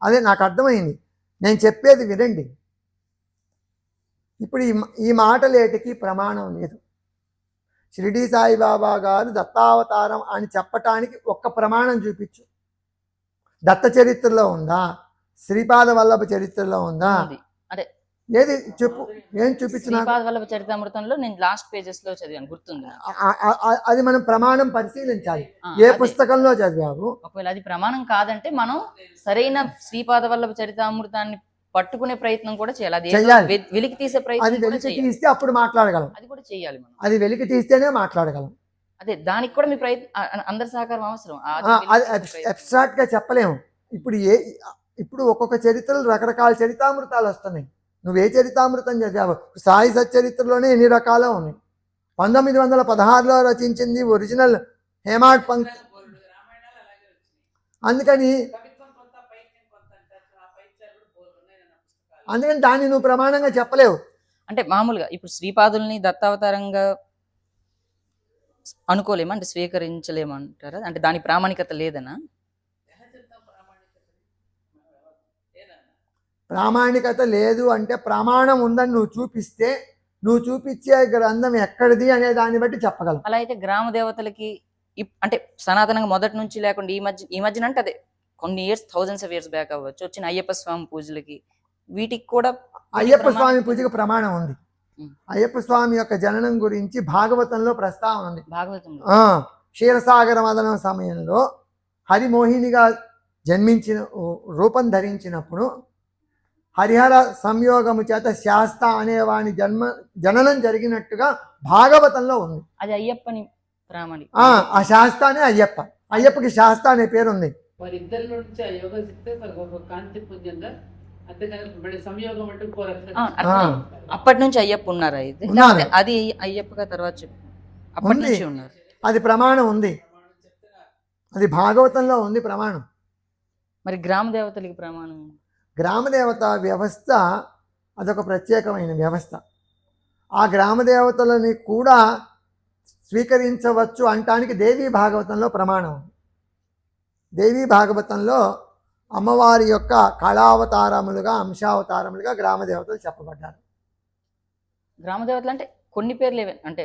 అదే నాకు అర్థమైంది. నేను చెప్పేది వినండి. ఇప్పుడు ఈ మాటలేటికి ప్రమాణం లేదు. షిరిడి సాయిబాబా గారు దత్తావతారం అని చెప్పటానికి ఒక్క ప్రమాణం చూపించు. దత్త చరిత్రలో ఉందా? శ్రీపాద వల్లభ చరిత్రలో ఉందా? అదే ఏది చెప్పు, ఏం చూపించిన? శ్రీపాద వల్లభ చరితామృతంలో నేను లాస్ట్ పేజెస్ లో చదివాను, గుర్తుంది. అది మనం ప్రమాణం పరిశీలించాలి. ఏ పుస్తకంలో చదివావు? ఒకవేళ అది ప్రమాణం కాదంటే మనం సరైన శ్రీపాద వల్లభ చరితామృతాన్ని పట్టుకునే ప్రయత్నం కూడా చేయాలి. అది వెలికి తీసే ప్రయత్నం, అది వెలికి తీస్తే అప్పుడు మాట్లాడగలం. అది కూడా చేయాలి మనం. అది వెలికి తీస్తేనే మాట్లాడగలం. అదే దానికి కూడా మీ ప్రయత్నం, అందరి సహకారం అవసరం. అబ్స్ట్రాక్ట్ గా చెప్పలేము. ఇప్పుడు ఒక్కొక్క చరిత్రలు రకరకాల చరితామృతాలు వస్తున్నాయి. నువ్వు ఏ చరితామృతం చదివావు? సాయి సచ్చరిత్రలోనే ఎన్ని రకాలు ఉన్నాయి. 1916లో రచించింది ఒరిజినల్ హేమాడ్ పంక్. అందుకని దాన్ని నువ్వు ప్రమాణంగా చెప్పలేవు. అంటే మామూలుగా ఇప్పుడు శ్రీపాదుల్ని దత్తావతారంగా అనుకోలేమా, అంటే స్వీకరించలేమంటారా? అంటే దాని ప్రామాణికత లేదనా? ప్రామాణికత లేదు అంటే ప్రమాణం ఉందని నువ్వు చూపిస్తే, నువ్వు చూపించే గ్రంథం ఎక్కడిది అనే దాన్ని బట్టి చెప్పగలం. అలా అయితే గ్రామ దేవతలకి అంటే సనాతనంగా మొదటి నుంచి లేకుండా ఈ మధ్యన అంటే అదే కొన్ని years, thousands of years back అవ్వచ్చు, వచ్చిన అయ్యప్ప స్వామి పూజలకి వీటికి కూడా అయ్యప్ప స్వామి పూజకు ప్రమాణం ఉంది. అయ్యప్ప స్వామి యొక్క జననం గురించి భాగవతంలో ప్రస్తావన ఉంది. భాగవతంలో క్షీరసాగర మదనం సమయంలో హరిమోహినిగా జన్మించిన రూపం ధరించినప్పుడు హరిహర సంయోగము చేత శాస్త అనేవాని జననం జరిగినట్టుగా భాగవతంలో ఉంది. అది అయ్యప్పని ప్రామాణిక. ఆ శాస్త్రానే అయ్యప్ప. అయ్యప్పకి శాస్త అనే పేరు ఉంది. వారిద్దరిలో నుంచి ఆ యోగ శక్తి ఒక కాంతి పుణ్యంగా, అంతేకాని సంయోగం అంటే అప్పటి నుంచి అయ్యప్ప ఉన్నారు. అయితే అది అయ్యప్పగా తర్వాత అప్పటి నుంచి ఉన్నారు. అది ప్రమాణం ఉంది. అది భాగవతంలో ఉంది ప్రమాణం. మరి గ్రామ దేవతలకి ప్రమాణం? గ్రామదేవత వ్యవస్థ అదొక ప్రత్యేకమైన వ్యవస్థ. ఆ గ్రామదేవతలని కూడా స్వీకరించవచ్చు అంటానికి దేవీ భాగవతంలో ప్రమాణం. దేవీ భాగవతంలో అమ్మవారి యొక్క కళావతారములుగా, అంశావతారములుగా గ్రామదేవతలు చెప్పబడ్డారు. గ్రామదేవతలు అంటే కొన్ని పేర్లు అంటే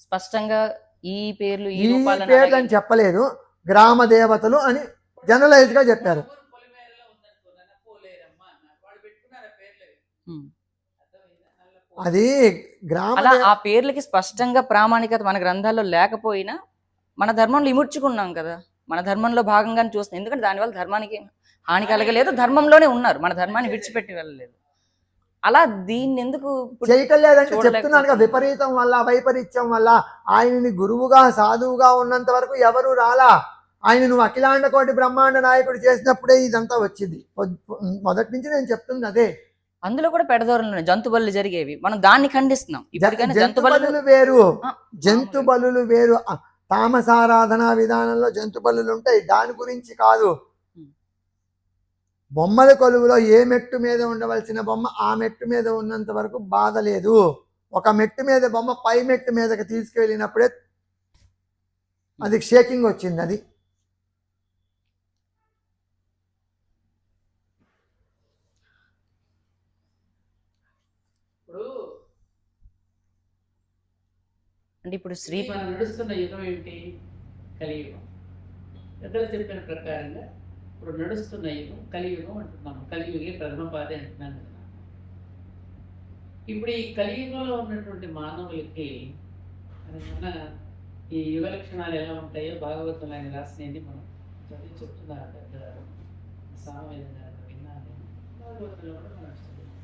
స్పష్టంగా ఈ పేర్లు అని చెప్పలేదు. గ్రామదేవతలు అని జనరలైజ్గా చెప్పారు. అది అలా ఆ పేర్లకి స్పష్టంగా ప్రామాణికత మన గ్రంథాల్లో లేకపోయినా మన ధర్మంలో ఇముడ్చుకున్నాం కదా, మన ధర్మంలో భాగంగానే చూస్తున్నాం. ఎందుకంటే దానివల్ల ధర్మానికి హాని కలగలేదు, ధర్మంలోనే ఉన్నారు, మన ధర్మాన్ని విడిచిపెట్టి వెళ్ళలేదు. అలా దీన్ని ఎందుకు చేయటం లేదంటే చెప్తున్నాను. విపరీతం వల్ల, వైపరీత్యం వల్ల ఆయనని గురువుగా, సాధువుగా ఉన్నంత వరకు ఎవరు రాలా. ఆయన నువ్వు అఖిలాండ కోటి బ్రహ్మాండ నాయకుడు చేసినప్పుడే ఇదంతా వచ్చింది. మొదటి నుంచి నేను చెప్తుంది అదే. అందులో కూడా పెడదోరలు, జంతు బలులు జరిగేవి, మనం దాన్ని ఖండిస్తున్నాం. జంతు బలులు వేరు, జంతు బలులు వేరు. తామసారాధనా విధానంలో జంతు బలులు ఉంటాయి, దాని గురించి కాదు. బొమ్మల కొలువులో ఏ మెట్టు మీద ఉండవలసిన బొమ్మ ఆ మెట్టు మీద ఉన్నంత వరకు బాధ లేదు. ఒక మెట్టు మీద బొమ్మ పై మెట్టు మీదకి తీసుకెళ్ళినప్పుడే అది షేకింగ్ వచ్చింది. అది అంటే ఇప్పుడు శ్రీ నడుస్తున్న యుగం ఏమిటి? కలియుగం. పెద్దలు చెప్పిన ప్రకారంగా ఇప్పుడు నడుస్తున్న యుగం కలియుగం అంటున్నాము. కలియుగే ప్రథమ పాదే అంటున్నాను కదా. ఇప్పుడు ఈ కలియుగంలో ఉన్నటువంటి మానవులకి మన ఈ యుగ లక్షణాలు ఎలా ఉంటాయో భాగవతం ఆయన రాసినవి మనం చదివి చెప్తున్నారు పెద్దవారు. సామవేదం గారు విన్నాను నేను. భాగవతంలో కూడా మనం చదివాం.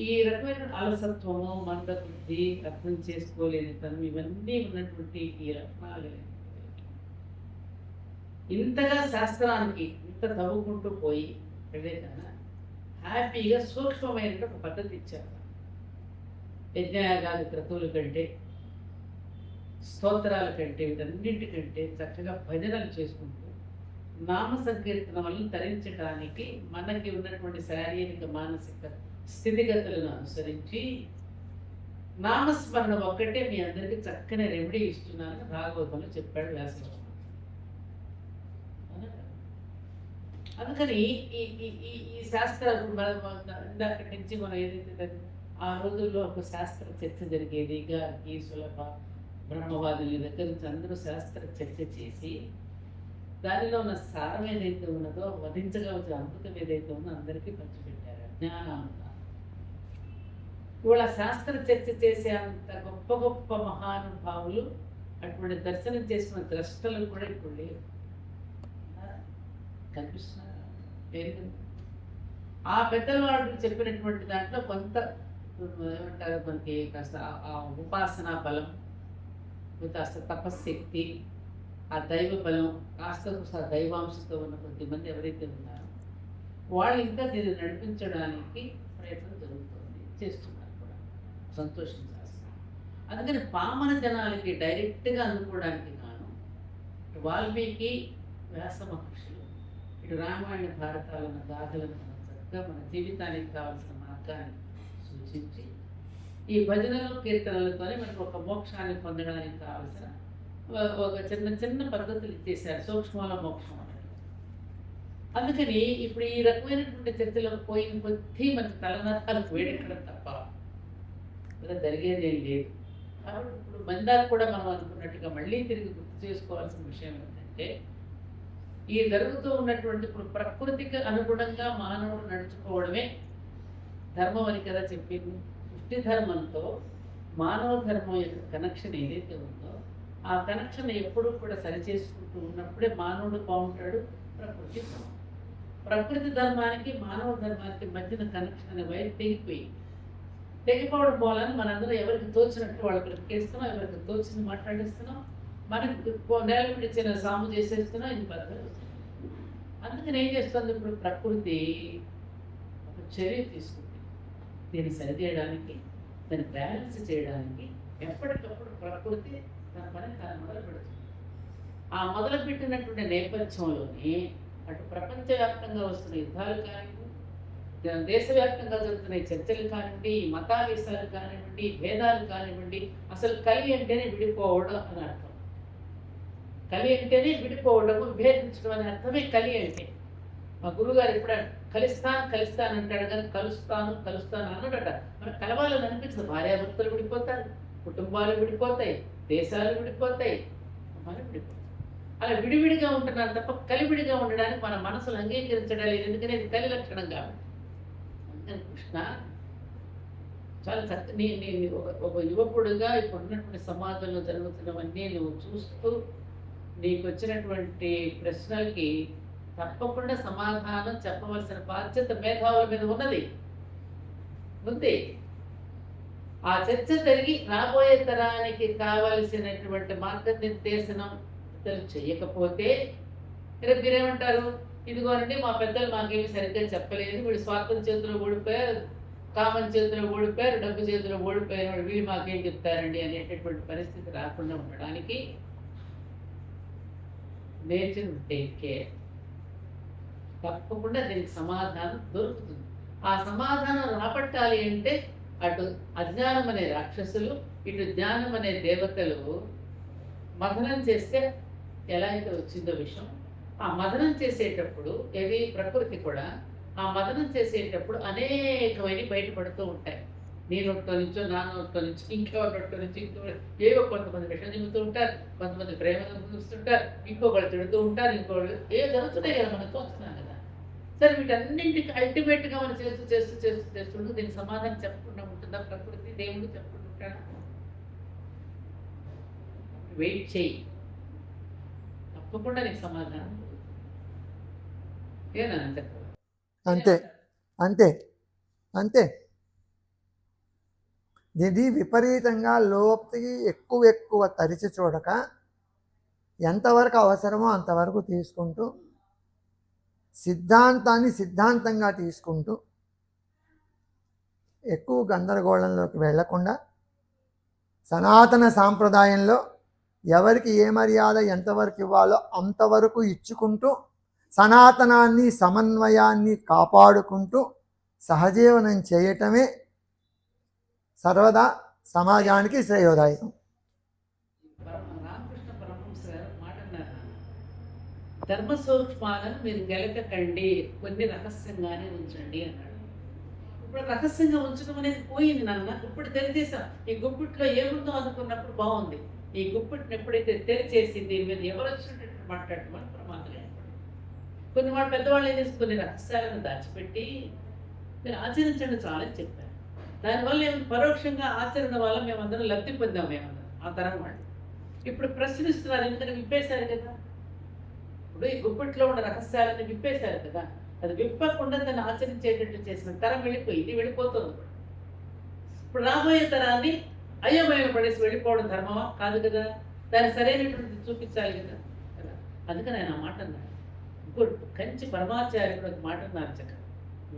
ఈ రకమైన అలసత్వము, మందబుద్ధి, అర్థం చేసుకోలేనితనం ఇవన్నీ ఉన్నటువంటి ఈ లక్షణాలు ఇంతగా శాస్త్రానికి ఇంత తవ్వుకుంటూ పోయి ఎక్కడైనా హ్యాపీగా సూక్ష్మమైన ఒక పద్ధతి ఇచ్చారు. యజ్ఞయాగాది క్రతువుల కంటే, స్తోత్రాల కంటే, వీటన్నింటికంటే చక్కగా భజనలు చేసుకుంటూ నామ సంకీర్తనలను తరించడానికి మనకి ఉన్నటువంటి శారీరక మానసిక స్థితిగతులను అనుసరించి నామస్మరణ ఒక్కటే మీ అందరికీ చక్కని రెమెడీ ఇస్తున్నానని భాగవతంలో చెప్పాడు వ్యాసుడు. అందుకని ఈ ఈ ఈ ఈ శాస్త్రాలు ఇందాక నుంచి మనం ఏదైతే ఆ రోజుల్లో ఒక శాస్త్ర చర్చ జరిగేది. గారికి సులభ బ్రహ్మవాదుల దగ్గర నుంచి అందరూ శాస్త్ర చర్చ చేసి దానిలో ఉన్న సారం ఏదైతే ఉన్నదో, వధించగలిగే అమృతం ఏదైతే ఉందో అందరికీ పంచిపెట్టారు. జ్ఞానామృతం. ఇవాళ శాస్త్ర చర్చ చేసే అంత గొప్ప గొప్ప మహానుభావులు, అటువంటి దర్శనం చేసిన ద్రష్టలు కూడా ఇప్పుడు లేవు. కనిపిస్తున్నారు. ఆ పెద్దవాళ్ళు చెప్పినటువంటి దాంట్లో కొంత ఏమంటారు, మనకి కాస్త ఆ ఉపాసనా బలం, కాస్త తపశక్తి, ఆ దైవ బలం, కాస్త దైవాంశతో ఉన్న కొద్దిమంది ఎవరైతే ఉన్నారో వాళ్ళు ఇంకా దీన్ని నడిపించడానికి ప్రయత్నం జరుగుతుంది, చేస్తున్నారు కూడా. సంతోషించాల్సింది. అందుకని పామర జనాలకి డైరెక్ట్గా అందుకోవడానికి గాను వాల్మీకి, వ్యాస మహర్షులు ఇటు రామాయణ భారతాలను, గాథలను చక్కగా మన జీవితానికి కావాల్సిన మార్గాన్ని సూచించి ఈ భజనలు, కీర్తనలతోనే మనకు ఒక మోక్షాన్ని పొందడానికి కావాల్సిన ఒక చిన్న చిన్న పద్ధతులు ఇచ్చేసారు. సూక్ష్మాల మోక్షం అనేది. అందుకని ఇప్పుడు ఈ రకమైనటువంటి చర్చలకు పోయిన కొద్దీ మనకు తలనత్తాలకు వేడెక్కడం తప్ప జరిగేది ఏం లేదు. కాబట్టి ఇప్పుడు మందాకు కూడా మనం అనుకున్నట్టుగా మళ్ళీ తిరిగి గుర్తు చేసుకోవాల్సిన విషయం ఏంటంటే, ఈ జరుగుతూ ఉన్నటువంటి ఇప్పుడు ప్రకృతికి అనుగుణంగా మానవుడు నడుచుకోవడమే ధర్మం అని కదా చెప్పింది. సృష్టి ధర్మంతో మానవ ధర్మం యొక్క కనెక్షన్ ఏదైతే ఉందో, ఆ కనెక్షన్ ఎప్పుడూ కూడా సరిచేసుకుంటూ ఉన్నప్పుడే మానవుడు బాగుంటాడు, ప్రకృతి బాగుంటుంది. ప్రకృతి ధర్మానికి మానవ ధర్మానికి మధ్యన కనెక్షన్ అనే వైపు తెగిపోవడం పోలని మనందరూ ఎవరికి తోచినట్టు వాళ్ళకి బ్రతికేస్తున్నాం, ఎవరికి తోచింది మాట్లాడిస్తున్నాం, మనకి నేల విడిచిన సాము చేసేస్తున్నాం. ఇది పద్ధతి. అందుకని ఏం చేస్తుంది, ఇప్పుడు ప్రకృతి ఒక చర్య తీసుకుంది దీన్ని సరిచేయడానికి, దాన్ని బ్యాలెన్స్ చేయడానికి. ఎప్పటికప్పుడు ప్రకృతి తన పని తను మొదలు పెడుతుంది. ఆ మొదలుపెట్టినటువంటి నేపథ్యంలోనే అటు ప్రపంచవ్యాప్తంగా వస్తున్న యుద్ధాలు కానివ్వండి, దేశవ్యాప్తంగా జరుగుతున్న చర్చలు కానివ్వండి, మతావేశాలు కానివ్వండి, భేదాలు కానివ్వండి, అసలు కలి అంటేనే విడిపోవడం అని అర్థం. కలి అంటేనే విడిపోవడము, విభేదించడం అనే అర్థమే కలి అంటే. మా గురువుగారు ఎప్పుడు కలుస్తాను అంటాడు కానీ కలుస్తాను అన్నాడట. మనకు కలవాలని అనిపించదు. భార్యాభర్తలు విడిపోతారు, కుటుంబాలు విడిపోతాయి, దేశాలు విడిపోతాయి, మనం విడిపోతాం. అలా విడివిడిగా ఉంటున్నారు తప్ప కలివిడిగా ఉండడానికి మన మనసులు అంగీకరించడం లేదు. ఎందుకంటే ఇది కలి లక్షణం కాబట్టి. కృష్ణ చాలా ఒక యువకుడుగా ఇప్పుడున్నటువంటి సమాజంలో జరుగుతున్నవన్నీ నువ్వు చూస్తూ నీకు వచ్చినటువంటి ప్రశ్నలకి తప్పకుండా సమాధానం చెప్పవలసిన బాధ్యత మేధావుల మీద ఉంది. ఆ చర్చ జరిగి రాబోయే తరానికి కావలసినటువంటి మార్గనిర్దేశనం చేయకపోతే రేపు మీరేమంటారు, ఇదిగోనండి మా పెద్దలు మాకేమి సరిగ్గా చెప్పలేదు, వీడు స్వార్థం చేతిలో ఓడిపోయారు, కామన్ చేతిలో ఓడిపోయారు, డబ్బు చేతిలో ఓడిపోయారు, వీళ్ళు మాకేం చెప్తారండి అనేటటువంటి పరిస్థితి రాకుండా ఉండడానికి నేచర్ టేక్ కేర్. తప్పకుండా దీనికి సమాధానం దొరుకుతుంది. ఆ సమాధానం రాబట్టాలి అంటే అటు అజ్ఞానం అనే రాక్షసులు, ఇటు జ్ఞానం అనే దేవతలు మథనం చేస్తే ఎలా అయితే వచ్చిందో విషయం, ఆ మథనం చేసేటప్పుడు ప్రకృతి కూడా ఆ మథనం చేసేటప్పుడు అనేకమైన బయటపడుతూ ఉంటాయి. నీ నోట్లో నుంచో నా నోట్లో నుంచి ఇంకో నోట్లో నుంచి ఇంకో ఏవో కొంతమంది విషయం చెబుతూ ఉంటారు, కొంతమంది ప్రేమగా చూస్తుంటారు, ఇంకొకళ్ళు తిడుతూ ఉంటారు, ఇంకొకళ్ళు ఏ జరుగుతున్నాయి కదా మనకు వస్తున్నాం కదా. సరే వీటన్నింటికి అల్టిమేట్గా మనం చేస్తూ చేస్తూ చేస్తూ చేస్తుంటూ దీనికి సమాధానం చెప్పకుండా ఉంటుందా ప్రకృతి, దేవుడు చెప్పకుండా ఉంటాడా? వెయిట్ చేయి, తప్పకుండా నీకు సమాధానం ఏనా చెప్పాలి. అంతే అంతే అంతే. ఇది విపరీతంగా లోతుకి ఎక్కువ తరిచి చూడక ఎంతవరకు అవసరమో అంతవరకు తీసుకుంటూ, సిద్ధాంతాన్ని సిద్ధాంతంగా తీసుకుంటూ, ఎక్కువ గందరగోళంలోకి వెళ్లకుండా, సనాతన సాంప్రదాయంలో ఎవరికి ఏ మర్యాద ఎంతవరకు ఇవ్వాలో అంతవరకు ఇచ్చుకుంటూ, సనాతనాన్ని సమన్వయాన్ని కాపాడుకుంటూ సహజీవనం చేయటమే సర్వదా సమాజానికి శ్రేయోదాయకం. రామకృష్ణ పరమహంస గారు మాట అన్నారు, ధర్మ సూక్ష్మాలను మీరు గెలకకండి, కొన్ని రహస్యంగానే ఉంచండి అన్నాడు. ఇప్పుడు రహస్యంగా ఉంచడం అనేది పోయింది నాన్న, ఇప్పుడు తెలిసేసాం. ఈ గుప్పిట్లో ఏముందో అనుకున్నప్పుడు బాగుంది, ఈ గుప్పిటిని ఎప్పుడైతే తెరిచేసి దీని మీద ఎవరు వచ్చినట్టు మాట్లాడటం ప్రమాదం ఏర్పడింది. కొన్ని వాళ్ళు పెద్దవాళ్ళు ఏం చేసి కొన్ని రహస్యాలను దాచిపెట్టి మీరు ఆచరించండి చాలని చెప్పారు. దానివల్ల ఏమి పరోక్షంగా ఆచరణ వల్ల మేమందరం లబ్ధి పొందాం, మేమందరం ఆ తరం వాళ్ళు. ఇప్పుడు ప్రశ్నిస్తున్నారు, ఎందుకంటే విప్పేశారు కదా. ఇప్పుడు ఈ గుప్పిట్లో ఉన్న రహస్యాలను విప్పేశారు కదా, అది విప్పకుండా దాన్ని ఆచరించేటట్టు చేసిన తరం వెళ్ళిపోయి ఇది వెళ్ళిపోతుంది. ఇప్పుడు రాబోయే తరాన్ని అయోమయం పడేసి వెళ్ళిపోవడం ధర్మమా? కాదు కదా, దాన్ని సరైనటువంటి చూపించాలి కదా. అందుకని ఆయన మాట అన్నాడు. ఇంకోటి కంచి పరమాచార్యుడు ఒక మాట అన్నారు, చక్కగా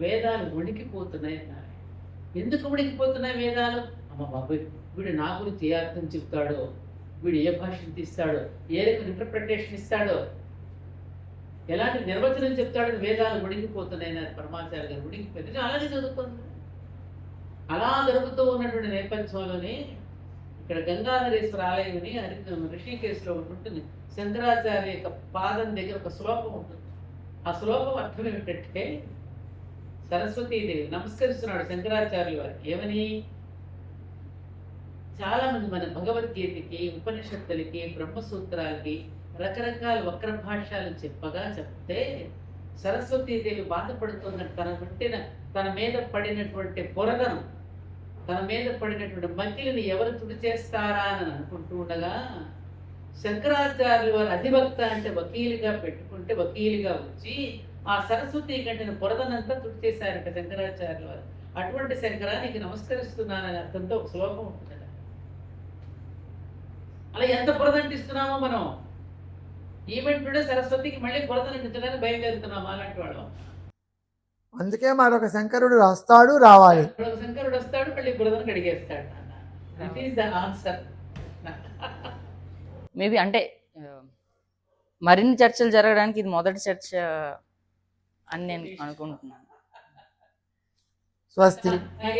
వేదాలు వణికిపోతున్నాయి అన్నారు. ఎందుకు ఉడికిపోతున్నాయి వేదాలు? అమ్మ బాబు, వీడు నా గురించి ఏ అర్థం చెప్తాడో, వీడు ఏ భాషను తీస్తాడో, ఏ రకమైన ఇంటర్ప్రిటేషన్ ఇస్తాడో, ఎలాంటి నిర్వచనం చెప్తాడో వేదాలు ఉడికిపోతున్నాయి అన్నారు పరమాచార్య గారు. ఉడికిపోయింది అలాగే జరుగుతుంది. అలా జరుగుతూ ఉన్నటువంటి నేపథ్యంలోనే ఇక్కడ గంగాధరేశ్వర ఆలయంని ఋషికేశ్లో ఉంటుంది. శంకరాచార్య యొక్క పాదం దగ్గర ఒక శ్లోకం ఉంటుంది. ఆ శ్లోకం అర్థం ఏమిటంటే, సరస్వతీదేవి నమస్కరిస్తున్నాడు శంకరాచార్యుల వారికి. ఏమని? చాలామంది మన భగవద్గీతకి, ఉపనిషత్తులకి, బ్రహ్మసూత్రాలకి రకరకాల వక్ర భాష్యాలు చెప్తే సరస్వతీదేవి బాధపడుతున్న తన మీద పడినటువంటి బురదను, తన మీద పడినటువంటి మకిలిని ఎవరు తుడి చేస్తారా అని అనుకుంటూ ఉండగా, శంకరాచార్యుల వారు అధివక్త అంటే వకీలుగా పెట్టుకుంటే వకీలుగా వచ్చి ఆ సరస్వతి కంటిన బురదనంతా తుడి చేశారట శంకరాచార్యుల వారు. అటువంటి శంకరానికి నమస్కరిస్తున్నానని అర్థంతో ఒక శ్లోకం ఉంటుంది. అలా ఎంత బురదంటిస్తున్నామో మనం. ఈవెంట్ సరస్వతికి మళ్ళీ బురదనంటించడానికి బయలుదేరుతున్నాము అలాంటి వాళ్ళు. అందుకే మరొక శంకరుడు వస్తాడు, రావాలి. మరొక శంకరుడు వస్తాడు, మళ్ళీ బురదను కడిగేస్తాడు. That is the answer. Maybe అంటే మరిన్ని చర్చలు జరగడానికి ఇది మొదటి చర్చ అని నేను అనుకుంటున్నాను. స్వస్తి.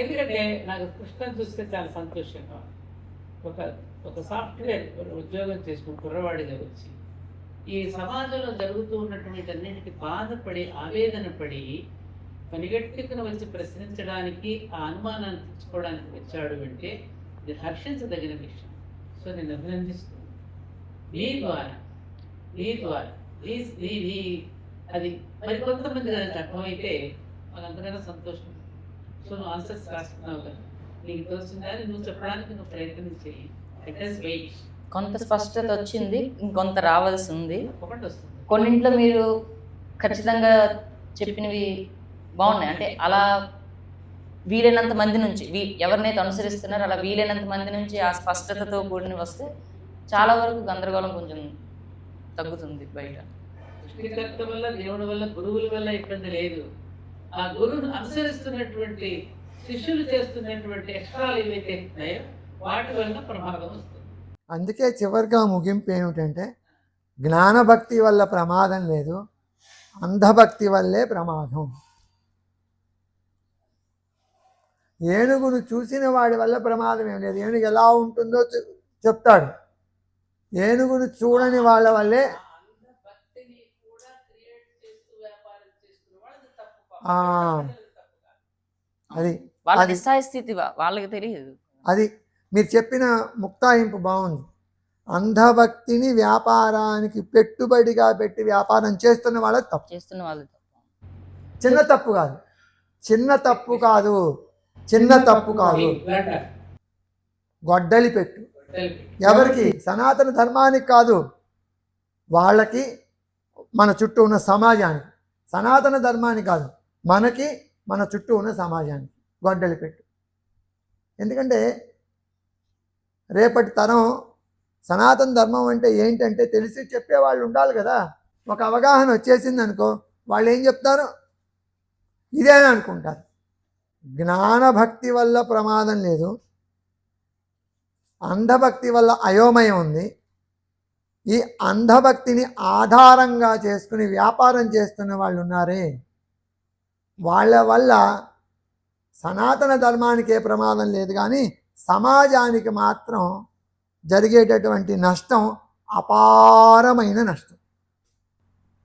ఎందుకంటే నాకు కృష్ణను చూస్తే చాలా సంతోషంగా, ఒక సాఫ్ట్వేర్ ఉద్యోగం చేసుకుని కుర్రవాడిగా వచ్చి ఈ సమాజంలో జరుగుతూ ఉన్నటువంటి అన్నింటికి బాధపడి ఆవేదన పడి పనిగట్టుకుని వచ్చి ప్రశ్నించడానికి, ఆ అనుమానాన్ని తెచ్చుకోవడానికి వచ్చాడు అంటే ఇది హర్షించదగిన విషయం. సో నేను అభినందిస్తున్నాను. నీ ద్వారా అది మరి కొంతమంది దానికి అర్థమైతే మాకు అంతకన్నా సంతోషం. సో నువ్వు ఆన్సర్స్ రాస్తున్నావు కదా, నీకు తోచిందని నువ్వు చెప్పడానికి నువ్వు ప్రయత్నం చేయి. It is wait. కొంత స్పష్టత వచ్చింది, ఇంకొంత రావాల్సి ఉంది. ఒకటి వస్తుంది. కొన్నింట్లో మీరు ఖచ్చితంగా చెప్పినవి బాగున్నాయి. అంటే అలా వీలైనంత మంది నుంచి ఎవరినైతే అనుసరిస్తున్నారో అలా వీలైనంత మంది నుంచి ఆ స్పష్టతతో కూడిన వస్తే చాలా వరకు గందరగోళం కొంచెం తగ్గుతుంది బయట. సృష్టికర్త వల్ల, దేవుడి వల్ల, గురువుల వల్ల ఇబ్బంది లేదు. ఆ గురువును అనుసరిస్తున్నటువంటి శిష్యులు చేస్తున్నటువంటి ఎక్స్ట్రాలు ఏవైతే ఉన్నాయో వాటి వల్ల ప్రమాదం వస్తుంది. అందుకే చివరిగా ముగింపు ఏమిటంటే, జ్ఞానభక్తి వల్ల ప్రమాదం లేదు, అంధభక్తి వల్లే ప్రమాదం. ఏనుగును చూసిన వాడి వల్ల ప్రమాదం ఏం లేదు. ఏనుగు ఎలా ఉంటుందో చెప్తాడు. ఏనుగును చూడని వాళ్ళ వల్లే అది వాళ్ళ అది నిస్సహాయ స్థితి వాళ్ళకి తెలియదు. అది మీరు చెప్పిన ముక్తాయింపు బాగుంది. అంధభక్తిని వ్యాపారానికి పెట్టుబడిగా పెట్టి వ్యాపారం చేస్తున్న వాళ్ళ తప్పు. చేస్తున్న వాళ్ళు తప్ప. చిన్న తప్పు కాదు, చిన్న తప్పు కాదు, చిన్న తప్పు కాదు. గొడ్డలి పెట్టు ఎవరికి? సనాతన ధర్మానికి కాదు, వాళ్ళకి, మన చుట్టూ ఉన్న సమాజానికి. సనాతన ధర్మానికి కాదు, మనకి, మన చుట్టూ ఉన్న సమాజానికి గొడ్డలి పెట్టు. ఎందుకంటే రేపటి తరం సనాతన ధర్మం అంటే ఏంటంటే తెలిసి చెప్పేవాళ్ళు ఉండాలి కదా. ఒక అవగాహన వచ్చేసింది అనుకో, వాళ్ళు ఏం చెప్తారు? ఇదే అనుకుంటారు. జ్ఞానభక్తి వల్ల ప్రమాదం లేదు, అంధభక్తి వల్ల అయోమయం ఉంది. ఈ అంధభక్తిని ఆధారంగా చేసుకుని వ్యాపారం చేస్తున్న వాళ్ళు ఉన్నారే, వాళ్ళ వల్ల సనాతన ధర్మానికి ఏ ప్రమాదం లేదు, కానీ సమాజానికి మాత్రం జరిగేటటువంటి నష్టం అపారమైన నష్టం.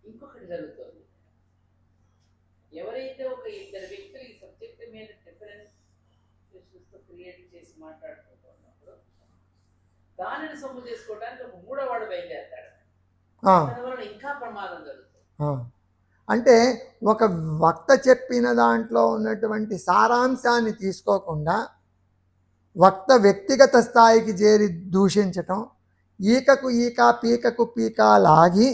ఇంకొకటి జరుగుతుంది. ఎవరైతే ఒక ఇద్దరు వ్యక్తులు ఈ సబ్జెక్ట్ మీద డిఫరెన్స్ క్రియేట్ చేసి మాట్లాడుకుంటున్నప్పుడు దానిని సొమ్ము చేసుకోవడానికి ఒక మూడోవాడు బయలుదేరతాడు. దానివల్ల ఇంకా ప్రమాదం జరుగుతుంది. అంటే ఒక వక్త చెప్పిన దాంట్లో ఉన్నటువంటి సారాంశాన్ని తీసుకోకుండా వక్త వ్యక్తిగత స్థాయికి చేరి దూషించటం, ఈకకు ఈక పీకకు పీక లాగి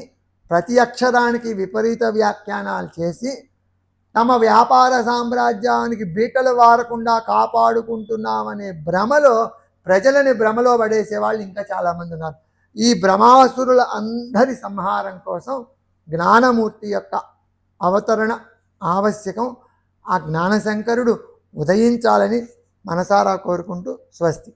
ప్రతి అక్షరానికి విపరీత వ్యాఖ్యానాలు చేసి తమ వ్యాపార సామ్రాజ్యానికి బీటలు వారకుండా కాపాడుకుంటున్నామనే భ్రమలో ప్రజలని భ్రమలో పడేసే వాళ్ళు ఇంకా చాలామంది ఉన్నారు. ఈ భ్రమాసురుల అందరి సంహారం కోసం జ్ఞానమూర్తి యొక్క అవతరణ ఆవశ్యకం. ఆ జ్ఞానశంకరుడు ఉదయించాలని మనసారా కోరుకుంటూ స్వస్తి.